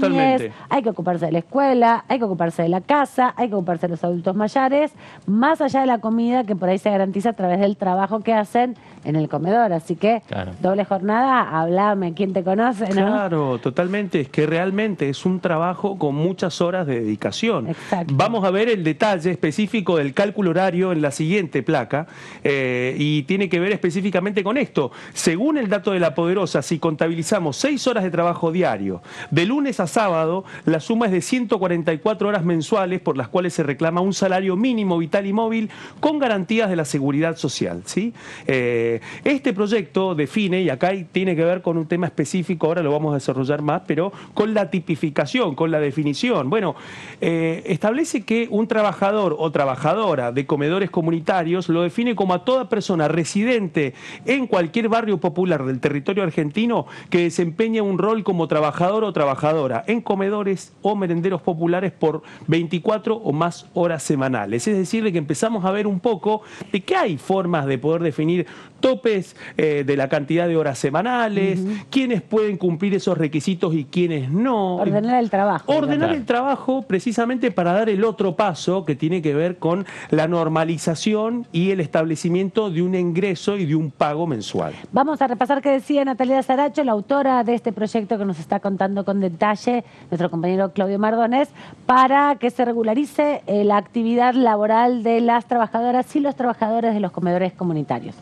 Speaker 1: hay que ocuparse de la escuela, hay que ocuparse de la casa, hay que ocuparse de los adultos mayores, más allá de la comida que por ahí se garantiza a través del trabajo que hacen en el comedor. Así que doble jornada, háblame, ¿quién te conoce? ¿No?
Speaker 4: Claro, totalmente, es que realmente es un trabajo con muchas horas de dedicación.
Speaker 1: Exacto.
Speaker 4: Vamos a ver el detalle específico del cálculo horario en la siguiente placa y tiene que ver específicamente con esto. Según el dato de La Poderosa, si contabilizamos 6 horas de trabajo diario, de lunes a sábado, la suma es de 144 horas mensuales por las cuales se reclama un salario mínimo vital y móvil con garantías de la seguridad social, ¿sí? Este proyecto define, y acá tiene que ver con un tema específico, ahora lo vamos a desarrollar más, pero con la tipificación, con la definición. Bueno, establece que un trabajador o trabajadora de comedores comunitarios lo define como a toda persona residente en cualquier barrio popular del territorio argentino que desempeña un rol como trabajador o trabajadora en comedores o merenderos populares por 24 o más horas semanales. Es decir, que empezamos a ver un poco de que hay formas de poder definir topes de la cantidad de horas semanales, quiénes pueden cumplir esos requisitos y quiénes no.
Speaker 1: Ordenar el trabajo.
Speaker 4: Ordenar el trabajo precisamente para dar el otro paso que tiene que ver con la normalización y el establecimiento de un ingreso y de un pago mensual.
Speaker 1: Vamos a repasar qué decía Natalia Saracho, la autora de este proyecto que nos está contando con detalle nuestro compañero Claudio Mardones, para que se regularice la actividad laboral de las trabajadoras y los trabajadores de los comedores comunitarios.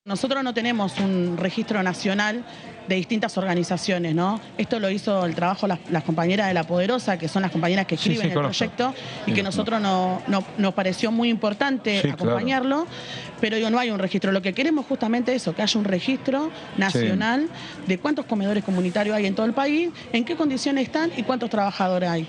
Speaker 7: Nosotros no tenemos un registro nacional de distintas organizaciones, ¿no? Esto lo hizo el trabajo las compañeras de La Poderosa, que son las compañeras que escriben el proyecto, y que nosotros nos pareció muy importante acompañarlo, pero digo, no hay un registro. Lo que queremos justamente es eso, que haya un registro nacional de cuántos comedores comunitarios hay en todo el país, en qué condiciones están y cuántos trabajadores hay.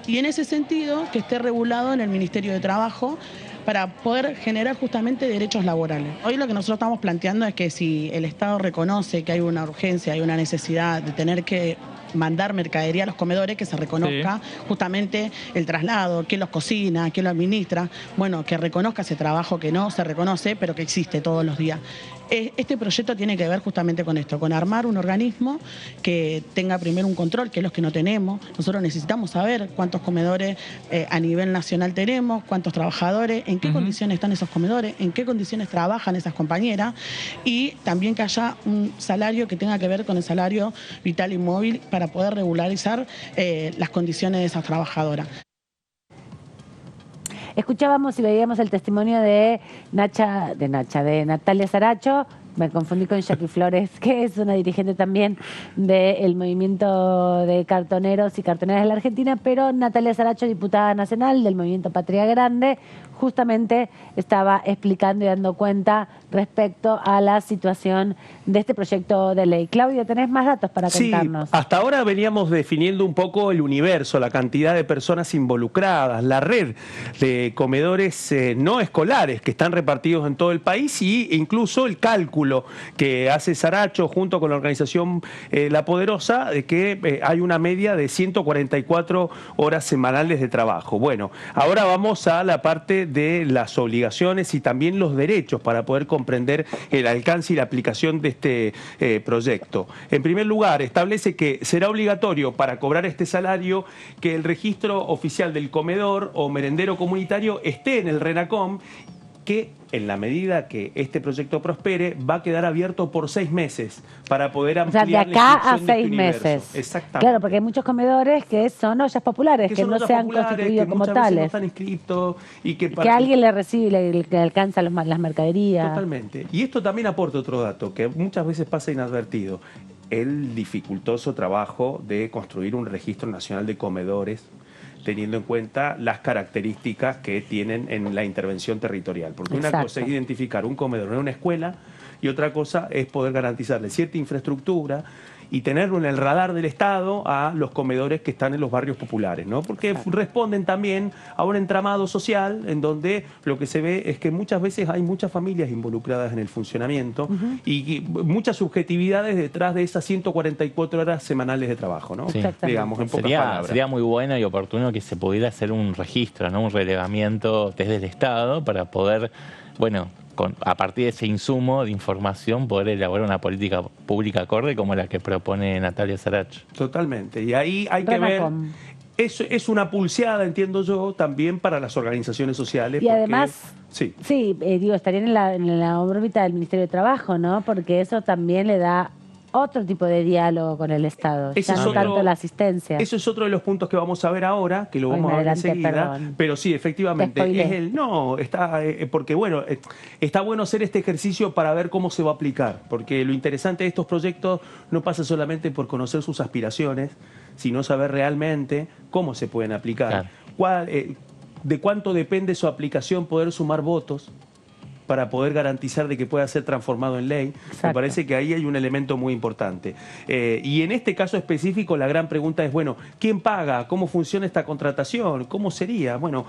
Speaker 7: Y en ese sentido, que esté regulado en el Ministerio de Trabajo, para poder generar justamente derechos laborales. Hoy lo que nosotros estamos planteando es que si el Estado reconoce que hay una urgencia, hay una necesidad de tener que mandar mercadería a los comedores, que se reconozca justamente el traslado, quién los cocina, quién lo administra, bueno, que reconozca ese trabajo que no se reconoce, pero que existe todos los días. Este proyecto tiene que ver justamente con esto, con armar un organismo que tenga primero un control, que es lo que no tenemos. Nosotros necesitamos saber cuántos comedores a nivel nacional tenemos, cuántos trabajadores, en qué condiciones están esos comedores, en qué condiciones trabajan esas compañeras, y también que haya un salario que tenga que ver con el salario vital y móvil para poder regularizar las condiciones de esas trabajadoras.
Speaker 1: Escuchábamos y veíamos el testimonio de Natalia Saracho. Me confundí con Jackie Flores, que es una dirigente también del movimiento de cartoneros y cartoneras de la Argentina, pero Natalia Saracho, diputada nacional del movimiento Patria Grande, justamente estaba explicando y dando cuenta respecto a la situación de este proyecto de ley. Claudio, ¿tenés más datos para contarnos?
Speaker 4: Sí, hasta ahora veníamos definiendo un poco el universo, la cantidad de personas involucradas, la red de comedores no escolares que están repartidos en todo el país, y incluso el cálculo que hace Saracho junto con la organización La Poderosa, de que hay una media de 144 horas semanales de trabajo. Bueno, ahora vamos a la parte de las obligaciones y también los derechos para poder comprender el alcance y la aplicación de este proyecto. En primer lugar, establece que será obligatorio para cobrar este salario que el registro oficial del comedor o merendero comunitario esté en el RENACOM, que en la medida que este proyecto prospere va a quedar abierto por 6 meses para poder ampliar.
Speaker 1: O sea, de acá a 6 meses.
Speaker 4: Exactamente.
Speaker 1: Claro, porque hay muchos comedores que son ollas populares, que no se han constituido como tales.
Speaker 4: No están inscritos y que
Speaker 1: alguien le recibe, le alcanza las mercaderías.
Speaker 4: Totalmente. Y esto también aporta otro dato que muchas veces pasa inadvertido: el dificultoso trabajo de construir un registro nacional de comedores, teniendo en cuenta las características que tienen en la intervención territorial. Porque una cosa es identificar un comedor en una escuela y otra cosa es poder garantizarle cierta infraestructura y tenerlo en el radar del Estado a los comedores que están en los barrios populares, ¿no? Porque responden también a un entramado social en donde lo que se ve es que muchas veces hay muchas familias involucradas en el funcionamiento y muchas subjetividades detrás de esas 144 horas semanales de trabajo, ¿no? Digamos, en pocas palabras.
Speaker 3: Sería muy bueno y oportuno que se pudiera hacer un registro, ¿no? Un relevamiento desde el Estado para poder, bueno, a partir de ese insumo de información, poder elaborar una política pública acorde como la que propone Natalia Saracho.
Speaker 4: Totalmente. Y ahí hay que ver... Es una pulseada, entiendo yo, también para las organizaciones sociales.
Speaker 1: Y porque, además, estarían en la órbita del Ministerio de Trabajo, ¿no? Porque eso también le da otro tipo de diálogo con el Estado, ya no tanto la asistencia.
Speaker 4: Eso es otro de los puntos que vamos a ver ahora, que lo vamos a ver enseguida, pero sí, efectivamente, porque bueno, está bueno hacer este ejercicio para ver cómo se va a aplicar, porque lo interesante de estos proyectos no pasa solamente por conocer sus aspiraciones, sino saber realmente cómo se pueden aplicar, de cuánto depende su aplicación poder sumar votos para poder garantizar de que pueda ser transformado en ley. Exacto. Me parece que ahí hay un elemento muy importante. Y en este caso específico la gran pregunta es, bueno, ¿quién paga? ¿Cómo funciona esta contratación? ¿Cómo sería? Bueno,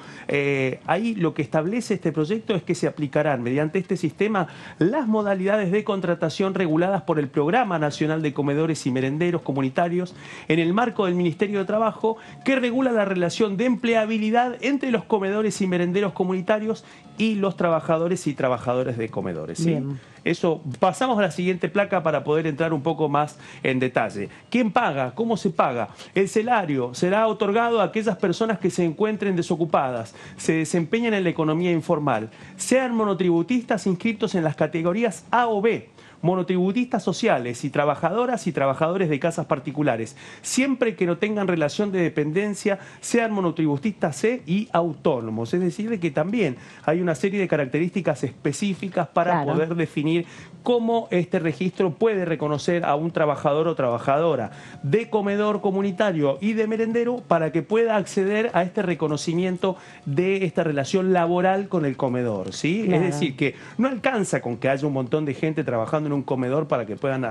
Speaker 4: ahí lo que establece este proyecto es que se aplicarán mediante este sistema las modalidades de contratación reguladas por el Programa Nacional de Comedores y Merenderos Comunitarios en el marco del Ministerio de Trabajo, que regula la relación de empleabilidad entre los comedores y merenderos comunitarios y los trabajadores y trabajadoras de comedores. ¿Sí? Eso, pasamos a la siguiente placa para poder entrar un poco más en detalle. ¿Quién paga? ¿Cómo se paga? El salario será otorgado a aquellas personas que se encuentren desocupadas, se desempeñan en la economía informal, sean monotributistas inscritos en las categorías A o B, monotributistas sociales y trabajadores de casas particulares, siempre que no tengan relación de dependencia, sean monotributistas C y autónomos. Es decir, que también hay una serie de características específicas para poder definir cómo este registro puede reconocer a un trabajador o trabajadora de comedor comunitario y de merendero para que pueda acceder a este reconocimiento de esta relación laboral con el comedor, ¿sí? Es decir, que no alcanza con que haya un montón de gente trabajando en un comedor para que puedan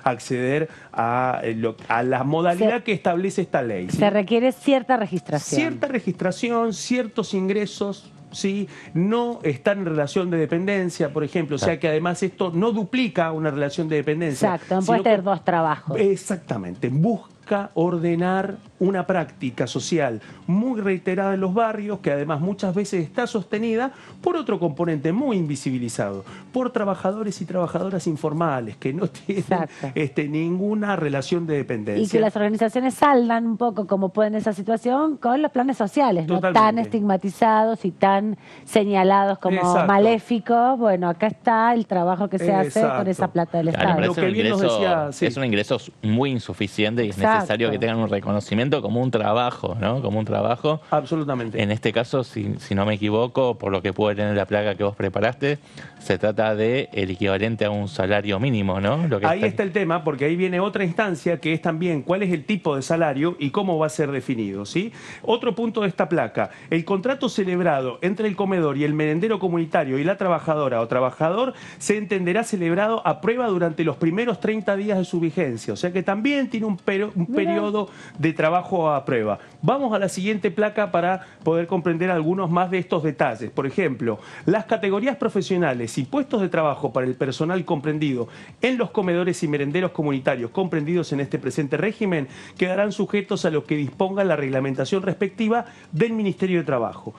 Speaker 4: acceder a la modalidad que establece esta ley, ¿sí?
Speaker 1: Se requiere cierta registración.
Speaker 4: Cierta registración, ciertos ingresos, ¿sí? No están en relación de dependencia, por ejemplo, o sea que además esto no duplica una relación de dependencia.
Speaker 1: Exacto, no puede tener dos trabajos.
Speaker 4: Exactamente, busca ordenar una práctica social muy reiterada en los barrios, que además muchas veces está sostenida por otro componente muy invisibilizado, por trabajadores y trabajadoras informales que no tienen ninguna relación de dependencia.
Speaker 1: Y que las organizaciones saldan un poco como pueden esa situación con los planes sociales, no tan estigmatizados y tan señalados como maléficos. Bueno, acá está el trabajo que se hace con esa plata del Estado.
Speaker 3: Lo que bien nos decía, es un ingreso muy insuficiente y es necesario que tengan un reconocimiento como un trabajo, ¿no? Como un trabajo.
Speaker 4: Absolutamente.
Speaker 3: En este caso, si no me equivoco, por lo que puede tener la placa que vos preparaste, se trata de el equivalente a un salario mínimo, ¿no?
Speaker 4: Ahí está el tema, porque ahí viene otra instancia que es también cuál es el tipo de salario y cómo va a ser definido, ¿sí? Otro punto de esta placa, el contrato celebrado entre el comedor y el merendero comunitario y la trabajadora o trabajador se entenderá celebrado a prueba durante los primeros 30 días de su vigencia, o sea que también tiene un periodo de trabajo a prueba. Vamos a la siguiente placa para poder comprender algunos más de estos detalles. Por ejemplo, las categorías profesionales y puestos de trabajo para el personal comprendido en los comedores y merenderos comunitarios comprendidos en este presente régimen quedarán sujetos a lo que disponga la reglamentación respectiva del Ministerio de Trabajo.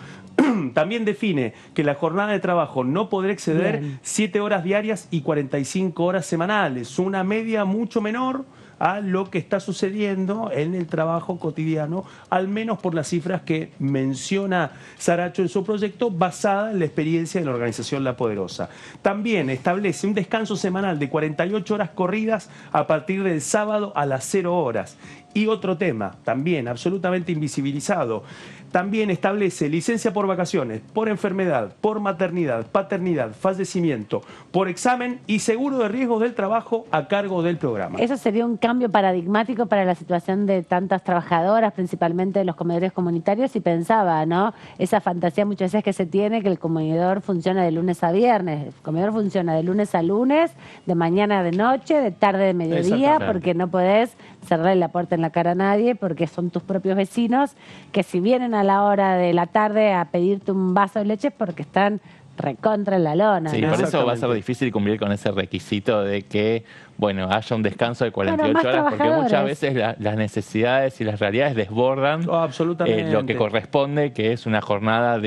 Speaker 4: También define que la jornada de trabajo no podrá exceder 7 horas diarias y 45 horas semanales, una media mucho menor a lo que está sucediendo en el trabajo cotidiano, al menos por las cifras que menciona Saracho en su proyecto, basada en la experiencia de la organización La Poderosa. También establece un descanso semanal de 48 horas corridas a partir del sábado a las 0 horas. Y otro tema, también absolutamente invisibilizado, también establece licencia por vacaciones, por enfermedad, por maternidad, paternidad, fallecimiento, por examen y seguro de riesgos del trabajo a cargo del programa.
Speaker 1: Eso sería un cambio paradigmático para la situación de tantas trabajadoras, principalmente de los comedores comunitarios, y pensaba, ¿no? Esa fantasía muchas veces que se tiene que el comedor funciona de lunes a viernes. El comedor funciona de lunes a lunes, de mañana a de noche, de tarde a de mediodía, porque no podés cerrarle la puerta en la cara a nadie, porque son tus propios vecinos que si vienen a la hora de la tarde a pedirte un vaso de leche porque están recontra en la lona.
Speaker 3: Sí,
Speaker 1: ¿no?
Speaker 3: por eso va a ser difícil cumplir con ese requisito de que, bueno, haya un descanso de 48 horas, porque muchas veces las necesidades y las realidades desbordan lo que corresponde, que es una jornada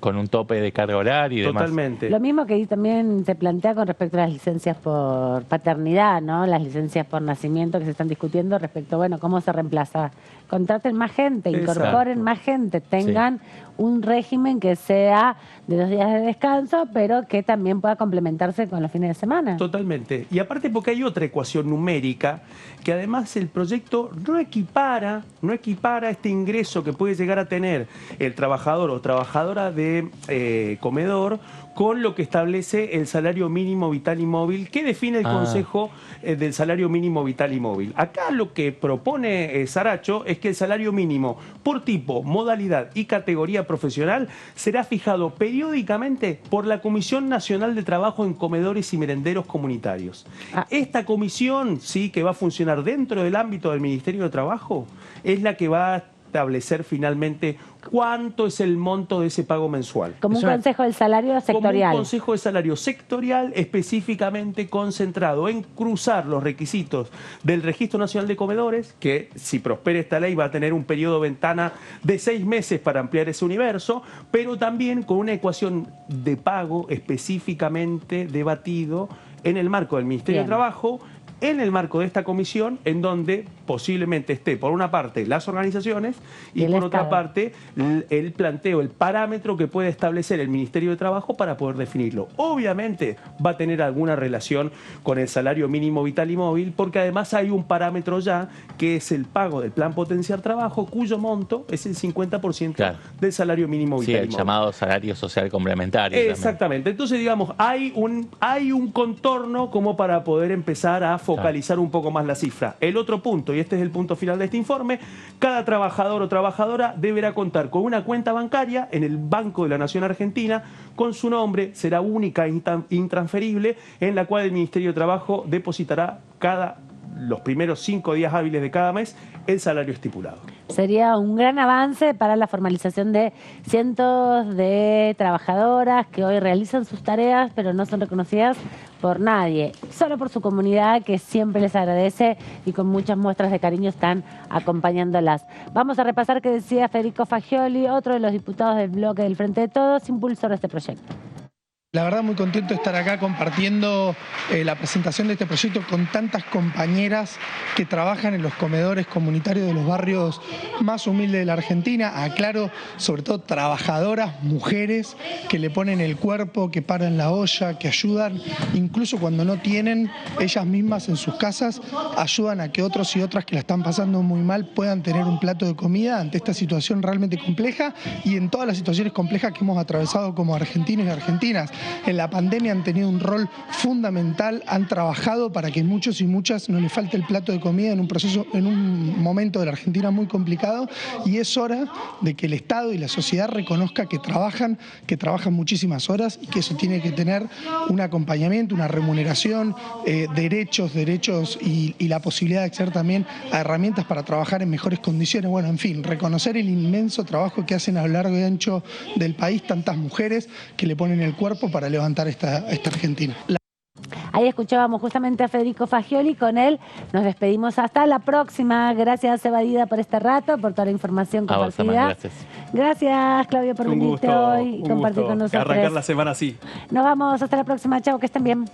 Speaker 3: con un tope de carga horaria y demás.
Speaker 1: Lo mismo que ahí también se plantea con respecto a las licencias por paternidad, ¿no? Las licencias por nacimiento que se están discutiendo respecto, bueno, cómo se reemplaza. Contraten más gente, incorporen más gente, tengan un régimen que sea de 2 días de descanso, pero que también pueda complementarse con los fines de semana.
Speaker 4: Totalmente. Y aparte porque hay otra ecuación numérica que además el proyecto no equipara este ingreso que puede llegar a tener el trabajador o trabajadora de comedor con lo que establece el salario mínimo vital y móvil que define el Consejo del Salario Mínimo Vital y Móvil. Acá lo que propone Saracho es que el salario mínimo por tipo, modalidad y categoría profesional será fijado periódicamente por la Comisión Nacional de Trabajo en Comedores y Merenderos Comunitarios. Esta comisión, sí, que va a funcionar dentro del ámbito del Ministerio de Trabajo, es la que va a establecer finalmente cuánto es el monto de ese pago mensual.
Speaker 1: Como un consejo del salario sectorial.
Speaker 4: Como un consejo de salario sectorial específicamente concentrado en cruzar los requisitos del Registro Nacional de Comedores, que si prospera esta ley va a tener un periodo ventana de 6 meses para ampliar ese universo, pero también con una ecuación de pago específicamente debatido en el marco del Ministerio de Trabajo, en el marco de esta comisión, en donde posiblemente esté, por una parte, las organizaciones y por otra parte, el planteo, el parámetro que puede establecer el Ministerio de Trabajo para poder definirlo. Obviamente va a tener alguna relación con el salario mínimo vital y móvil, porque además hay un parámetro ya, que es el pago del Plan Potenciar Trabajo, cuyo monto es el 50% del salario mínimo vital y móvil.
Speaker 3: Sí, el llamado salario social complementario.
Speaker 4: Exactamente. Entonces, digamos, hay un contorno como para poder empezar a focalizar un poco más la cifra. El otro punto, y este es el punto final de este informe, cada trabajador o trabajadora deberá contar con una cuenta bancaria en el Banco de la Nación Argentina con su nombre, será única e intransferible, en la cual el Ministerio de Trabajo depositará los primeros 5 días hábiles de cada mes el salario estipulado.
Speaker 1: Sería un gran avance para la formalización de cientos de trabajadoras que hoy realizan sus tareas pero no son reconocidas por nadie, solo por su comunidad, que siempre les agradece y con muchas muestras de cariño están acompañándolas. Vamos a repasar qué decía Federico Fagioli, otro de los diputados del bloque del Frente de Todos, impulsor de este proyecto.
Speaker 8: La verdad muy contento de estar acá compartiendo la presentación de este proyecto con tantas compañeras que trabajan en los comedores comunitarios de los barrios más humildes de la Argentina. Aclaro, sobre todo trabajadoras, mujeres que le ponen el cuerpo, que paran la olla, que ayudan, incluso cuando no tienen, ellas mismas en sus casas, ayudan a que otros y otras que la están pasando muy mal puedan tener un plato de comida ante esta situación realmente compleja y en todas las situaciones complejas que hemos atravesado como argentinos y argentinas. En la pandemia han tenido un rol fundamental, han trabajado para que muchos y muchas no les falte el plato de comida en un momento de la Argentina muy complicado, y es hora de que el Estado y la sociedad reconozca que trabajan muchísimas horas y que eso tiene que tener un acompañamiento, una remuneración, derechos y la posibilidad de acceder también a herramientas para trabajar en mejores condiciones. Bueno, en fin, reconocer el inmenso trabajo que hacen a lo largo y ancho del país tantas mujeres que le ponen el cuerpo para levantar esta Argentina.
Speaker 1: Ahí escuchábamos justamente a Federico Fagioli, con él nos despedimos hasta la próxima. Gracias, Evadida, por este rato, por toda la información compartida. Gracias, Claudio, por venirte hoy y compartir con nosotros.
Speaker 4: Arrancar la semana así.
Speaker 1: Nos vamos hasta la próxima. Chao, que estén bien.